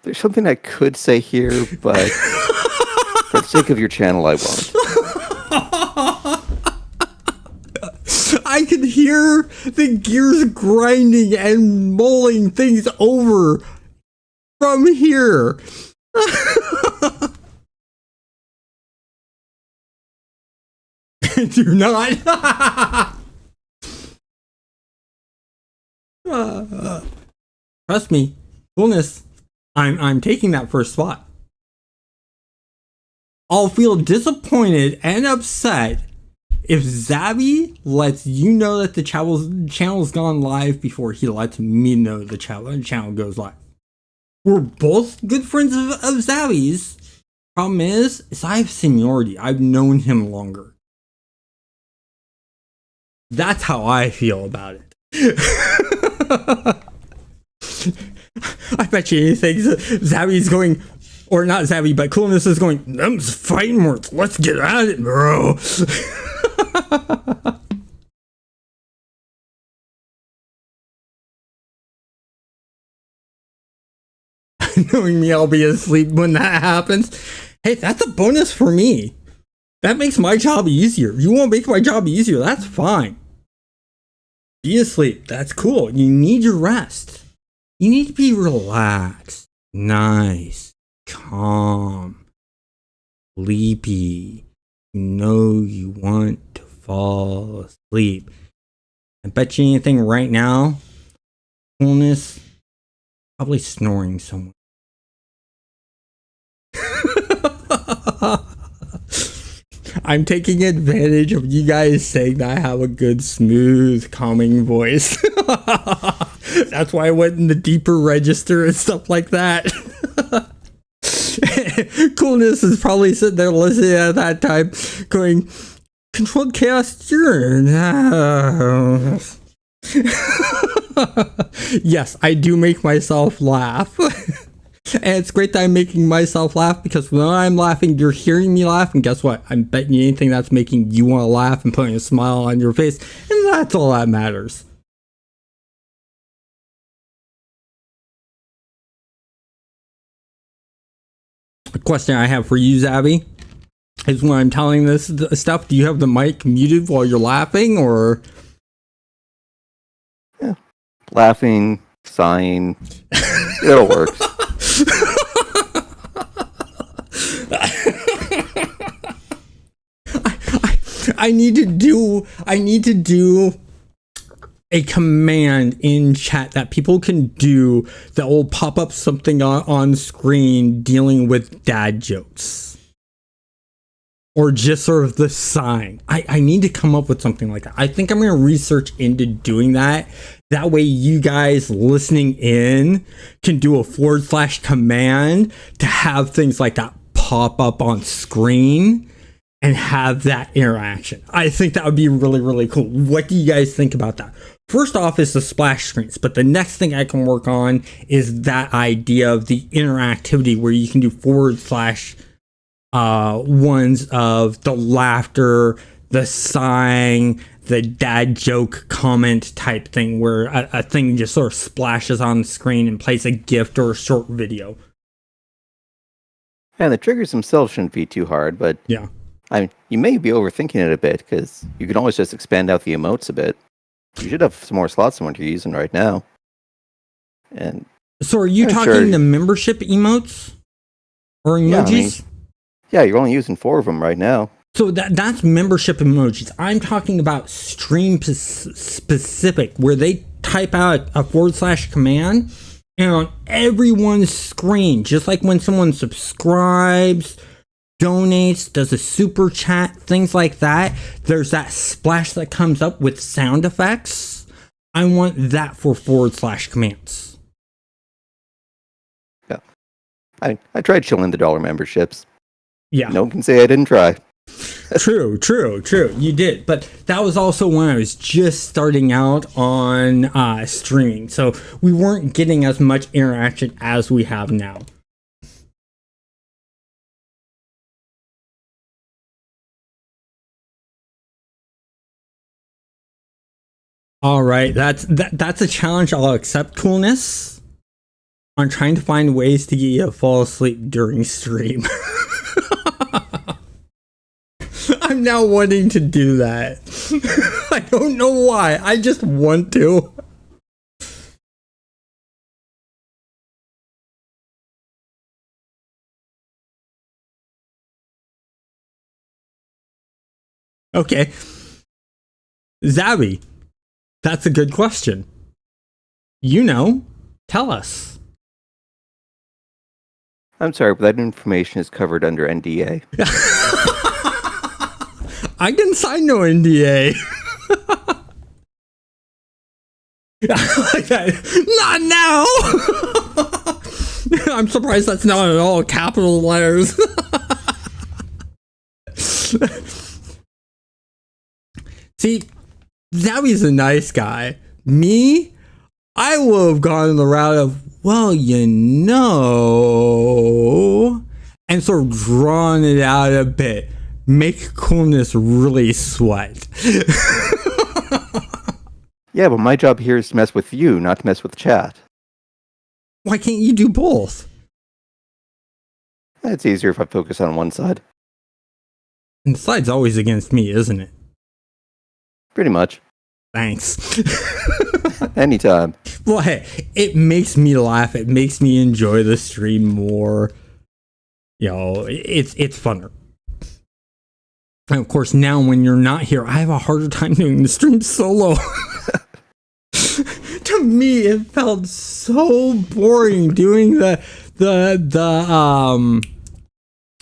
There's something I could say here, but for the sake of your channel, I won't. I can hear the gears grinding and mulling things over from here. Do not. Trust me, coolness. I'm taking that first spot. I'll feel disappointed and upset if Zabby lets you know that the channel's gone live before he lets me know the channel goes live. We're both good friends of Zabby's. Problem is I have seniority. I've known him longer. That's how I feel about it. I bet you anything Zabby's going, or not Zabby, but Coolness is going, them's fighting words. Let's get at it, bro. Knowing me, I'll be asleep when that happens. Hey, that's a bonus for me. That makes my job easier. You won't make my job easier. That's fine. Be asleep. That's cool. You need your rest. You need to be relaxed, nice, calm, sleepy. You know you want to fall asleep. I bet you anything right now, Coolness, probably snoring somewhere. I'm taking advantage of you guys saying that I have a good, smooth, calming voice. That's why I went in the deeper register and stuff like that. Coolness is probably sitting there listening at that time going, Controlled Chaos, you're... Yes, I do make myself laugh. And it's great that I'm making myself laugh, because when I'm laughing, you're hearing me laugh, and guess what? I'm betting you anything that's making you want to laugh and putting a smile on your face, and that's all that matters. The question I have for you, Zabby, is when I'm telling this stuff, do you have the mic muted while you're laughing, or? Yeah. Laughing, sighing, it all works. I need to do a command in chat that people can do that will pop up something on screen dealing with dad jokes. Or just sort of the sign. I need to come up with something like that. I think I'm going to research into doing that. That way you guys listening in can do a / command to have things like that pop up on screen and have that interaction. I think that would be really, really cool. What do you guys think about that? First off is the splash screens, but the next thing I can work on is that idea of the interactivity where you can do / ones of the laughter, the sighing, the dad joke comment type thing where a thing just sort of splashes on the screen and plays a gift or a short video. And the triggers themselves shouldn't be too hard, but yeah. You may be overthinking it a bit, because you can always just expand out the emotes a bit. You should have some more slots than what you're using right now. And so are you talking the membership emotes? Or emojis? Yeah, you're only using 4 of them right now. So that's membership emojis. I'm talking about stream specific, where they type out a / command, and on everyone's screen, just like when someone subscribes, donates, does a super chat, things like that, there's that splash that comes up with sound effects. I want that for / commands. Yeah. I tried chilling the dollar memberships. Yeah. No one can say I didn't try. True. You did. But that was also when I was just starting out on streaming. So we weren't getting as much interaction as we have now. All right. That's a challenge I'll accept, Coolness. I'm trying to find ways to get you to fall asleep during stream. I'm now wanting to do that. I don't know why. I just want to. Okay. Zabby, that's a good question. You know, tell us. I'm sorry, but that information is covered under NDA. I didn't sign no NDA. Like that. Not now. I'm surprised that's not at all capital letters. See, Zabby's a nice guy. Me, I would have gone the route of, well, you know, and sort of drawn it out a bit. Make Coolness really sweat. Yeah, but my job here is to mess with you, not to mess with chat. Why can't you do both? It's easier if I focus on one side. And the side's always against me, isn't it? Pretty much. Thanks. Anytime. Well, hey, it makes me laugh. It makes me enjoy the stream more. You know, it's funner. And of course, now when you're not here, I have a harder time doing the stream solo. To me, it felt so boring doing the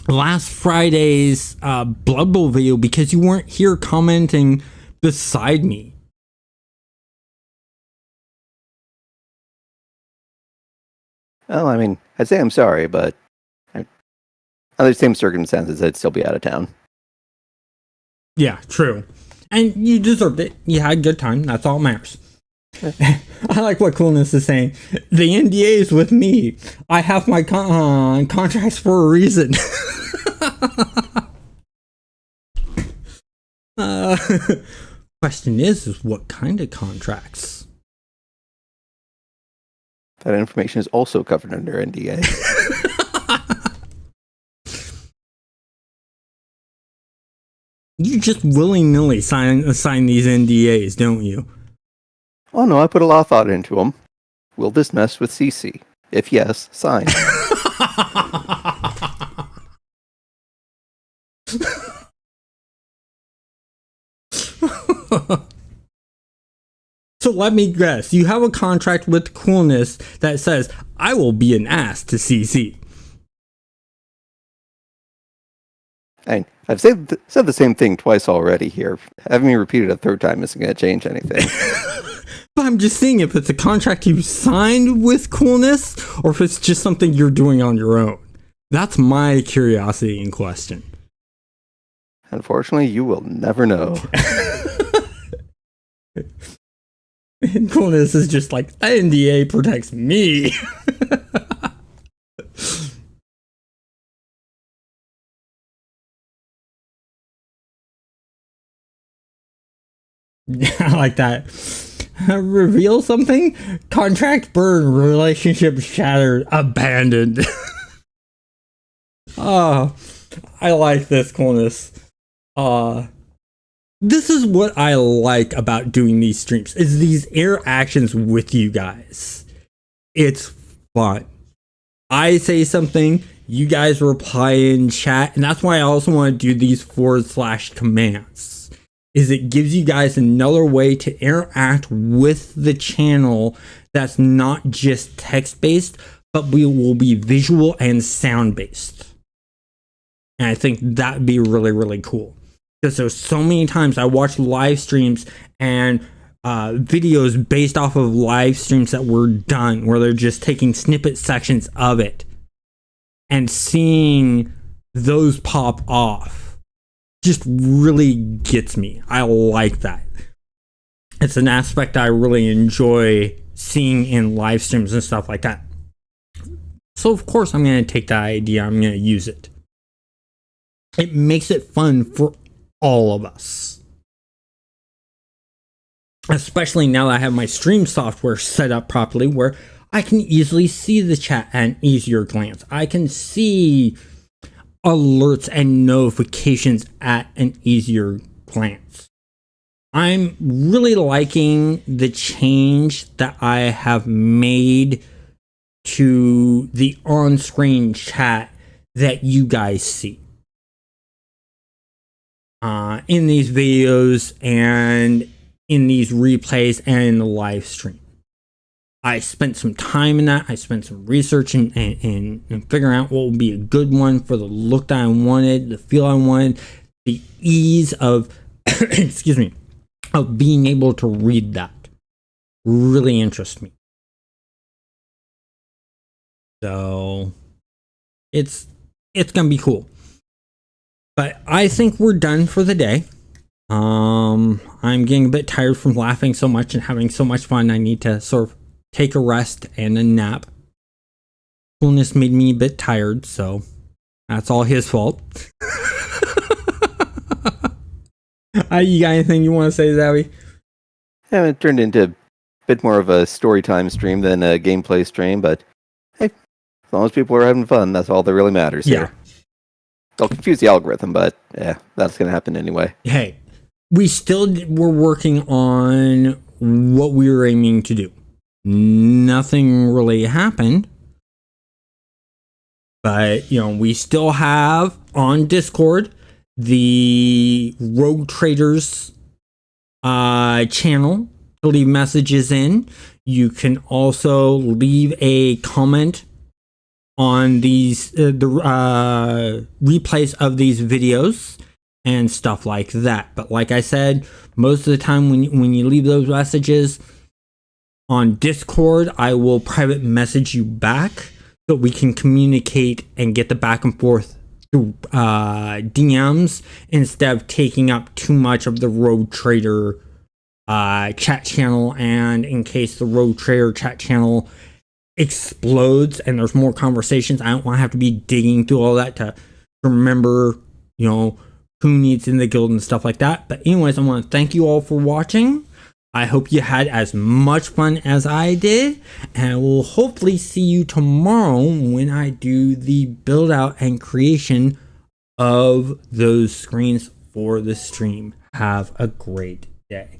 last Friday's Blood Bowl video because you weren't here commenting beside me. Well, I mean, I'd say I'm sorry, but under the same circumstances, I'd still be out of town. Yeah, true. And you deserved it. You had a good time. That's all that matters. I like what Coolness is saying. The NDA is with me. I have my contracts for a reason. Question is what kind of contracts? That information is also covered under NDA. You just willy-nilly sign these NDAs, don't you? Oh no, I put a lot of thought into them. Will this mess with CC? If yes, sign. So let me guess, you have a contract with Coolness that says, I will be an ass to CC. And I've said the same thing twice already here. Having me repeat it a third time isn't going to change anything. But I'm just saying if it's a contract you signed with Coolness or if it's just something you're doing on your own. That's my curiosity in question. Unfortunately, you will never know. And Coolness is just like, that NDA protects me. I like that. Reveal something? Contract burned, relationship shattered, abandoned. Oh, I like this, Coolness. This is what I like about doing these streams, is these interactions with you guys. It's fun. I say something, you guys reply in chat, and that's why I also want to do these / commands. Is it gives you guys another way to interact with the channel that's not just text-based, but we will be visual and sound-based. And I think that'd be really, really cool. Because there's so many times I watch live streams and videos based off of live streams that were done, where they're just taking snippet sections of it and seeing those pop off just really gets me. I like that. It's an aspect I really enjoy seeing in live streams and stuff like that. So of course I'm going to take that idea, I'm going to use it. It makes it fun for all of us. Especially now that I have my stream software set up properly, where I can easily see the chat at an easier glance. I can see alerts and notifications at an easier glance. I'm really liking the change that I have made to the on-screen chat that you guys see in these videos and in these replays and in the live stream. I spent some time in that. I spent some research and figuring out what would be a good one for the look that I wanted, the feel I wanted, the ease of, excuse me, of being able to read that. Really interests me. So it's gonna be cool. But I think we're done for the day. I'm getting a bit tired from laughing so much and having so much fun. I need to sort of take a rest and a nap. Coolness made me a bit tired, so that's all his fault. You got anything you want to say, Zabby? Yeah, it turned into a bit more of a story time stream than a gameplay stream, but hey, as long as people are having fun, that's all that really matters here. I'll confuse the algorithm, but yeah, that's going to happen anyway. Hey, we still were working on what we were aiming to do. Nothing really happened, but we still have on Discord the Rogue Traders channel to leave messages in. You can also leave a comment on these the replays of these videos and stuff like that. But like I said, most of the time when you leave those messages on Discord, I will private message you back so we can communicate and get the back and forth through DMs instead of taking up too much of the Rogue Trader chat channel. And in case the Rogue Trader chat channel explodes and there's more conversations, I don't want to have to be digging through all that to remember, who needs in the guild and stuff like that. But anyways, I want to thank you all for watching. I hope you had as much fun as I did, and we'll hopefully see you tomorrow when I do the build out and creation of those screens for the stream. Have a great day.